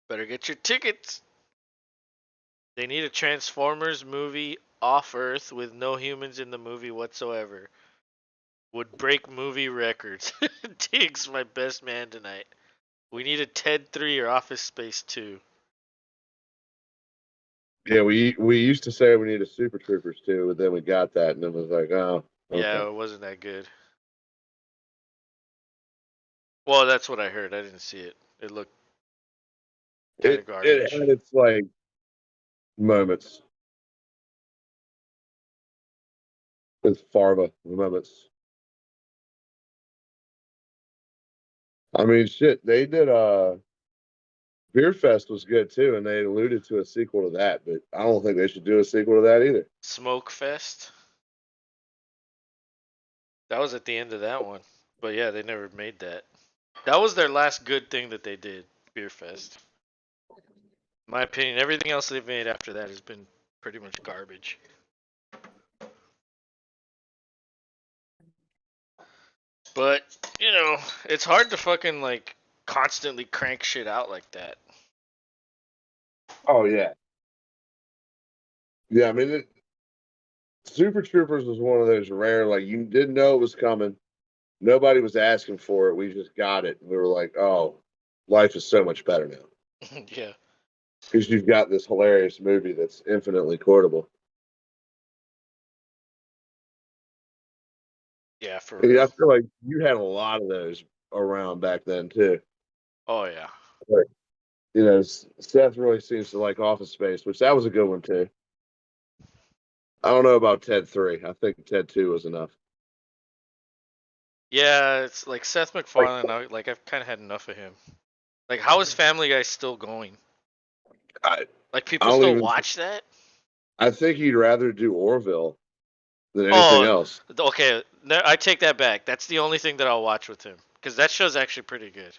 Better get your tickets. They need a Transformers movie off Earth with no humans in the movie whatsoever. Would break movie records. Diggs, my best man tonight. We need a Ted 3 or Office Space 2. Yeah, we used to say we needed Super Troopers too, but then we got that, and it was like, oh, Yeah, okay. it wasn't that good. Well, that's what I heard. I didn't see it. It looked kind of It garbage. had its like moments. It's Farva moments. I mean, shit, they did Beer Fest was good too, and they alluded to a sequel to that, but I don't think they should do a sequel to that either. Smoke Fest. That was at the end of that one. But yeah, they never made that. That was their last good thing that they did, Beer Fest. In my opinion, everything else they've made after that has been pretty much garbage. But, you know, it's hard to fucking like constantly crank shit out like that. Oh yeah, yeah. I mean, Super Troopers was one of those rare, like you didn't know it was coming. Nobody was asking for it. We just got it. We were like, oh. life is so much better now Yeah. because you've got this hilarious movie that's infinitely quotable. Yeah, for Yeah, I real. feel like you had a lot of those around back then too. Oh yeah. Like, Seth really seems to like Office Space, which that was a good one too. I don't know about Ted 3. I think Ted 2 was enough. Yeah, it's like Seth Like, MacFarlane. I've kind of had enough of him. Like, how is Family Guy still going? I, Like, I people don't still even. watch that? I think he'd rather do Orville than anything Oh, else. okay. No, I take that back. That's the only thing that I'll watch with him because that show's actually pretty good.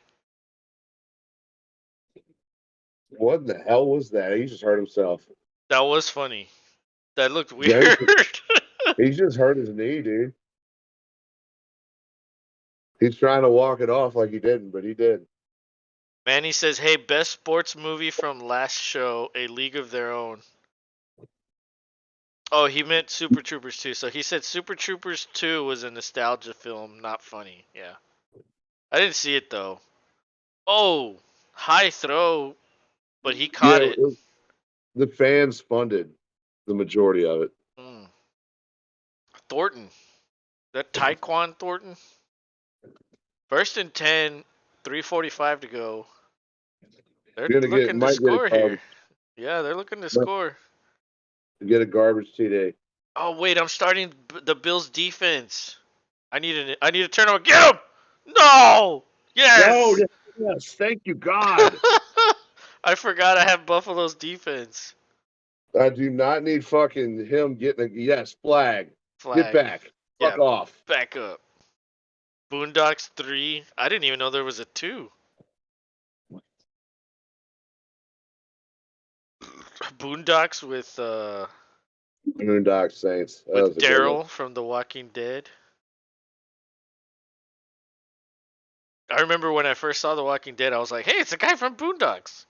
What in the hell was that? He just hurt himself. That was funny. That looked Yeah, weird. he just hurt his knee, dude. He's trying to walk it off like he didn't, but he did. Manny says, "Hey, best sports movie from last show, A League of Their Own." Oh, he meant Super Troopers 2. So he said Super Troopers 2 was a nostalgia film, not funny. Yeah. I didn't see it though. Oh, high throw, but he caught Yeah, it. the fans funded the majority of it. Mm. Thornton. That Taekwon Thornton? First and 10, 3:45 to go. They're You're gonna looking to might get a score here. garbage, Yeah, they're looking to might score. get a garbage TD. Oh wait, I'm starting the Bills defense. I need a turnover. Get him! No! No, Yes! yes, thank you, God. I forgot I have Buffalo's defense. I do not need fucking him getting a yes flag. Get Flag. back. Fuck Yeah, off. back up. Boondocks 3. I didn't even know there was a 2. Boondocks Moondock Saints. That with was a good one. Daryl from The Walking Dead. I remember when I first saw The Walking Dead, I was like, "Hey, it's a guy from Boondocks."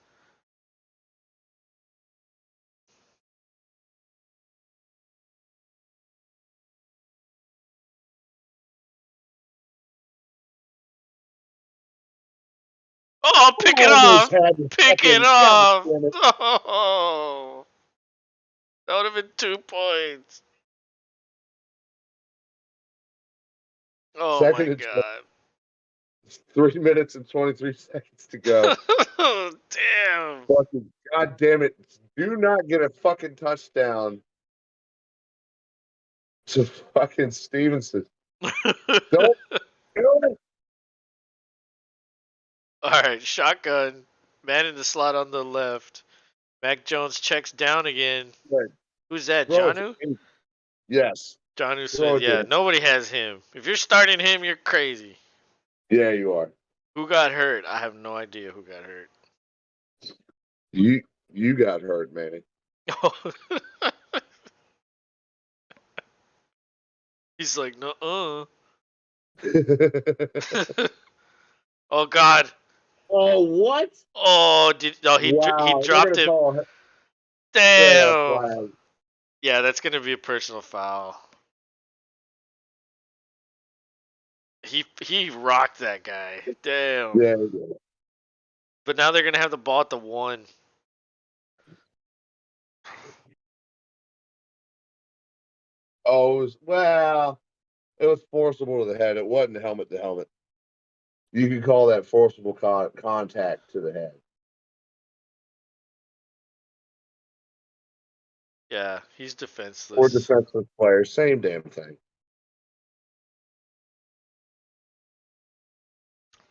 Oh, pick it Almost off! had the Pick it fucking God off! damn it. Oh, that would have been 2 points. Oh my Second and god. 3 minutes and 23 seconds to go. Damn. Fucking God damn it. Do not get a fucking touchdown to fucking Stevenson. Don't do it. All right, shotgun. Man in the slot on the left. Mac Jones checks down again. Who's that? Throw it to Janu? me. Yes. Janu Throw Smith. it to Yeah, him. nobody has him. If you're starting him, you're crazy. Yeah, you are. Who got hurt? I have no idea who got hurt. You you got hurt, Manny. He's like, no, Oh God. Oh, what? Oh, did no? He Wow. They're dropped gonna him. call Damn. flag. Yeah, that's gonna be a personal foul. He rocked that guy. Damn. Yeah. But now they're gonna have the ball at the 1. Oh, it was forcible to the head. It wasn't helmet to helmet. You could call that forcible contact to the head. Yeah, he's Or defenseless. defensive player, same damn thing.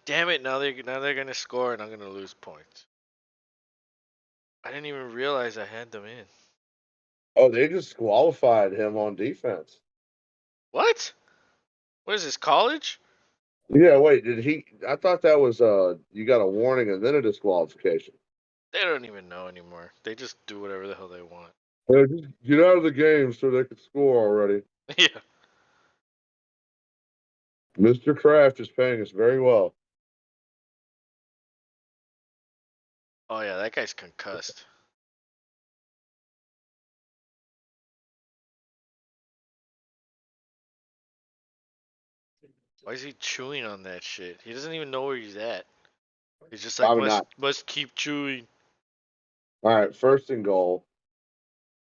Damn it! Now they're gonna score and I'm gonna lose points. I didn't even realize I had them in. Oh, they disqualified him on defense. What? What is this, college? Yeah, wait, did he? I thought that was you got a warning and then a disqualification. They don't even know anymore. They just do whatever the hell they want. Just get out of the game so they could score already. Yeah. Mr. Kraft is paying us very well. Oh yeah, that guy's concussed. Why is he chewing on that shit? He doesn't even know where he's at. He's just like Probably must not. must keep chewing. All right, first and goal.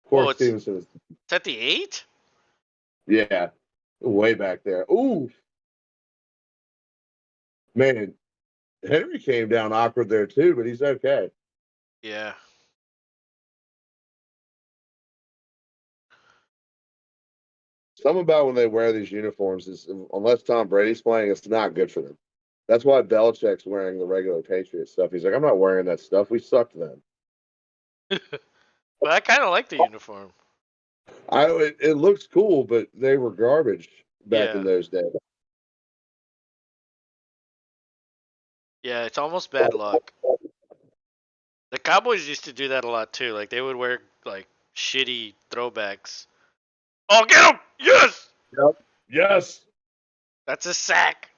Oh, Corey it's Stevenson is, at the 8? yeah, way back there. Ooh, man, Henry came down awkward there too, but he's okay. Yeah. Something about when they wear these uniforms is, unless Tom Brady's playing, it's not good for them. That's why Belichick's wearing the regular Patriots stuff. He's like, I'm not wearing that stuff. We sucked then. But I kind of like the uniform. It looks cool, but they were garbage back in Yeah. those days. Yeah, it's almost bad luck. The Cowboys used to do that a lot too. Like they would wear like shitty throwbacks. Oh, get him! Yes! Yep. Yes. That's a sack.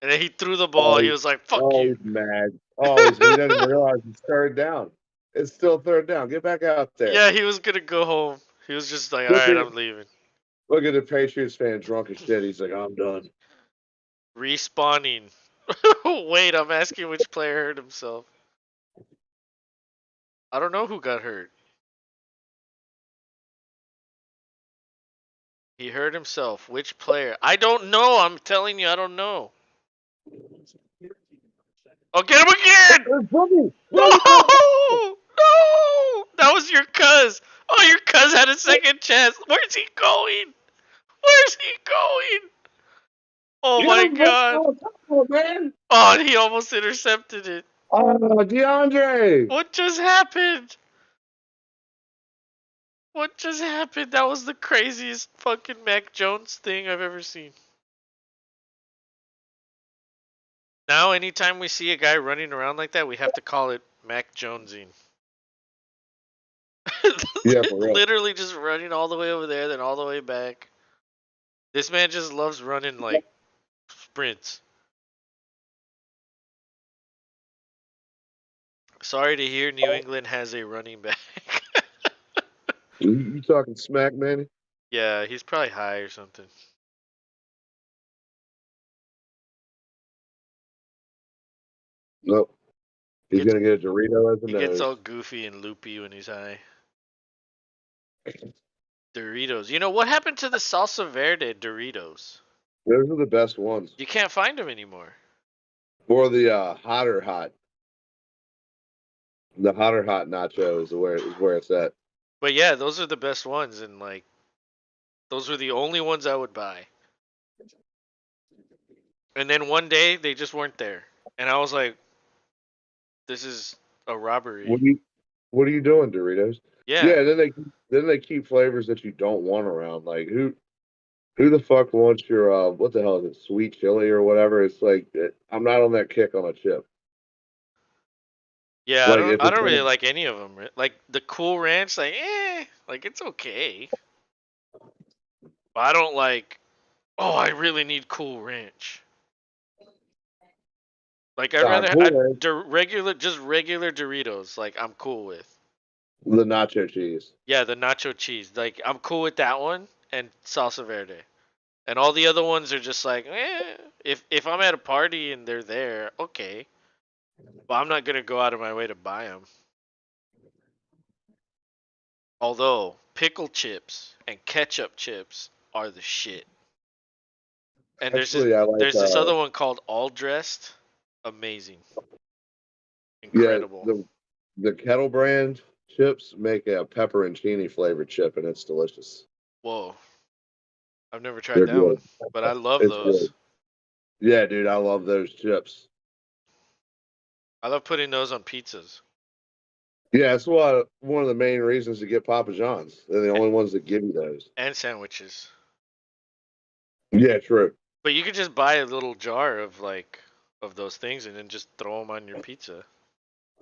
And then he threw the ball. Oh, He was like, "Fuck oh, you." he's mad. Oh, he doesn't even realize it's third down. It's still third down. Get back out there. Yeah, he was gonna go home. He was just like, "All Look right, at I'm leaving." look at the Patriots fan drunk as shit. He's like, I'm done. Respawning. Wait, I'm asking which player hurt himself. I don't know who got hurt. He hurt himself. Which player? I don't know. I'm telling you, I don't know. Oh, get him again! There's Boogie. No! Yeah, he's got it. No! That was your cuz. Oh, your cuz had a second chance. Where's he going? Where's he going? Oh Get my him, Boogie. god. Oh, come on, man. Oh, and he almost intercepted it. Oh, DeAndre. What just happened? What just happened? That was the craziest fucking Mac Jones thing I've ever seen. Now, anytime we see a guy running around like that, we have to call it Mac Jonesing. Yeah, for real. Literally just running all the way over there, then all the way back. This man just loves running like sprints. Sorry to hear New England has a running back. You talking smack, man? Yeah, he's probably high or something. Nope. He's Gets gonna get a Dorito as a he gets all nose. goofy and loopy when he's high. Doritos. You know what happened to the salsa verde Doritos? Those are the best ones. You can't find them anymore. For the hotter hot, the hotter hot nacho is where it's at. But yeah, those are the best ones, and like those were the only ones I would buy. And then one day they just weren't there, and I was like, "This is a robbery." What are you doing, Doritos? Yeah, Yeah, then they keep flavors that you don't want around. Like who the fuck wants your what the hell is it, sweet chili or whatever? It's like I'm not on that kick on a chip. yeah. I Like don't if I it's don't really like any of them. Like the Cool Ranch, like it's okay. But I don't like. Oh, I really need Cool Ranch. Like I'd rather Cool Ranch, regular, just regular Doritos. Like I'm cool with. the nacho cheese. Yeah, the nacho cheese. Like I'm cool with that one and salsa verde. And all the other ones are just like, if I'm at a party and they're there, okay. But I'm not gonna go out of my way to buy them. Although pickle chips and ketchup chips are the shit. And Actually, I like there's this other one called All Dressed. Amazing, yeah, incredible. the Kettle brand chips make a pepperoncini flavored chip, and it's delicious. Whoa, I've never tried They're that one, good. but I love It's good. those. Yeah, dude, I love those chips. I love putting those on pizzas Yeah, that's one of the main reasons to get Papa John's. They're the only ones that give you those. and sandwiches. Yeah, true. But you could just buy a little jar of of those things and then just throw them on your pizza.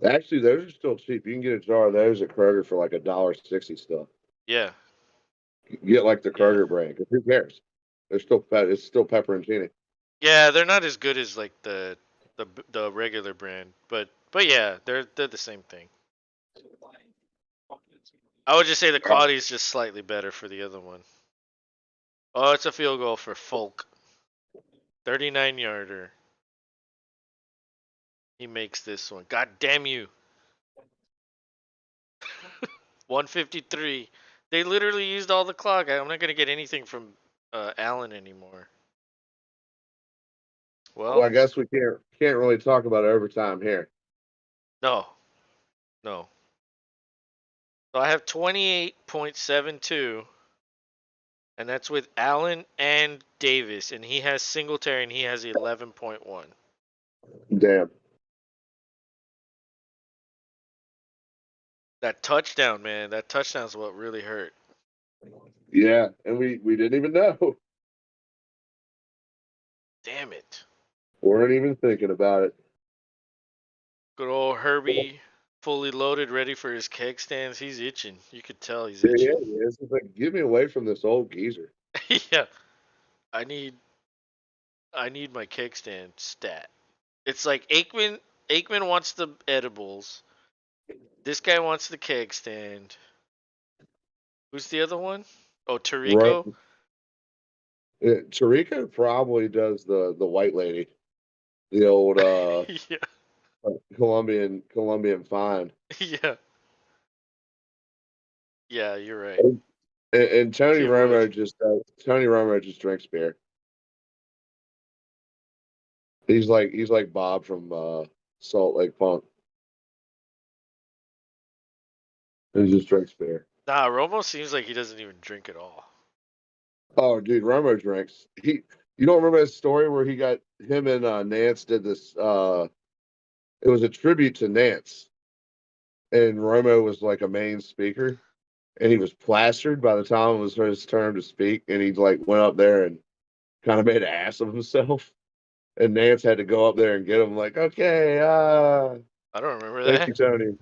Actually, those are still cheap. You can get a jar of those at Kroger for like $1.60 still. Yeah, You get like the yeah, Kroger brand, because who cares? It's still pepperoncini. yeah. They're not as good as like the regular brand, but yeah, they're the same thing. I would just say the quality is just slightly better for the other one. Oh, it's a field goal for Folk. 39 yarder. He makes this one. God damn you. 153. They literally used all the clock. I'm not gonna get anything from Allen anymore. Well, Well, I guess we can't really talk about overtime here. no, no. So I have 28.72, and that's with Allen and Davis, and he has Singletary, and he has 11.1. Damn. That touchdown, man. That touchdown's what really hurt. Yeah, and we didn't even know. Damn it. Weren't even thinking about it. Good old Herbie, fully loaded, ready for his keg stands. He's itching. You could tell he's Yeah, itching. yeah, it's just like get me away from this old geezer. Yeah. I need my keg stand stat. It's like Aikman wants the edibles. This guy wants the keg stand. Who's the other one? Oh, Right. Tarico? Tarika probably does the white lady, the old Yeah. Colombian fine. Yeah. Yeah, you're right. And He would. Tony Romo just drinks beer. He's like Bob from Salt Lake Punk. He just drinks beer. Nah, Romo seems like he doesn't even drink at all. Oh, dude, Romo drinks. You don't remember that story where he got him and Nance did this? It was a tribute to Nance, and Romo was like a main speaker, and he was plastered by the time it was his turn to speak, and he like went up there and kind of made an ass of himself, and Nance had to go up there and get him. Like, okay, I don't remember thank you, that. Tony.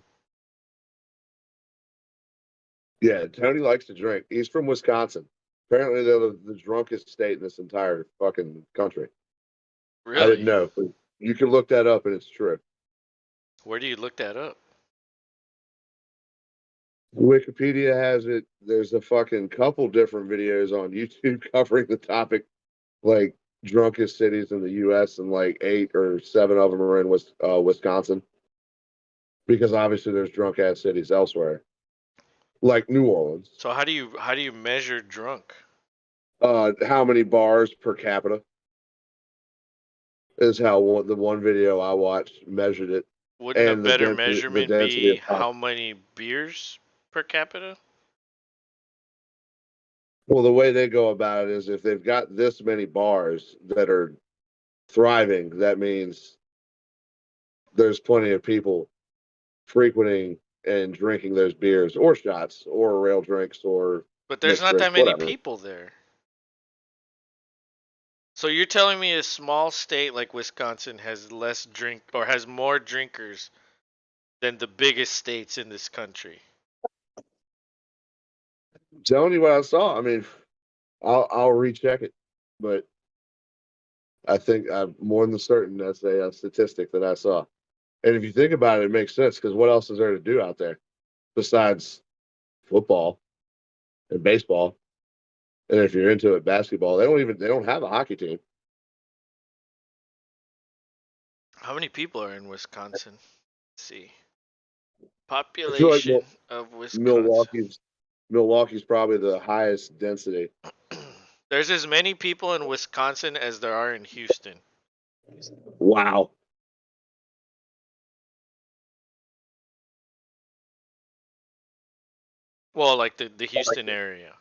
Yeah, Tony likes to drink. He's from Wisconsin. Apparently, they're the drunkest state in this entire fucking country. I didn't Really? know, but you can look that up, and it's true. Where do you look that up? Wikipedia has it. There's a fucking couple different videos on YouTube covering the topic, like drunkest cities in the U.S. and like 8 or 7 of them are in Wisconsin, because obviously there's drunk ass cities elsewhere, like New Orleans. So how do you measure drunk? How many bars per capita is how the one video I watched measured it, Wouldn't a and better the measurement density be of pop. how many beers per capita? Well, the way they go about it is if they've got this many bars that are thriving, that means there's plenty of people frequenting and drinking those beers or shots or rail drinks or But there's mixed not drinks, that many whatever. people there. So you're telling me a small state like Wisconsin has less drink or has more drinkers than the biggest states in this country? I'm telling you what I saw. I mean, I'll recheck it, but I think I'm more than certain that's a statistic that I saw. And if you think about it, it makes sense because what else is there to do out there besides football and baseball? And if you're into it, basketball. They don't have a hockey team. How many people are in Wisconsin? Let's see. I feel like Population of Wisconsin. Milwaukee's Milwaukee's probably the highest density. There's as many people in Wisconsin as there are in Houston. Wow. Well, like the Houston area.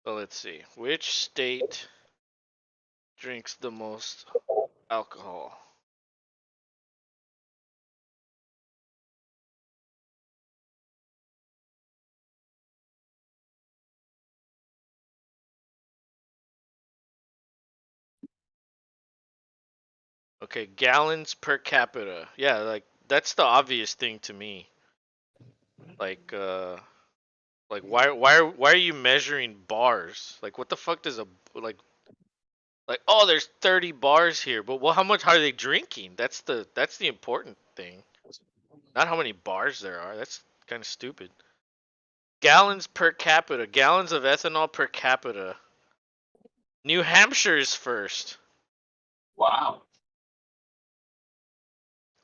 So let's see. Which state drinks the most alcohol? Okay, gallons per capita. Yeah, like that's the obvious thing to me. Like why are you measuring bars? Like what the fuck does a like like oh there's 30 bars here, but well how much are they drinking? That's the important thing. Not how many bars there are. That's kind of stupid. Gallons per capita. Gallons of ethanol per capita. New Hampshire is first. Wow.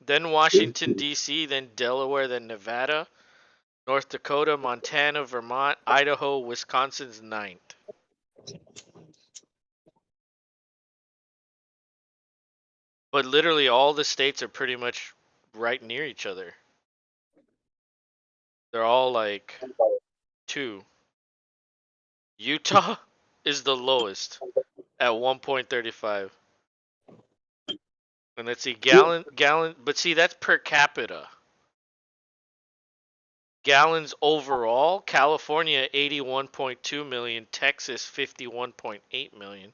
then Washington, D.C., then Delaware, then Nevada, North Dakota, Montana, Vermont, Idaho, Wisconsin's ninth. But literally all the states are pretty much right near each other. They're all like 2. Utah is the lowest at 1.35. And let's see, gallon, but see, that's per capita. Gallons overall, California 81.2 million, Texas 51.8 million.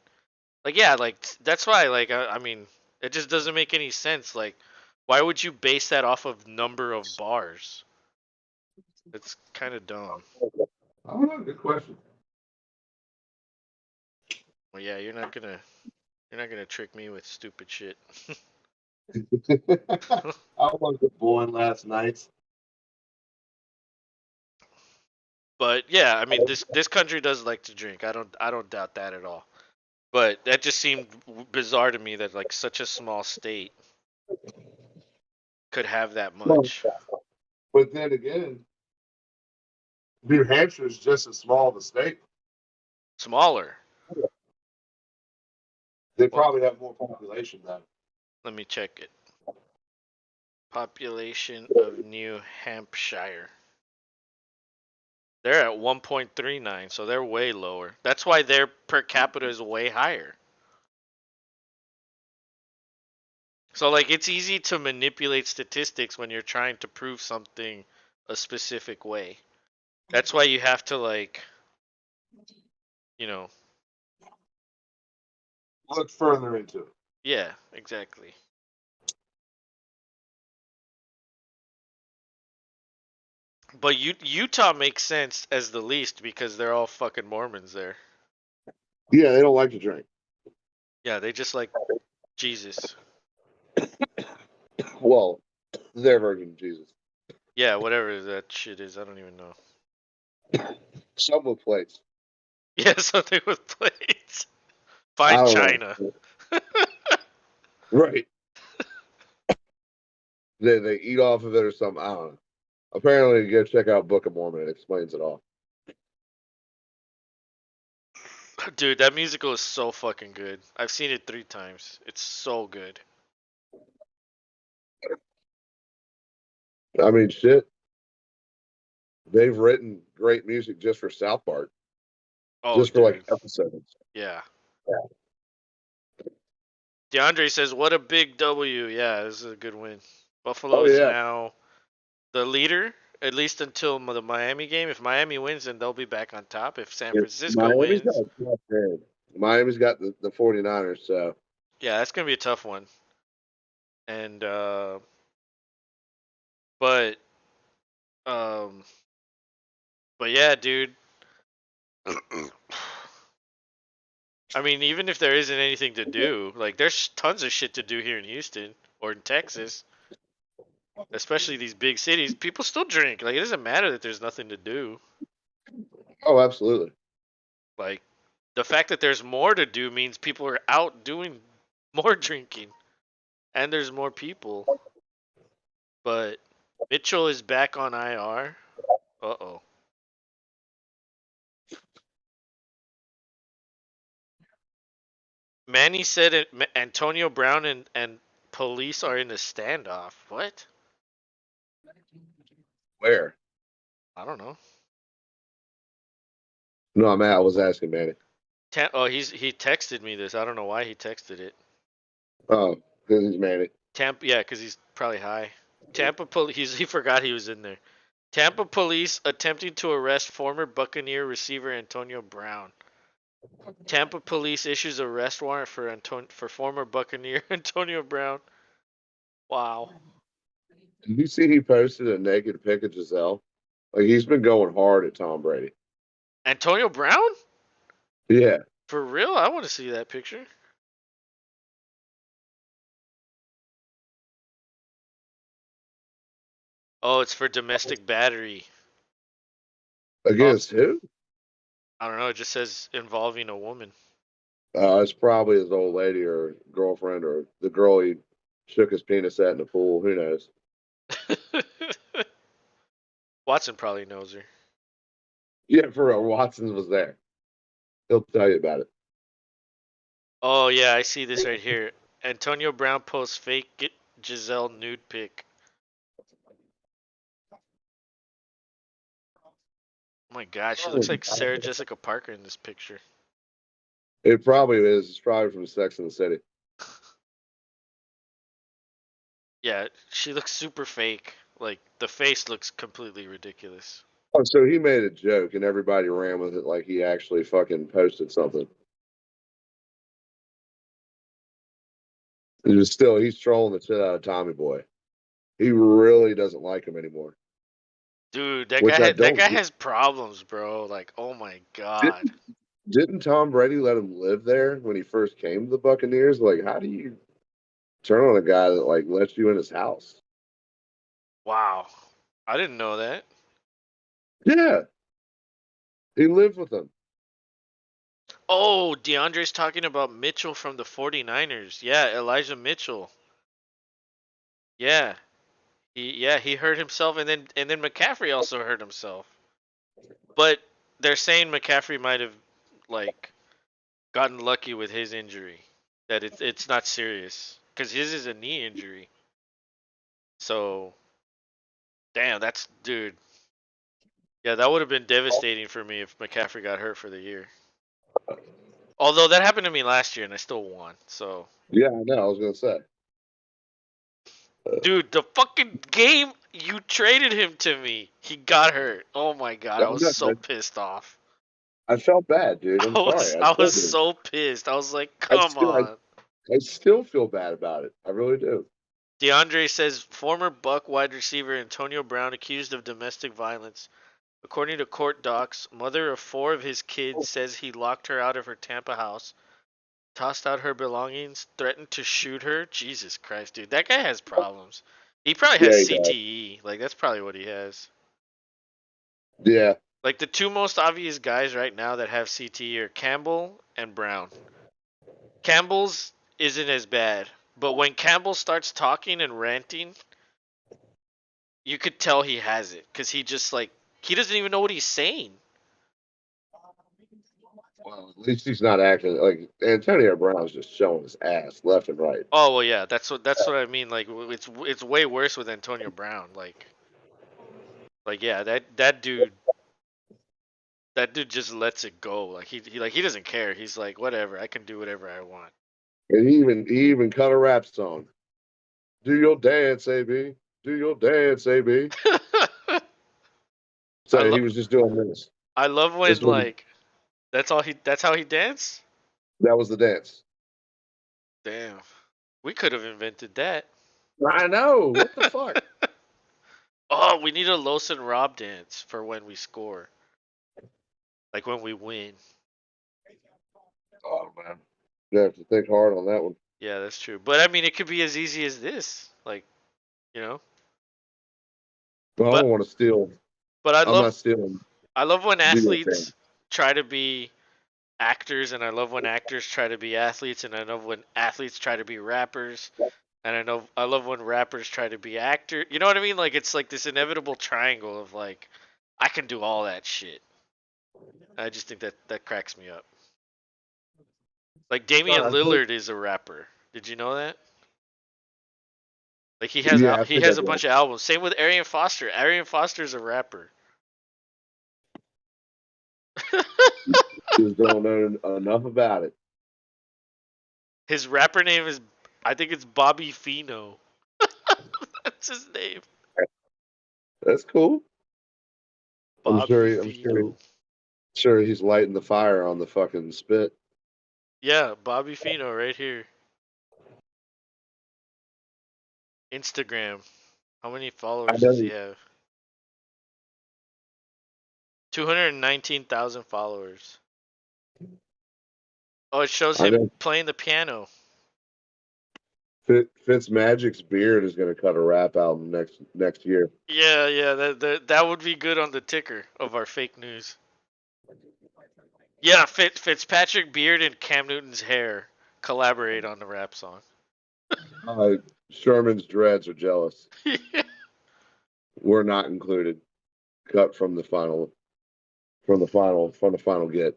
Like, yeah, like that's why, like, I mean, it just doesn't make any sense. Like, why would you base that off of number of bars? It's kind of dumb. I don't know. Good question. Well, yeah, you're not gonna trick me with stupid shit. I wasn't born last night. But yeah, I mean, this country does like to drink. I don't doubt that at all. But that just seemed bizarre to me that like such a small state could have that Well, much. but then again, New Hampshire is just as small of a state. Smaller. They Well, probably have more population though. let me check it. Population of New Hampshire. They're at 1.39, so they're way lower. That's why their per capita is way higher. So like it's easy to manipulate statistics when you're trying to prove something a specific way. That's why you have to like, you know, Look further into it. yeah, exactly. But Utah makes sense as the least because they're all fucking Mormons there. Yeah, they don't like to drink. Yeah, they just like Jesus. Well, their version of Jesus. Yeah, whatever that shit is, I don't even know. Some with plates. Yeah, something with plates. I Fine don't China. know. Right. They eat off of it or something. I don't know. Apparently, you go check out Book of Mormon. It explains it all. Dude, that musical is so fucking good. I've seen it 3 times. It's so good. I mean, shit. They've written great music just for South Park, Oh, just for like dude. episodes. Yeah. DeAndre says, "What a big W." Yeah, this is a good win. Buffalo Oh is yeah. now the leader, at least until the Miami game. If Miami wins, then they'll be back on top. If San Yeah. Francisco wins, Miami's got the 49ers, so yeah, that's gonna be a tough one. And but um, but yeah, dude. I mean, even if there isn't anything to do, like there's tons of shit to do here in Houston or in Texas, especially these big cities. People still drink. Like it doesn't matter that there's nothing to do. oh, absolutely. Like the fact that there's more to do means people are out doing more drinking and there's more people. But Mitchell is back on IR. Uh-oh. Manny said Antonio Brown and police are in a standoff. What? Where? I don't know. No, I was asking Manny. He texted me this. I don't know why he texted it. Oh, because he's Manny. Tampa, yeah, because he's probably high. Tampa police. He forgot he was in there. Tampa police attempting to arrest former Buccaneer receiver Antonio Brown. Tampa police issues arrest warrant for former Buccaneer Antonio Brown. Wow. Did you see he posted a naked pic of Giselle? Like he's been going hard at Tom Brady. Antonio Brown? Yeah. For real? I want to see that picture. Oh, it's for domestic battery. Oh, Against who? I don't know. It just says involving a woman. It's probably his old lady or girlfriend or the girl he shook his penis at in the pool. Who knows? Watson probably knows her. Yeah, for real. Watson was there. He'll tell you about it. Oh yeah, I see this right here. Antonio Brown posts fake Giselle nude pic. Oh my god, she looks like Sarah Jessica Parker in this picture. It probably is. It's probably from Sex and the City. Yeah, she looks super fake. Like the face looks completely ridiculous. Oh, so he made a joke and everybody ran with it like he actually fucking posted something. He's trolling the shit out of Tommy Boy. He really doesn't like him anymore. Dude, Which I that don't guy get. has problems, bro. Like, oh my god. Didn't, didn't Tom Brady let him live there when he first came to the Buccaneers? Like, how do you turn on a guy that like lets you in his house? Wow. I didn't know that. Yeah, he lived with them. Oh, DeAndre's talking about Mitchell from the 49ers. Yeah, Elijah Mitchell. Yeah. He hurt himself and then McCaffrey also hurt himself. But they're saying McCaffrey might have like gotten lucky with his injury. That it's not serious cuz his is a knee injury. So, damn, that's dude. Yeah, that would have been devastating for me if McCaffrey got hurt for the year. Although that happened to me last year and I still won. So, Yeah, I know. I was gonna say. dude, the fucking game you traded him to me, he got hurt. Oh my god, I was so pissed off. I felt bad, dude. I'm sorry. I was so pissed. I was like, I come still, I, on. I still feel bad about it. I really do. DeAndre says former Buck wide receiver Antonio Brown accused of domestic violence. According to court docs, mother of 4 of his kids says he locked her out of her Tampa house, tossed out her belongings, threatened to shoot her. Jesus Christ, dude. That guy has problems. He probably Yeah, has he does. CTE. Like, that's probably what he has. Yeah, Like, the 2 most obvious guys right now that have CTE are Campbell and Brown. Campbell's isn't as bad, but when Campbell starts talking and ranting, you could tell he has it because he just like he doesn't even know what he's saying. well, at least he's not acting like Antonio Brown's just showing his ass left and right. Oh well, yeah, that's what I mean. Like it's way worse with Antonio Brown. Like yeah, that dude just lets it go. Like he doesn't care. He's like whatever, I can do whatever I want. And he even cut a rap song. Do your dance, AB. Do your dance, AB. I So love he was just doing this. I love when This was like that's how he danced. that was the dance. Damn, we could have invented that. I know. What the fuck? Oh, we need a Los and Rob dance for when we score. Like when we win. Oh man, you have to think hard on that one. Yeah, that's true. But I mean, it could be as easy as this. Like, you know. But I But don't want to steal. but I'm not stealing. I love when Do your thing. athletes try to be actors, and I love when actors try to be athletes, and I love when athletes try to be rappers, and I love when rappers try to be actor. You know what I mean? Like it's like this inevitable triangle of like I can do all that shit. I just think that cracks me up. Like Damian I think, Lillard is a rapper. Did you know that? Like yeah, I he think I has a did. bunch of albums. Same with Arian Foster. Arian Foster's a rapper. Just don't know enough about it. His rapper name is I think it's Bobby Fino. That's his name. That's cool. I'm sure. Bobby I'm sure. Fino. Sure, he's lighting the fire on the fucking spit. Yeah, Bobby Fino right here. Instagram. How many I followers does he know. have? 219,000 followers. Oh, it shows I him know. playing the piano. Fitzmagic's beard is going to cut a rap album next year. Yeah, that would be good on the ticker of our fake news. Yeah, Fitzpatrick Beard and Cam Newton's hair collaborate on the rap song. Uh, Sherman's dreads are jealous. We're not included. Cut from the final, from the final get.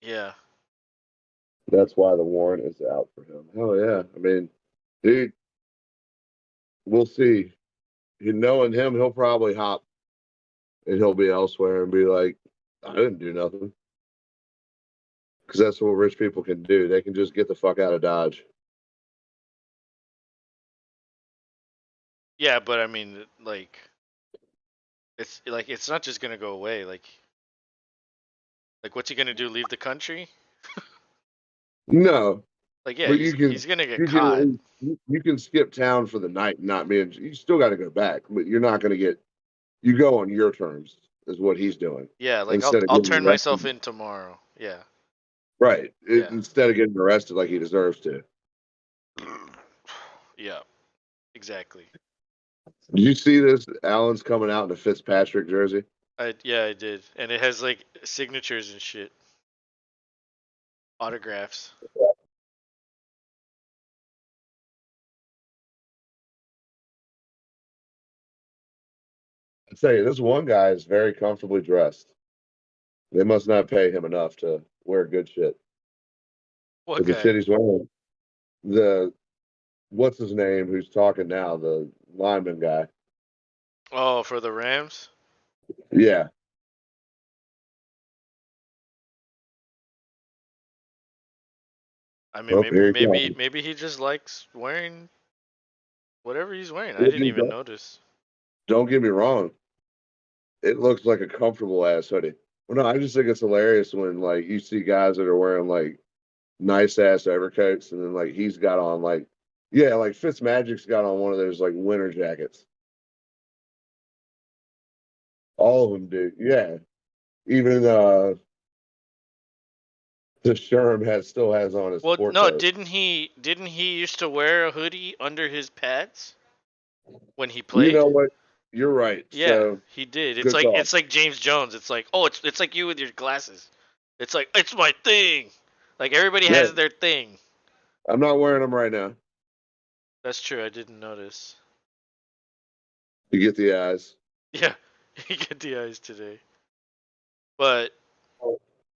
Yeah. That's why the warrant is out for him. Oh yeah, I mean, dude, we'll see. You knowing him, he'll probably hop and he'll be elsewhere and be like, I didn't do nothing. Because that's what rich people can do. They can just get the fuck out of Dodge. Yeah, but I mean, it's not just gonna go away. What's he gonna do? Leave the country? No, Like, yeah, but he's gonna get you can at caught. least- you can skip town for the night and not being. You still got to go back, but you're not going to get. You go on your terms is what he's doing Yeah, like I'll instead of I'll getting turn myself arrested. in tomorrow. Yeah. Right, Yeah. instead of getting arrested like he deserves to. Yeah. Exactly. Did you see this? Allen's coming out in a Fitzpatrick jersey. I did, and it has like signatures and shit, autographs. I tell you, this one guy is very comfortably dressed. They must not pay him enough to wear good shit. What Because the guy? shit he's wearing, the what's his name? Who's talking now? The lineman guy. Oh, for the Rams? Yeah. I mean, Oh, maybe here he maybe comes. maybe he just likes wearing whatever he's wearing. I Well, didn't dude, even notice. don't get me wrong. It looks like a comfortable ass hoodie. Well, no, I just think it's hilarious when like you see guys that are wearing like nice ass overcoats, and then like he's got on like, yeah, like Fitzmagic's got on one of those like winter jackets. All of them do. Yeah. Even the Sherm still has on his Well, sport no, coat. didn't he used to wear a hoodie under his pads when he You played? know what? You're right. Yeah, So he did. It's good like thought. it's like James Jones. It's like, oh, it's like you with your glasses. It's like it's my thing. Like everybody Yeah, has their thing. I'm not wearing them right now. That's true. I didn't notice. You get the eyes. Yeah, you get the eyes today. But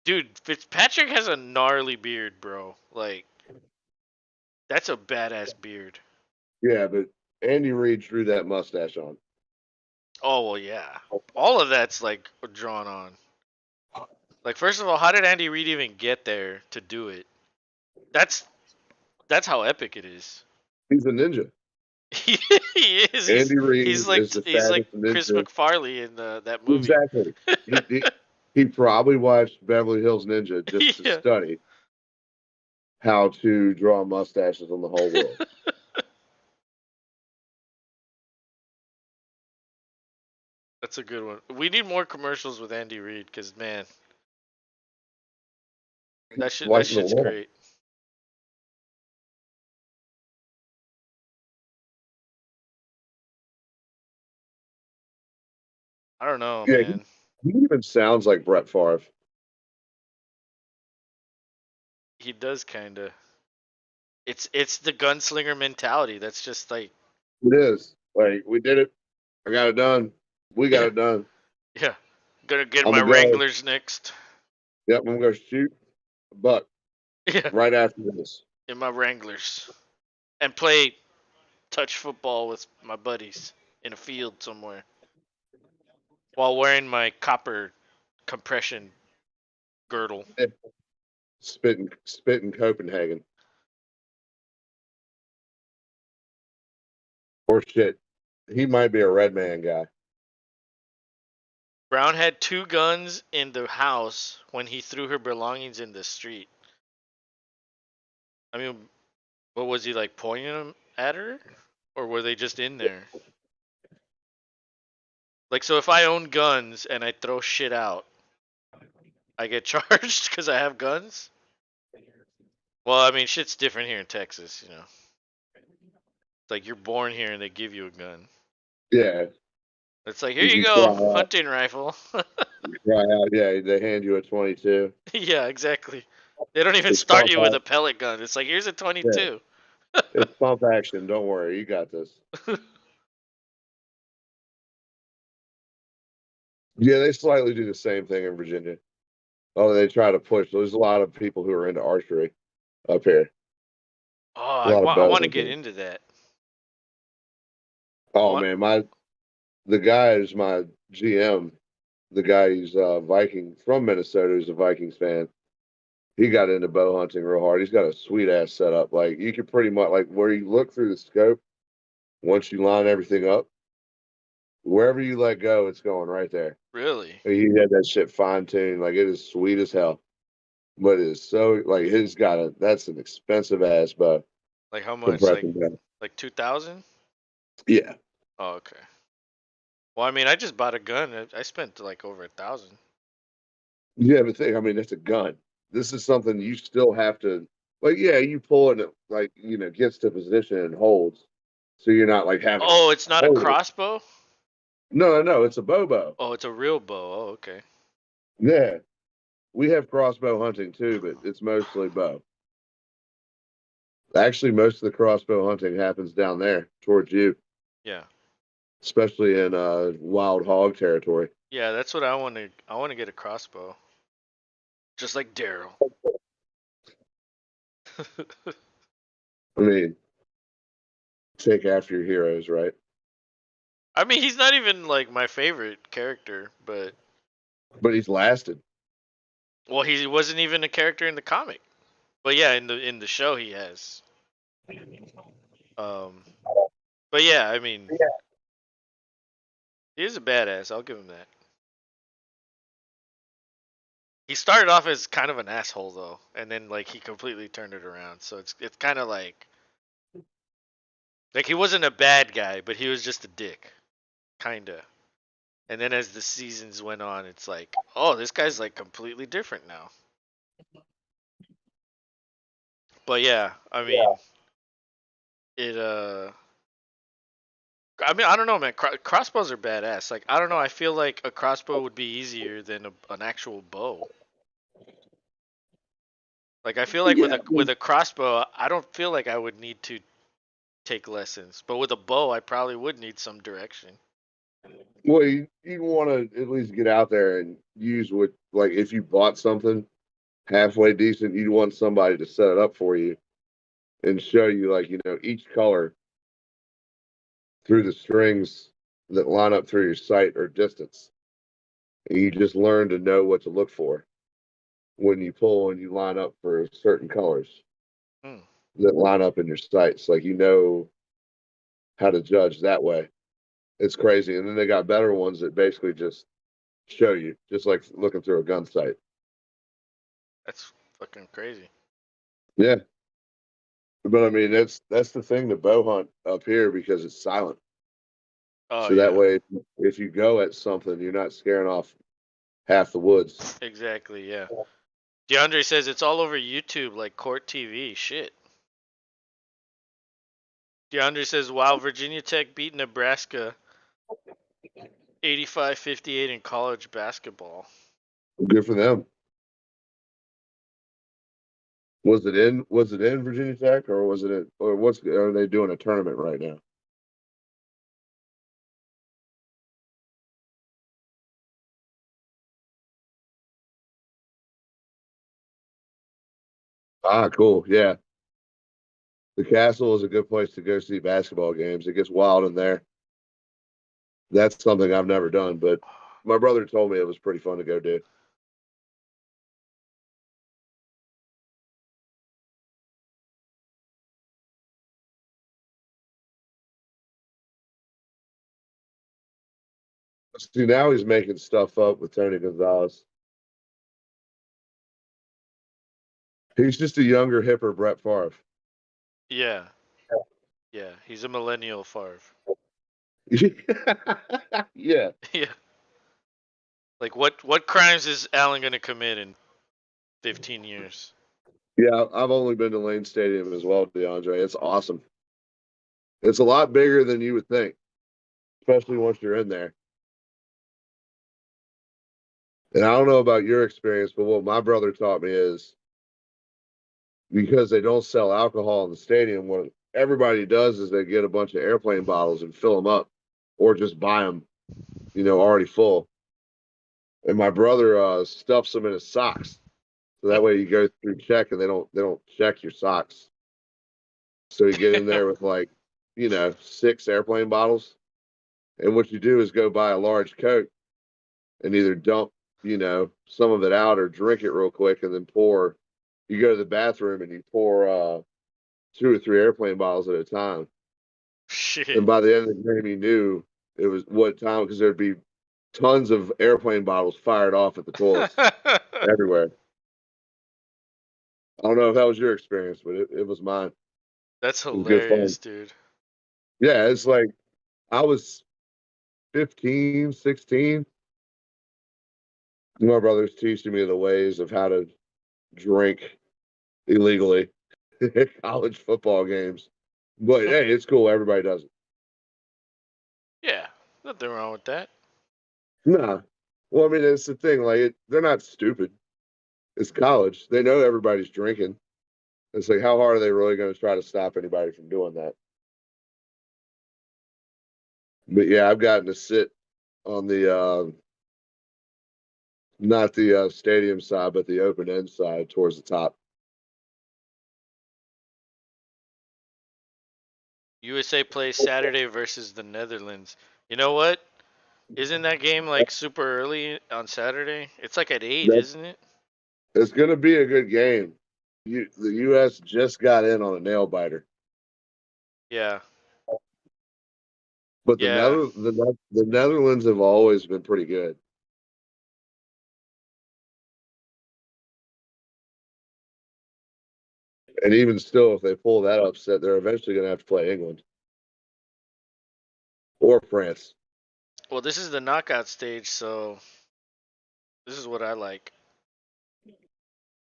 dude, Fitzpatrick has a gnarly beard, bro. Like that's a badass beard. Yeah, but Andy Reid drew that mustache on. Oh well, yeah. All of that's like drawn on. Like first of all, how did Andy Reid even get there to do it? That's that's how epic it is. He's a ninja. He is. Andy He's Reid like is the he's like fattest Chris ninja. McFarley in that movie. Exactly. He, he he probably watched Beverly Hills Ninja just to Yeah, study how to draw mustaches on the whole world. that's a good one. We need more commercials with Andy Reid because man, that Wiping the shit's wall. great. I don't know, Yeah, man. he even sounds like Brett Favre. He does kind of. It's the gunslinger mentality. That's just like It is. Like, we did it. I got it done. We got yeah, it done. yeah. Gonna get I'm my gonna go. Wranglers next. Yep, I'm gonna shoot a buck Yeah, right after this. in my Wranglers and play touch football with my buddies in a field somewhere while wearing my copper compression girdle. Spit in Copenhagen. Or shit. He might be a red man guy. Brown had two guns in the house when he threw her belongings in the street. I mean, what was he like pointing them at her, or were they just in there? Like, so if I own guns and I throw shit out, I get charged because I have guns. Well, I mean, shit's different here in Texas, you know. It's like you're born here and they give you a gun. Yeah. It's like here You you can go, hunting rifle. try out. Yeah, they hand you a 22. Yeah, exactly. They don't even It's start you with compact. a pellet gun. It's like here's a Yeah. 22. It's pump action. Don't worry, you got this. Yeah, they slightly do the same thing in Virginia. Oh, they try to push. There's a lot of people who are into archery up here. Oh, A lot of I bow want to get hunting. into that. I Oh want. man, the guy is my GM. The guy who's Viking from Minnesota, who's a Vikings fan. He got into bow hunting real hard. He's got a sweet ass setup. Like you could pretty much like where you look through the scope. Once you line everything up, wherever you let go, it's going right there. Really? He had that shit fine tuned. Like it is sweet as hell. But it's so like he's got a that's an expensive ass bow Like how much? compression gun. Like 2,000? Yeah. Oh, okay. Well, I mean, I just bought a gun. I spent like over 1,000. Yeah, but think, I mean, it's a gun. This is something you still have to like, yeah, you pull it and it like, gets to position and holds. So you're not like having to Oh, it's not a hold it. crossbow? No, no, it's a bow. Oh, it's a real bow. Oh, okay. Yeah. We have crossbow hunting too, but it's mostly bow. Actually, most of the crossbow hunting happens down there towards you, Yeah. especially in wild hog territory. Yeah, that's what I want to. I want to get a crossbow, just like Daryl. I mean, take after your heroes, right? I mean, he's not even like my favorite character, but But he's lasted. well, he wasn't even a character in the comic. But yeah, in the show he has. Um, but yeah, I mean, he is a badass. I'll give him that. He started off as kind of an asshole though, and then like he completely turned it around. So it's kind of like he wasn't a bad guy, but he was just a dick, kinda. And then as the seasons went on, it's like, oh, this guy's like completely different now. But yeah, I mean, it I mean, I don't know, man. Crossbows are badass. Like, I don't know. I feel like a crossbow would be easier than an actual bow. Like, I feel like Yeah. with a crossbow, I don't feel like I would need to take lessons. But with a bow, I probably would need some direction. Well, you want to at least get out there and use what, like, if you bought something halfway decent, you'd want somebody to set it up for you and show you, like, each color through the strings that line up through your sight or distance. And you just learn to know what to look for when you pull and you line up for certain colors Hmm. that line up in your sights. Like, how to judge that way. It's crazy. And then they got better ones that basically just show you, just like looking through a gun sight. That's fucking crazy. Yeah. But I mean, that's the thing to bow hunt up here because it's silent. Oh So that yeah, way, if you go at something, you're not scaring off half the woods. exactly. Yeah. DeAndre says it's all over YouTube, like Court TV. Shit. DeAndre says, wow, Virginia Tech beat Nebraska 85-58 in college basketball. Good for them. Was it in Virginia Tech or was it or what's are they doing a tournament right now? Ah, cool. Yeah. The castle is a good place to go see basketball games. It gets wild in there. That's something I've never done, but my brother told me it was pretty fun to go do. See, now he's making stuff up with Tony Gonzalez. He's just a younger, hipper Brett Favre. Yeah, yeah. He's a millennial Favre. Yeah. Yeah. Like what crimes is Allen gonna commit in 15 years? Yeah, I've only been to Lane Stadium as well, DeAndre. It's awesome. It's a lot bigger than you would think, especially once you're in there. And I don't know about your experience, but what my brother taught me is because they don't sell alcohol in the stadium, everybody does is they get a bunch of airplane bottles and fill them up, or just buy them, already full. And my brother stuffs them in his socks, so that way you go through check and they don't check your socks. So you get in there with like, 6 airplane bottles, and what you do is go buy a large Coke and either dump, some of it out or drink it real quick and then pour. You go to the bathroom and you pour 2 or 3 airplane bottles at a time. Shit. And by the end of the game, you knew it was what time because there'd be tons of airplane bottles fired off at the toilets everywhere. I don't know if that was your experience, but it was mine. That's It was good fun. hilarious, dude. Yeah, it's like I was 15, 16. My brother's teaching me the ways of how to drink illegally at college football games. But hey, it's cool. Everybody does it. Yeah, nothing wrong with that. Nah. Well, I mean, it's the thing. Like, they're not stupid. It's college. They know everybody's drinking. It's like, how hard are they really going to try to stop anybody from doing that? But yeah, I've gotten to sit on the not the stadium side, but the open end side towards the top. USA plays Saturday versus the Netherlands. You know what? Isn't that game like super early on Saturday? It's like at 8, That isn't it? it's going to be a good game. The U.S. just got in on a nail biter, Yeah. but Yeah. The Netherlands have always been pretty good. And even still, if they pull that upset, they're eventually going to have to play England or France. Well, this is the knockout stage, so this is what I like.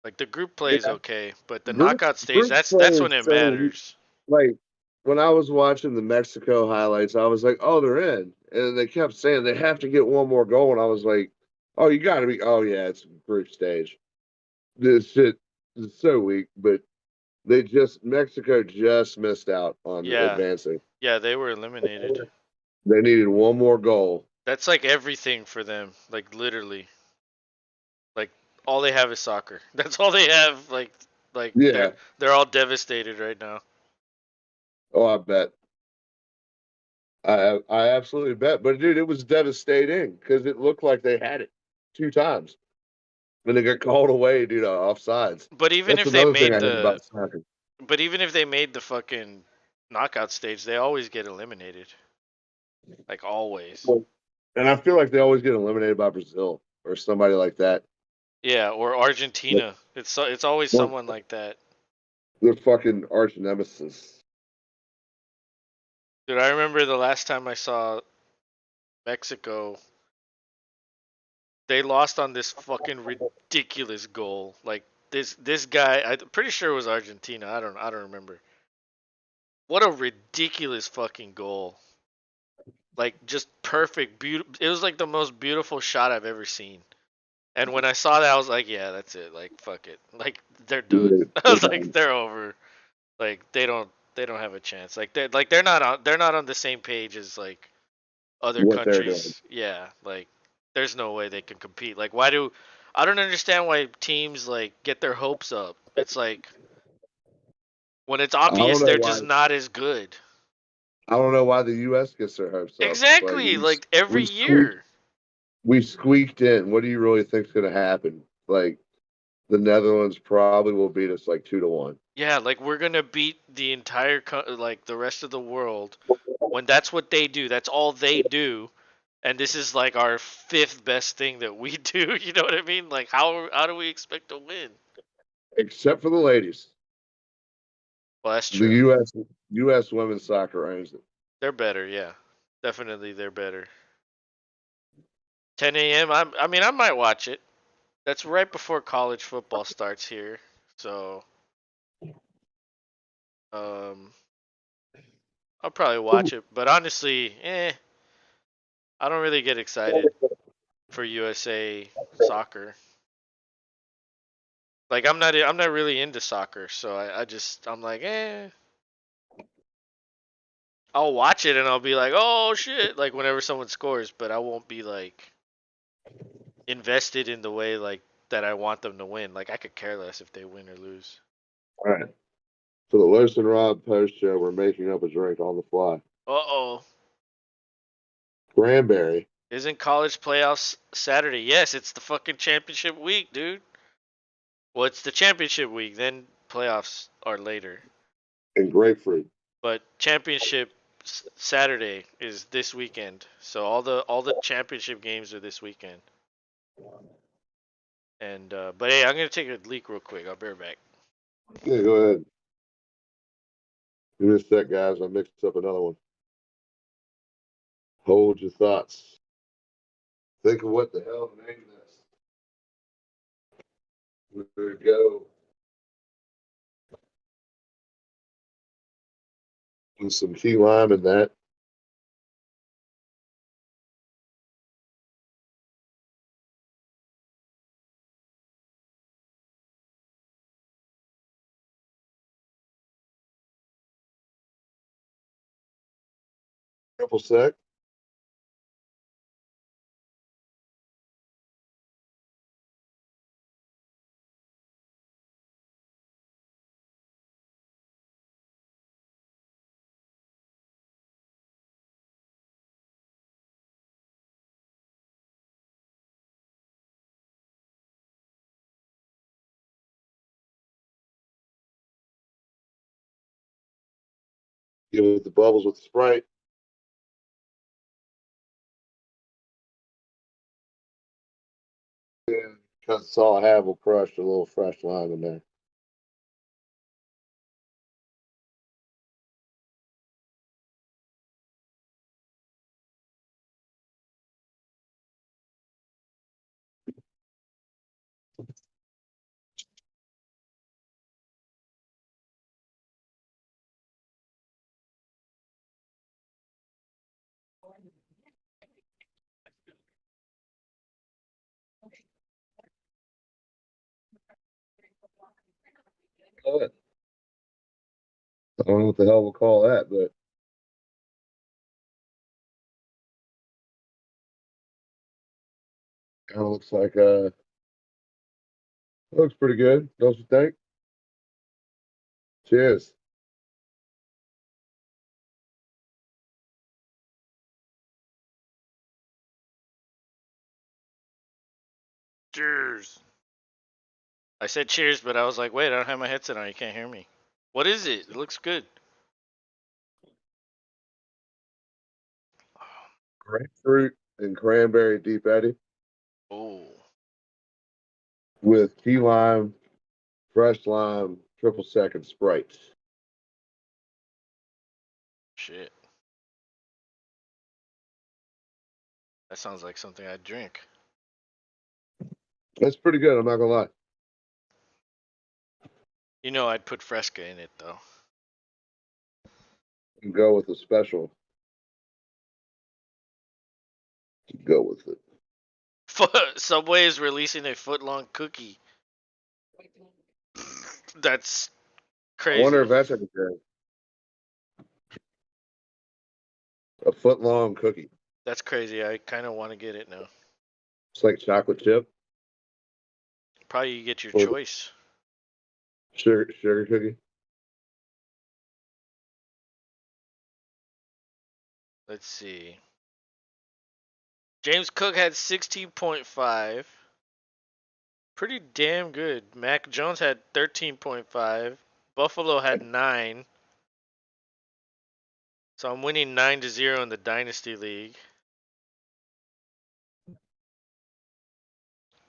Like the group play is Yeah, okay, but the group knockout stage, group that's play is when it so matters. like when I was watching the Mexico highlights, I was like, "Oh, they're in," and they kept saying they have to get one more goal, and I was like, "Oh, you got to be." Oh yeah, it's group stage. This shit is so weak, but Mexico just missed out on Yeah. advancing. Yeah, they were eliminated. They needed one more goal. That's like everything for them, like literally. Like all they have is soccer. That's all they have. Like Yeah. they're all devastated right now. Oh, I bet. I absolutely bet. But dude, it was devastating because it looked like they had it 2 times, and they got called away due to offsides. But even That's if they another thing made I hate the about soccer. but even if they made the fucking knockout stage, they always get eliminated. Like always. Well, and I feel like they always get eliminated by Brazil or somebody like that. Yeah, or Like, Argentina. It's always well, someone like that. they're fucking arch nemesis. Dude, I remember the last time I saw Mexico, they lost on this fucking ridiculous goal. Like this guy, I'm pretty sure it was Argentina. I don't remember. What a ridiculous fucking goal. Like just perfect, beautiful. It was like the most beautiful shot I've ever seen. And when I saw that, I was like, yeah, that's it. Like fuck it. Like they're done. I They're was like done. they're over. Like they don't have a chance. Like they're not on the same page as like other What they're doing. countries. Yeah, like there's no way they can compete. Like why do I don't understand why teams like get their hopes up. It's like when it's I don't obvious know they're why. just not as good. I don't know why the U.S. gets their hopes up. Like Exactly, like every we squeaked year. we squeaked in. What do you really think's going to happen? Like the Netherlands probably will beat us like 2-1. Yeah, like we're going to beat the entire like the rest of the world when that's what they do. That's all they do. And this is like our fifth best thing that we do. You know what I mean? Like how do we expect to win? Except for the ladies. Well, that's The true. U.S. women's soccer owns it. They're better, yeah. Definitely they're better. 10 a.m. I mean, I might watch it. That's right before college football starts here. So, um I'll probably watch it, but honestly, I don't really get excited for USA soccer. Like I'm not really into soccer, so I'm like, I'll watch it and I'll be like, oh shit, like whenever someone scores, but I won't be like invested in the way like that I want them to win. Like I could care less if they win or lose. All right. So the Los and Rob post show, we're making up a drink on the fly. Uh-oh. Cranberry. Isn't college playoffs Saturday? Yes, it's the fucking championship week, dude. Well, it's the championship week, then playoffs are later. And grapefruit. But championship Saturday is this weekend. So all the championship games are this weekend. And but hey, I'm gonna take a leak real quick. I'll be right back. Yeah, go ahead. Give me a sec, guys. I mixed up another one. Hold your thoughts. Think of what the hell to name this. There we go. With some key lime in that. Triple sec. Give it the bubbles with the Sprite. And because it's all I have, we'll crush a little fresh lime in there. Love it. I don't know what the hell we'll call that, but kind of looks like looks pretty good. Don't you think? Cheers. Cheers. I said cheers, but I was like, wait, I don't have my headset on. You can't hear me. What is it? It looks good. Grapefruit and cranberry deep eddy Oh with key lime, fresh lime, triple second Sprite. shit. That sounds like something I'd drink. That's pretty good. I'm not gonna lie. You know, I'd put Fresca in it though. You can go with the special. Go with it. Subway is releasing a foot-long cookie. That's I wonder crazy. if that's any good. A foot long cookie. That's crazy. I kind of want to get it now. It's like chocolate chip Probably you get your or choice. sugar cookie. Let's see. James Cook had 16.5. Pretty damn good. Mac Jones had 13.5. Buffalo had 9. So I'm winning 9-0 in the Dynasty League.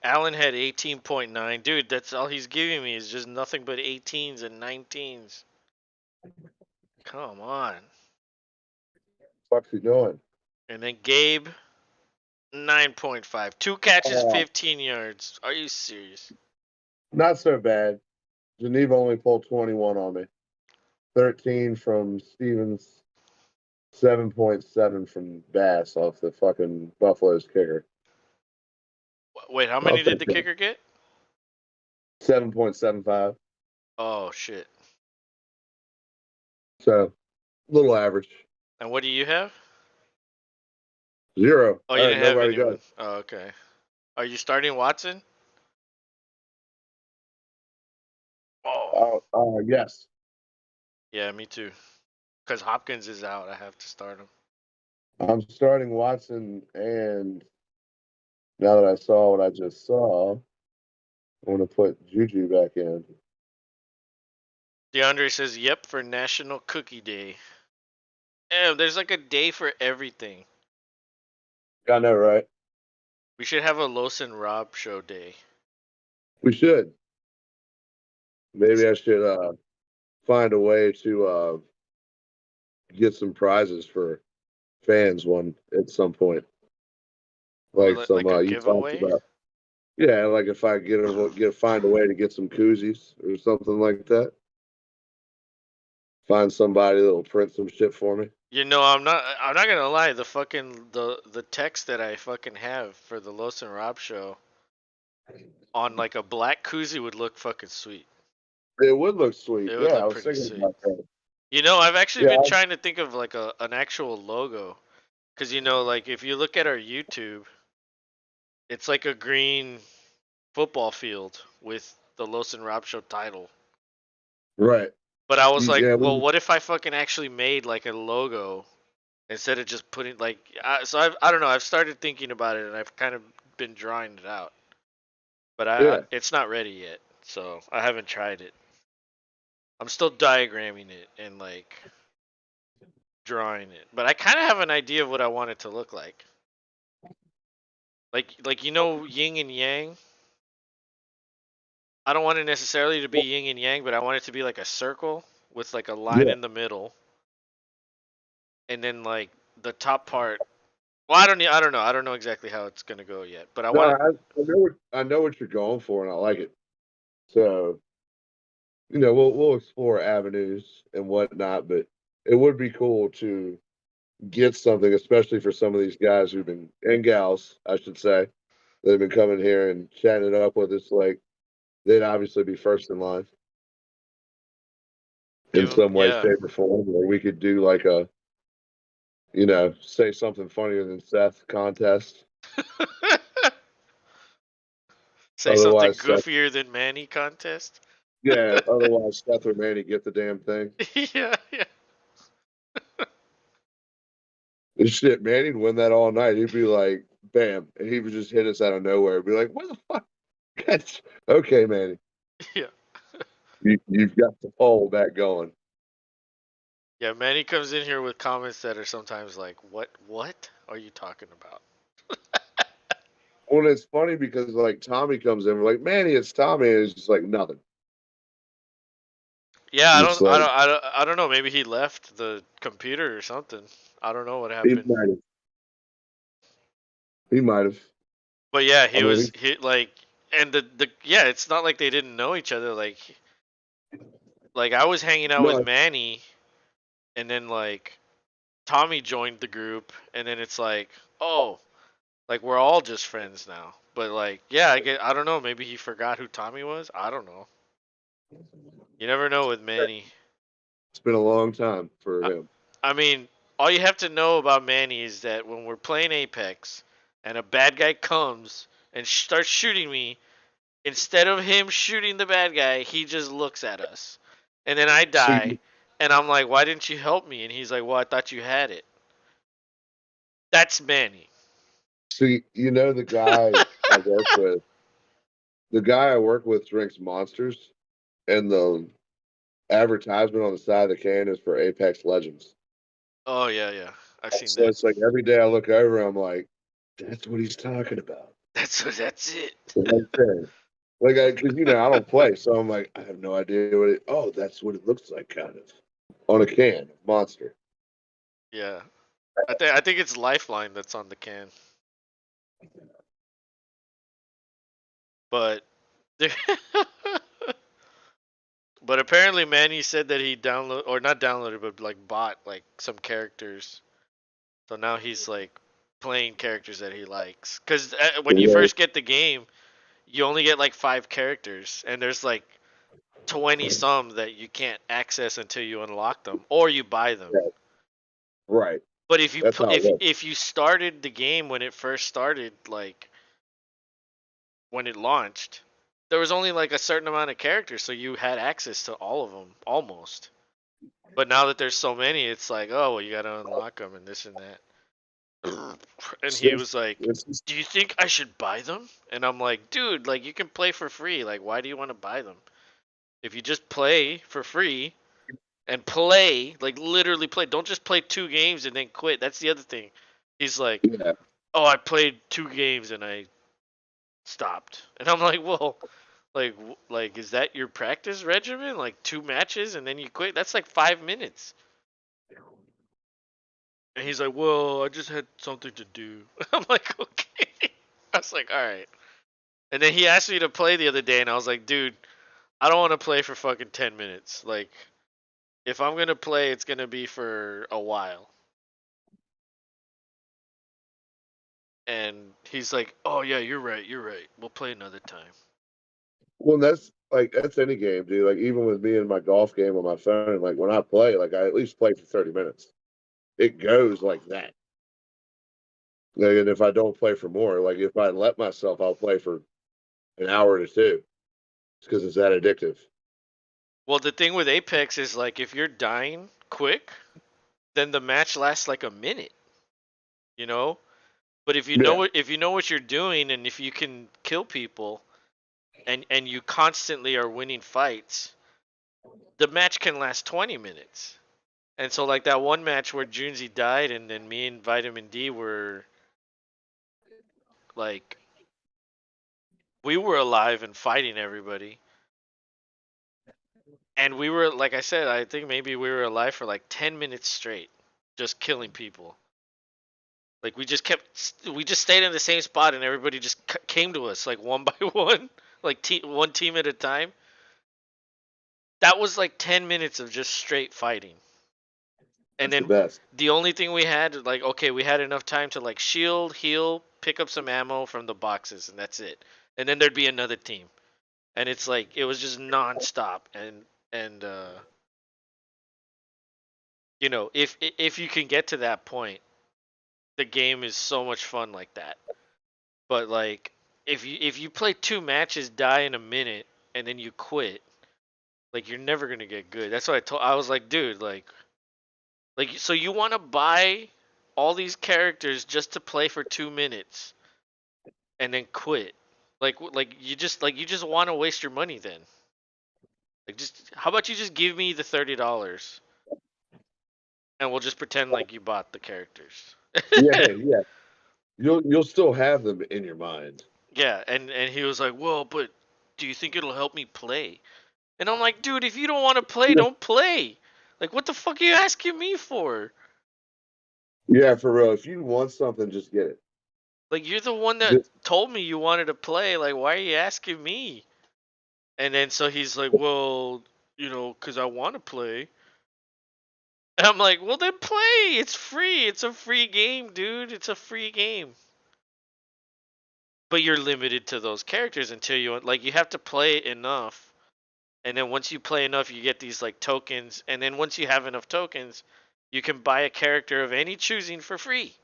Allen had 18.9. Dude, that's all he's giving me is just nothing but 18s and 19s. Come on. What's he doing? And then Gabe, 9.5. 2 catches, Oh, 15 yards. Are you serious? not so bad. Geneva only pulled 21 on me. 13 from Stevens, 7.7 from Bass off the fucking Buffalo's kicker. Wait, how I'll many did take the that. kicker get? 7.75. Oh, shit. So, little average. And what do you have? 0. Oh, I you had didn't have nobody go. anyone. Oh, okay. Are you starting Watson? Oh, Yes. yeah, me too. Because Hopkins is out, I have to start him. I'm starting Watson, and now that I saw what I just saw, I want to put Juju back in. DeAndre says, "Yep, for National Cookie Day." Damn, there's like a day for everything. I know, right? We should have a Los and Rob show day. We should. Maybe I should find a way to get some prizes for fans one at some point. Like some Like a you talked giveaway. about. Yeah, like if I find a way to get some koozies or something like that. Find somebody that'll print some shit for me. You know, I'm not gonna lie. The text that I fucking have for the Los and Rob show on like a black koozie would look fucking sweet. It would look sweet. It would Yeah, I look was pretty thinking sweet. about that. You know, I've actually been Yeah, trying to think of like an actual logo, cause you know, like if you look at our YouTube, it's like a green football field with the Los and Rob show title. right. But I was like, Yeah, well, what if I fucking actually made like a logo instead of just putting like so I don't know, I've started thinking about it and I've kind of been drawing it out, but yeah. it's not ready yet, so I haven't tried it. I'm still diagramming it and like drawing it, but I kind of have an idea of what I want it to look like. Like you know, yin and yang. I don't want it necessarily to be yin and yang, but I want it to be like a circle with like a line Yeah. in the middle, and then like the top part. Well, I don't know exactly how it's gonna go yet, but I No, want it. I know what you're going for, and I like it. So we'll explore avenues and whatnot, but it would be cool to get something, especially for some of these guys who've been and gals, I should say, that have been coming here and chatting it up with us. Like they'd obviously be first in line in Give them, some way, yeah. shape, or form, or we could do like a say something funnier than Seth contest. Say something Otherwise, Seth, goofier than Manny contest. yeah, otherwise Seth or Manny get the damn thing. Yeah, yeah. And shit, Manny'd win that all night. He'd be like, bam, and he would just hit us out of nowhere. Be like, what the fuck? That's okay, Manny. Yeah. You've got the poll back going. Yeah, Manny comes in here with comments that are sometimes like, what are you talking about? Well, it's funny because like Tommy comes in, we're like, Manny, it's Tommy, and it's just like nothing. Yeah, I Just don't I like don't I don't I don't know, maybe he left the computer or something. I don't know what he happened. might have. He might have. But yeah, I mean, he like, and the yeah, it's not like they didn't know each other, like I was hanging out with no, Manny, and then like Tommy joined the group, and then it's like, oh, like we're all just friends now. But like, yeah, I don't know, maybe he forgot who Tommy was. I don't know. You never know with Manny. it's been a long time for I, him. I mean, all you have to know about Manny is that when we're playing Apex and a bad guy comes and starts shooting me, instead of him shooting the bad guy, he just looks at us. And then I See, die, and I'm like, "Why didn't you help me?" And he's like, "Well, I thought you had it." That's Manny. the guy I work with. The guy I work with drinks monsters, and the advertisement on the side of the can is for Apex Legends. Oh yeah, yeah. I've seen So that. it's like every day I look over, I'm like, that's what he's talking about. That's it. Right there. Like, because I don't play, so I'm like, I have no idea what it. Oh, that's what it looks like, kind of on a can, monster. Yeah. I think it's Lifeline that's on the can. But but apparently Manny said that he download or not downloaded but like bought like some characters. So now he's like playing characters that he likes. Cuz when you Yeah, first get the game, you only get like 5 characters and there's like 20 some that you can't access until you unlock them or you buy them. Right. But if you That's how it works. if you started the game when it first started, like when it launched, there was only like a certain amount of characters, so you had access to all of them almost. But now that there's so many, it's like, oh, well, you gotta unlock them and this and that. And It's he just, was like, it's just, "Do you think I should buy them?" And I'm like, "Dude, like you can play for free. Like, why do you want to buy them? If you just play for free and play, like literally play, don't just play 2 games and then quit. That's the other thing." He's like, yeah. "Oh, I played 2 games and I stopped." And I'm like, "Well, like is that your practice regimen? Like 2 matches and then you quit? That's like 5 minutes." And he's like, "Well, I just had something to do." I'm like, "Okay." I was like, "All right." And then he asked me to play the other day, and I was like, "Dude, I don't want to play for fucking 10 minutes. Like, if I'm gonna play, it's gonna be for a while." And he's like, "Oh yeah, you're right. You're right. We'll play another time." Well, that's any game, dude. Like even with me and my golf game on my phone, like when I play, like I at least play for 30 minutes. It goes like that. Like, and if I don't play for more, like if I let myself, I'll play for an hour to two. It's because it's that addictive. Well, the thing with Apex is like, if you're dying quick, then the match lasts like a minute. You know. But Yeah. if you know what you're doing, and if you can kill people, and you constantly are winning fights, the match can last 20 minutes. And so like that one match where Junzi died, and then me and Vitamin D were like, we were alive and fighting everybody. And we were, like I said, I think maybe we were alive for like 10 minutes straight, just killing people. Like we just stayed in the same spot, and everybody just came to us like one by one, like one team at a time. That was like 10 minutes of just straight fighting. And That's the then best. the only thing we had, like, okay, we had enough time to like shield, heal, pick up some ammo from the boxes, and that's it. And then there'd be another team. And it's like it was just nonstop. And you know, if you can get to that point, the game is so much fun like that. But like if you play 2 matches, die in a minute, and then you quit, like you're never gonna get good. That's what I was like, dude, like so you want to buy all these characters just to play for 2 minutes and then quit? Like you just want to waste your money then? Like, just how about you just give me the $30 and we'll just pretend like you bought the characters. Yeah, yeah. You'll still have them in your mind. Yeah, and he was like, "Well, but do you think it'll help me play?" And I'm like, "Dude, if you don't want to play, Yeah, don't play. Like, what the fuck are you asking me for? yeah, for real. If you want something, just get it. Like, you're the one that Just told me you wanted to play. Like, why are you asking me?" And then so he's like, "Well, you know, 'cause I want to play." And I'm like, "Well, then play. It's free. It's a free game, dude. It's a free game." But you're limited to those characters until you have to play enough, and then once you play enough, you get these like tokens, and then once you have enough tokens, you can buy a character of any choosing for free.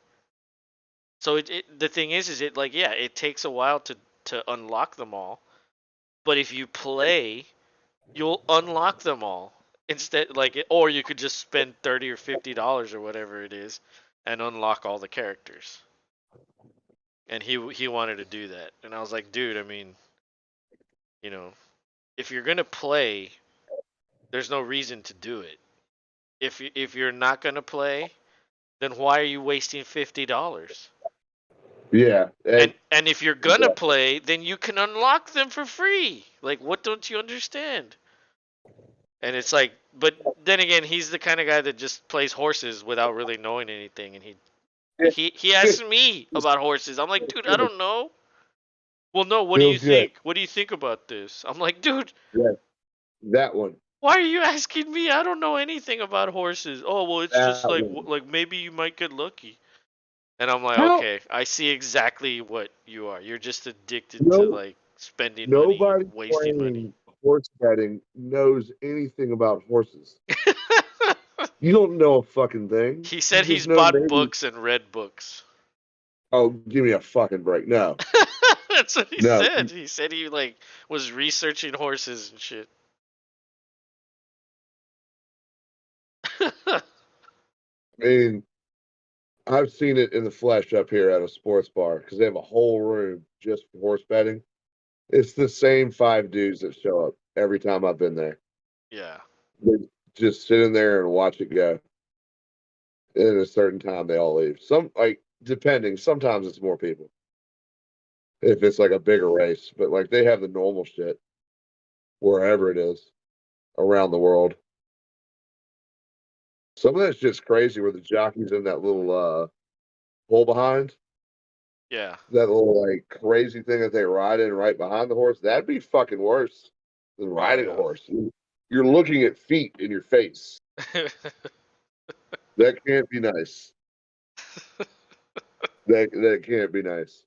So the thing is it, like, yeah, it takes a while to unlock them all, but if you play, you'll unlock them all instead, or you could just spend $30 or $50 or whatever it is and unlock all the characters. And he wanted to do that, and I was like, dude, I mean, you know, if you're gonna play, there's no reason to do it. If you're not gonna play, then why are you wasting $50? yeah. And if you're gonna play, then you can unlock them for free. Like, what don't you understand? And it's like, but then again, he's the kind of guy that just plays horses without really knowing anything. And he asked me about horses. I'm like, dude, I don't know. Well, no, what do Feels you good. think? What do you think about this? I'm like, dude, Yeah, that one. why are you asking me? I don't know anything about horses. Oh, well, it's just That like one. maybe you might get lucky. And I'm like, How okay, I see exactly what you are. You're just addicted to no like spending money, nobody wasting money. playing horse betting knows anything about horses. You don't know a fucking thing. He You said he's just know bought maybe. books and read books. Oh, give me a fucking break. No, That's what he no. said. He said he like was researching horses and shit. I mean, I've seen it in the flesh up here at a sports bar because they have a whole room just for horse betting. It's the same 5 dudes that show up every time I've been there. Yeah. They just sit in there and watch it go. And at a certain time, they all leave. Some like depending. Sometimes it's more people if it's like a bigger race, but like they have the normal shit wherever it is around the world. Some of that's just crazy where the jockey's in that little pull behind, Yeah. that little like crazy thing that they ride in right behind the horse. That'd be fucking worse than Oh riding a yeah. horse. You're looking at feet in your face. That can't be nice. That can't be nice.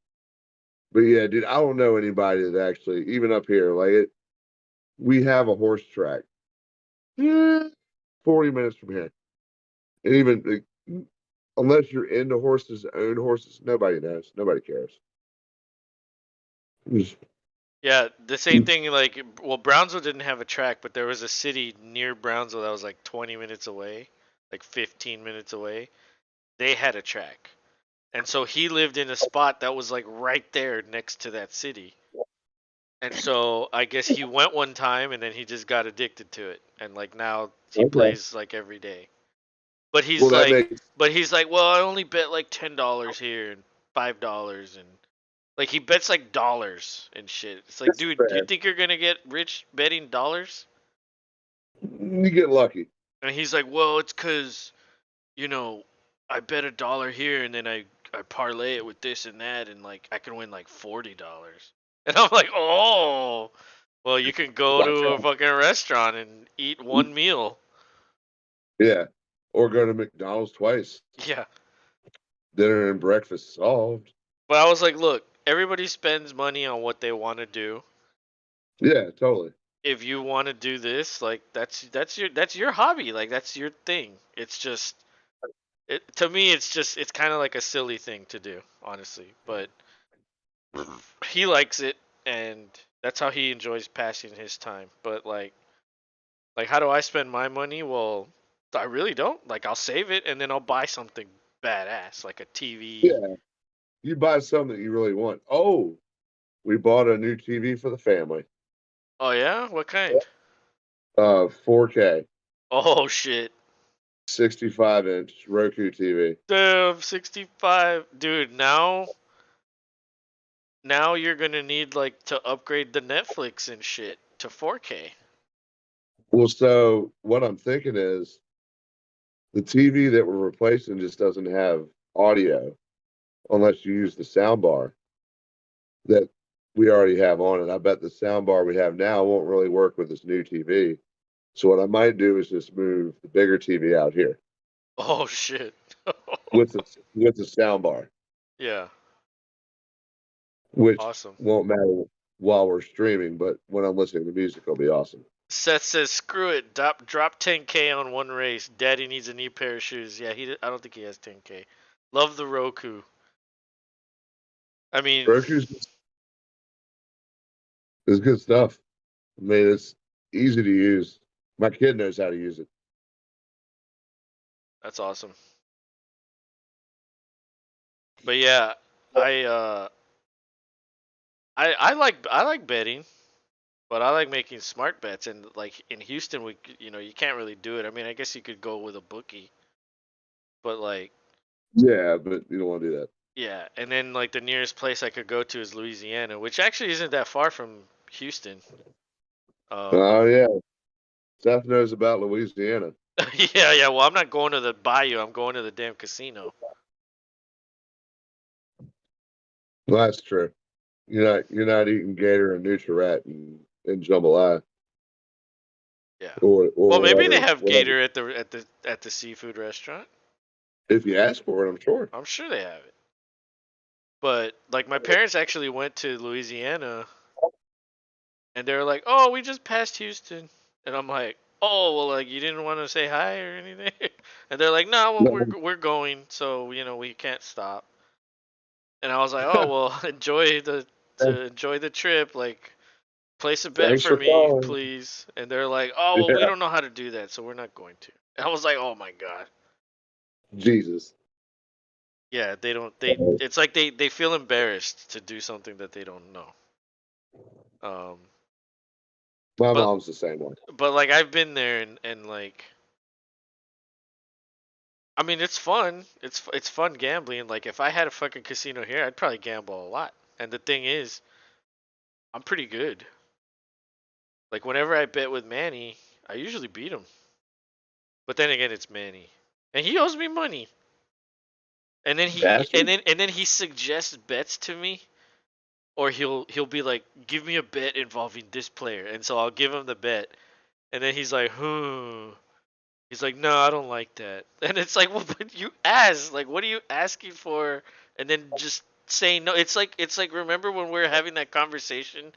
But yeah, dude, I don't know anybody that actually, even up here, like it. We have a horse track, 40 minutes from here, and even like, unless you're into horses, own horses, nobody knows, nobody cares. Just- Yeah, the same thing. Like, well, Brownsville didn't have a track, but there was a city near Brownsville that was like 20 minutes away, like 15 minutes away. They had a track, and so he lived in a spot that was like right there next to that city. And so I guess he went one time, and then he just got addicted to it, and like now he okay, plays like every day. But well that makes he's like, well, I only bet like $10 here and $5, and like he bets like dollars and shit. It's like, it's dude, you fair. think you're gonna get rich betting dollars? You get lucky. And he's like, well, it's cause you know I bet $1 here and then I parlay it with this and that and like I can win like $40. And I'm like, oh, well, you can go Watch to a out. fucking restaurant and eat one meal. Yeah, or go to McDonald's twice, Yeah. dinner and breakfast solved. But I was like, look, everybody spends money on what they want to do. Yeah, totally. If you want to do this, like that's your hobby, like that's your thing. It's just it to me it's kind of like a silly thing to do, honestly. But he likes it and that's how he enjoys passing his time. But like how do I spend my money? Well, I really don't. Like I'll save it and then I'll buy something badass like a TV. Yeah, you buy something that you really want. Oh, we bought a new TV for the family. Oh yeah? What kind? 4K, Oh shit. 65-inch Roku TV. Damn, 65. Dude, now you're going to need like to upgrade the Netflix and shit to 4K. Well, so what I'm thinking is the TV that we're replacing just doesn't have audio unless you use the sound bar that we already have on it. I bet the sound bar we have now won't really work with this new TV. So what I might do is just move the bigger TV out here Oh shit. with the sound bar, Yeah, which awesome. won't matter while we're streaming, but when I'm listening to music, it'll be awesome. Seth says, "Screw it. Drop 10K on one race. Daddy needs a new pair of shoes." Yeah, I don't think he has 10K. Love the Roku. I mean, Roku's is good stuff. I mean, it's easy to use. My kid knows how to use it. that's awesome. But yeah, I I like betting. But I like making smart bets, and like in Houston, you can't really do it. I mean, I guess you could go with a bookie, but like, Yeah, but you don't want to do that. yeah. And then like the nearest place I could go to is Louisiana, which actually isn't that far from Houston. Um, Oh yeah, Seth knows about Louisiana. yeah, yeah. Well, I'm not going to the bayou. I'm going to the damn casino. Well, that's true. You're not eating gator and nutria and jambalaya Yeah. or Well, maybe they whatever have whatever. gator at the seafood restaurant. If you ask for it, I'm sure. I'm sure they have it. But like my parents actually went to Louisiana, and they were like, "Oh, we just passed Houston," and I'm like, "Oh, well, like you didn't want to say hi or anything," and they're like, "No, well, No. we're going, so we can't stop." And I was like, "Oh, well, enjoy the trip, like." Place a bet Thanks for for me, calling. please. And they're like, oh, well, we Yeah. don't know how to do that, so we're not going to. And I was like, oh my god. Jesus. Yeah, they don't. Uh, It's like they feel embarrassed to do something that they don't know. Um, My but mom's the same way. like I've been there and like, I mean, it's fun. It's fun gambling. Like if I had a fucking casino here, I'd probably gamble a lot. And the thing is, I'm pretty good. Like whenever I bet with Manny, I usually beat him. But then again, it's Manny, and he owes me money. And then Bastard. he suggests bets to me, or he'll be like, give me a bet involving this player, and so I'll give him the bet, and then he's like, he's like, no, I don't like that, and it's like, well, but you asked, like, what are you asking for, and then just saying no. It's like remember when we were having that conversation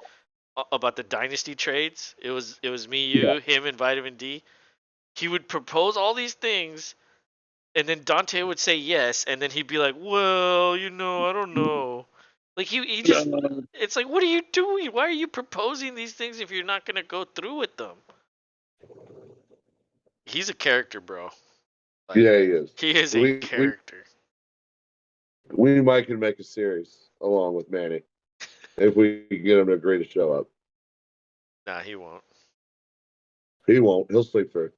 about the dynasty trades? It was me, Yeah. you, him, and Vitamin D. He would propose all these things, and then Dante would say yes, and then he'd be like, "Well, I don't know." Like he just, it's like, what are you doing? Why are you proposing these things if you're not gonna go through with them? He's a character, bro. Like Yeah, he is. he is a We we character. we might can make a series along with Manny if we can get him to agree to show up. Nah, he won't. He won't. He'll sleep through.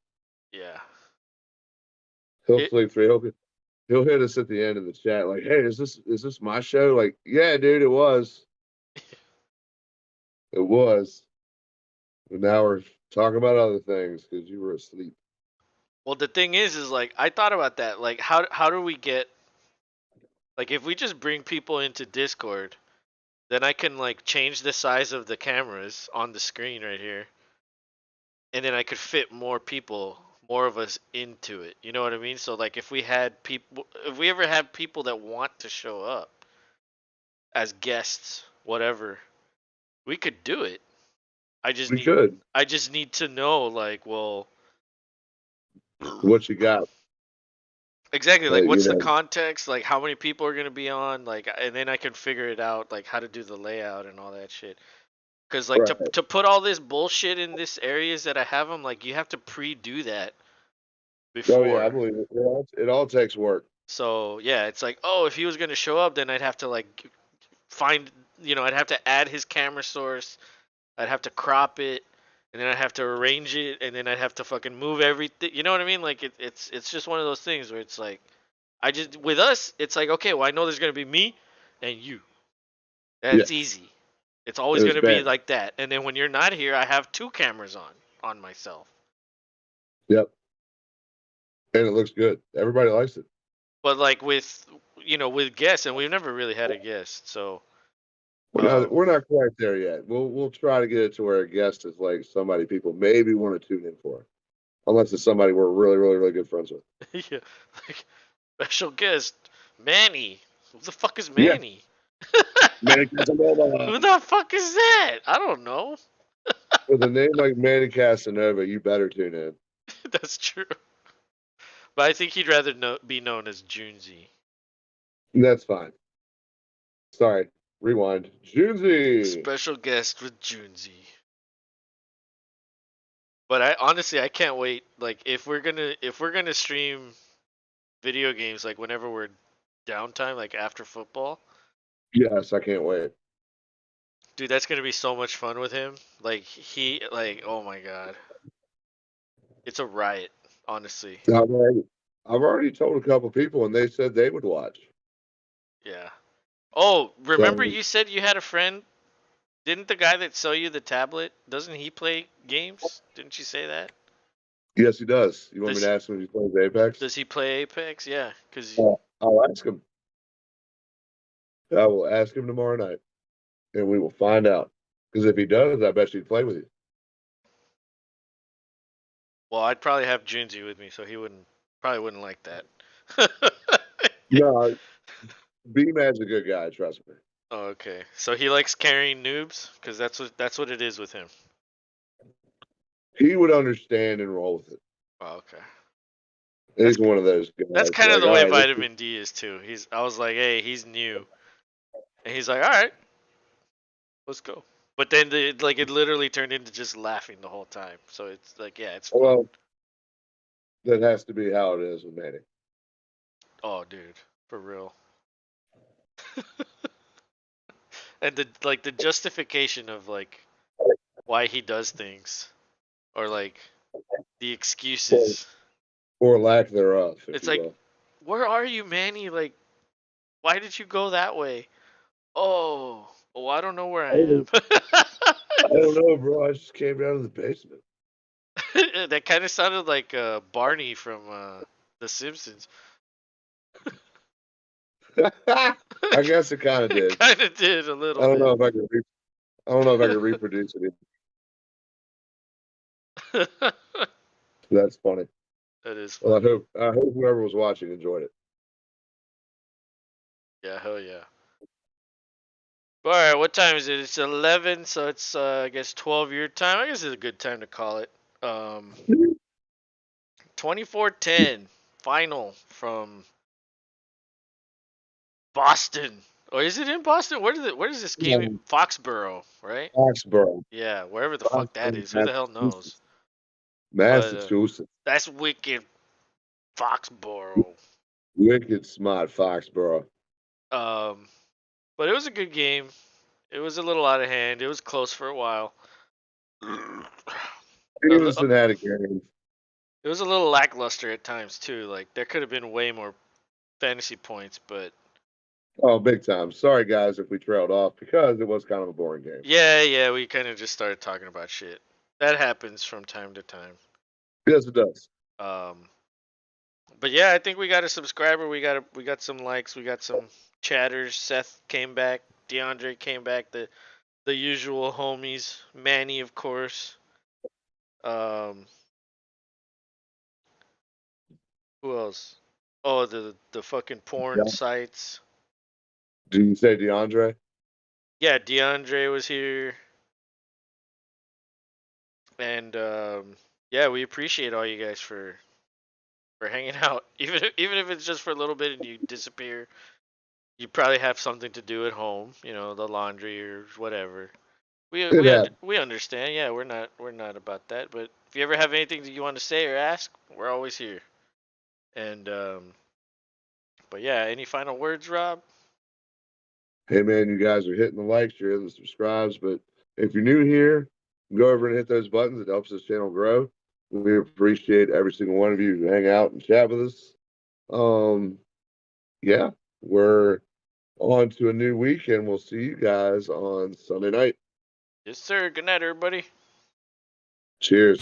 Yeah. He'll It, sleep through. He'll hit us at the end of the chat like, "Hey, is this my show?" Like, yeah, dude, it was. It was. But now we're talking about other things because you were asleep. well, the thing is like I thought about that. Like, how do we get, like, if we just bring people into Discord, then I can like change the size of the cameras on the screen right here, and then I could fit more people, more of us into it. You know what I mean? So like if we ever have people that want to show up as guests, whatever, we could do it. I just We need could. I just need to know, like, well, What you got? exactly, like Like, what's the context, like how many people are going to be on, like, and then I can figure it out, like how to do the layout and all that shit. Cuz like right. to put all this bullshit in this areas that I have them, like you have to pre-do that Oh yeah, I before. believe it. It all takes work. So yeah, it's like, oh, if he was gonna show up, then I'd have to like find, I'd have to add his camera source, I'd have to crop it, and then I'd have to arrange it, and then I'd have to fucking move everything. You know what I mean? Like it's just one of those things where it's like, I just with us, it's like, okay, well I know there's gonna be me and you. Yeah, That's easy. It's always it's gonna be bad. like that. And then when you're not here, I have two cameras on myself. Yep, and it looks good. Everybody likes it. But like with guests, and we've never really had a guest, so We're not quite there yet. We'll try to get it to where a guest is like somebody people maybe want to tune in for, unless it's somebody we're really, really, really good friends with. yeah, like special guest Manny. Who the fuck is Yeah, Manny? Manny Casanova. Who the fuck is that? I don't know. With a name like Manny Casanova, you better tune in. That's true. But I think he'd rather be known as Junzi. That's fine. Sorry, rewind. Junesy. Special guest with Junzi. But I honestly I can't wait. Like if we're gonna stream video games like whenever we're downtime, like after football, Yes, I can't wait. dude, that's gonna be so much fun with him. Like oh my god, it's a riot, honestly. I've already, I've already told a couple people, and they said they would watch. Yeah. Oh, remember So you said you had a friend? Didn't the guy that sell you the tablet? Doesn't he play games? Didn't you say that? yes, he does. You want me Does to ask him if he plays Apex? does he play Apex? Yeah, cause I'll ask him. I will ask him tomorrow night, and we will find out. Because if he does, I bet he'd play with you. well, I'd probably have Junzi with me, so he wouldn't like that. No, B-Man's a good guy. Trust me. Oh, okay. So he likes carrying noobs, cause that's what it is with him. He would understand and roll with it. Oh, okay. And That's he's one of those guys. that's kind of Like, the all way right, Vitamin D is too. I was like, hey, he's new, and he's like, all right, let's go. But then it literally turned into just laughing the whole time. So it's like, yeah, it's fun. well, that has to be how it is with Manny. Oh, dude, for real. And the justification of like why he does things, or like the excuses. Or lack thereof, if It's you like, will. where are you, Manny? Like, why did you go that way? Oh, I don't know where I am. I don't know, bro. I just came down to the basement. That kind of sounded like Barney from The Simpsons. I guess it kind of It did. kind of did a I little don't know bit. if I can. I don't know if I can reproduce it. That That's funny. is Well, funny. I hope whoever was watching enjoyed it. Yeah, hell yeah. All right, what time is it? It's 11, so it's I guess 12 your time. I guess it's a good time to call it. 24-10 final from Boston. Or is it in Boston? Where is this game? Yeah, Foxborough, right? Foxborough, Yeah, wherever the fuck that is. Who the hell knows? Massachusetts. But Massachusetts. that's wicked Foxborough. Wicked smart Foxborough. Um, but it was a good game. It was a little out of hand. It was close for a while. Stevenson had a game. It was a little lackluster at times too. Like there could have been way more fantasy points, but Oh, big time. Sorry, guys, if we trailed off because it was kind of a boring game. yeah, we kind of just started talking about shit. That happens from time to time. Yes, it does. Um, but yeah, I think we got a subscriber. We got some likes. We got some chatters. Seth came back. DeAndre came back. The usual homies. Manny, of course. Um, who else? Oh, the fucking porn Yeah. sites. Did you say DeAndre? Yeah, DeAndre was here, and yeah, we appreciate all you guys for hanging out. Even if it's just for a little bit and you disappear, you probably have something to do at home. You know, the laundry or whatever. It happened. We understand. Yeah, we're not about that. But if you ever have anything that you want to say or ask, we're always here. And but yeah, any final words, Rob? Hey, man, you guys are hitting the likes, you're hitting the subscribes, but if you're new here, go over and hit those buttons. It helps this channel grow. We appreciate every single one of you who hang out and chat with us. Um, yeah, we're on to a new week, and we'll see you guys on Sunday night. Yes, sir. Good night, everybody. Cheers.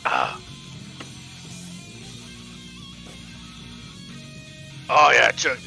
Ah. Oh yeah, Chuck.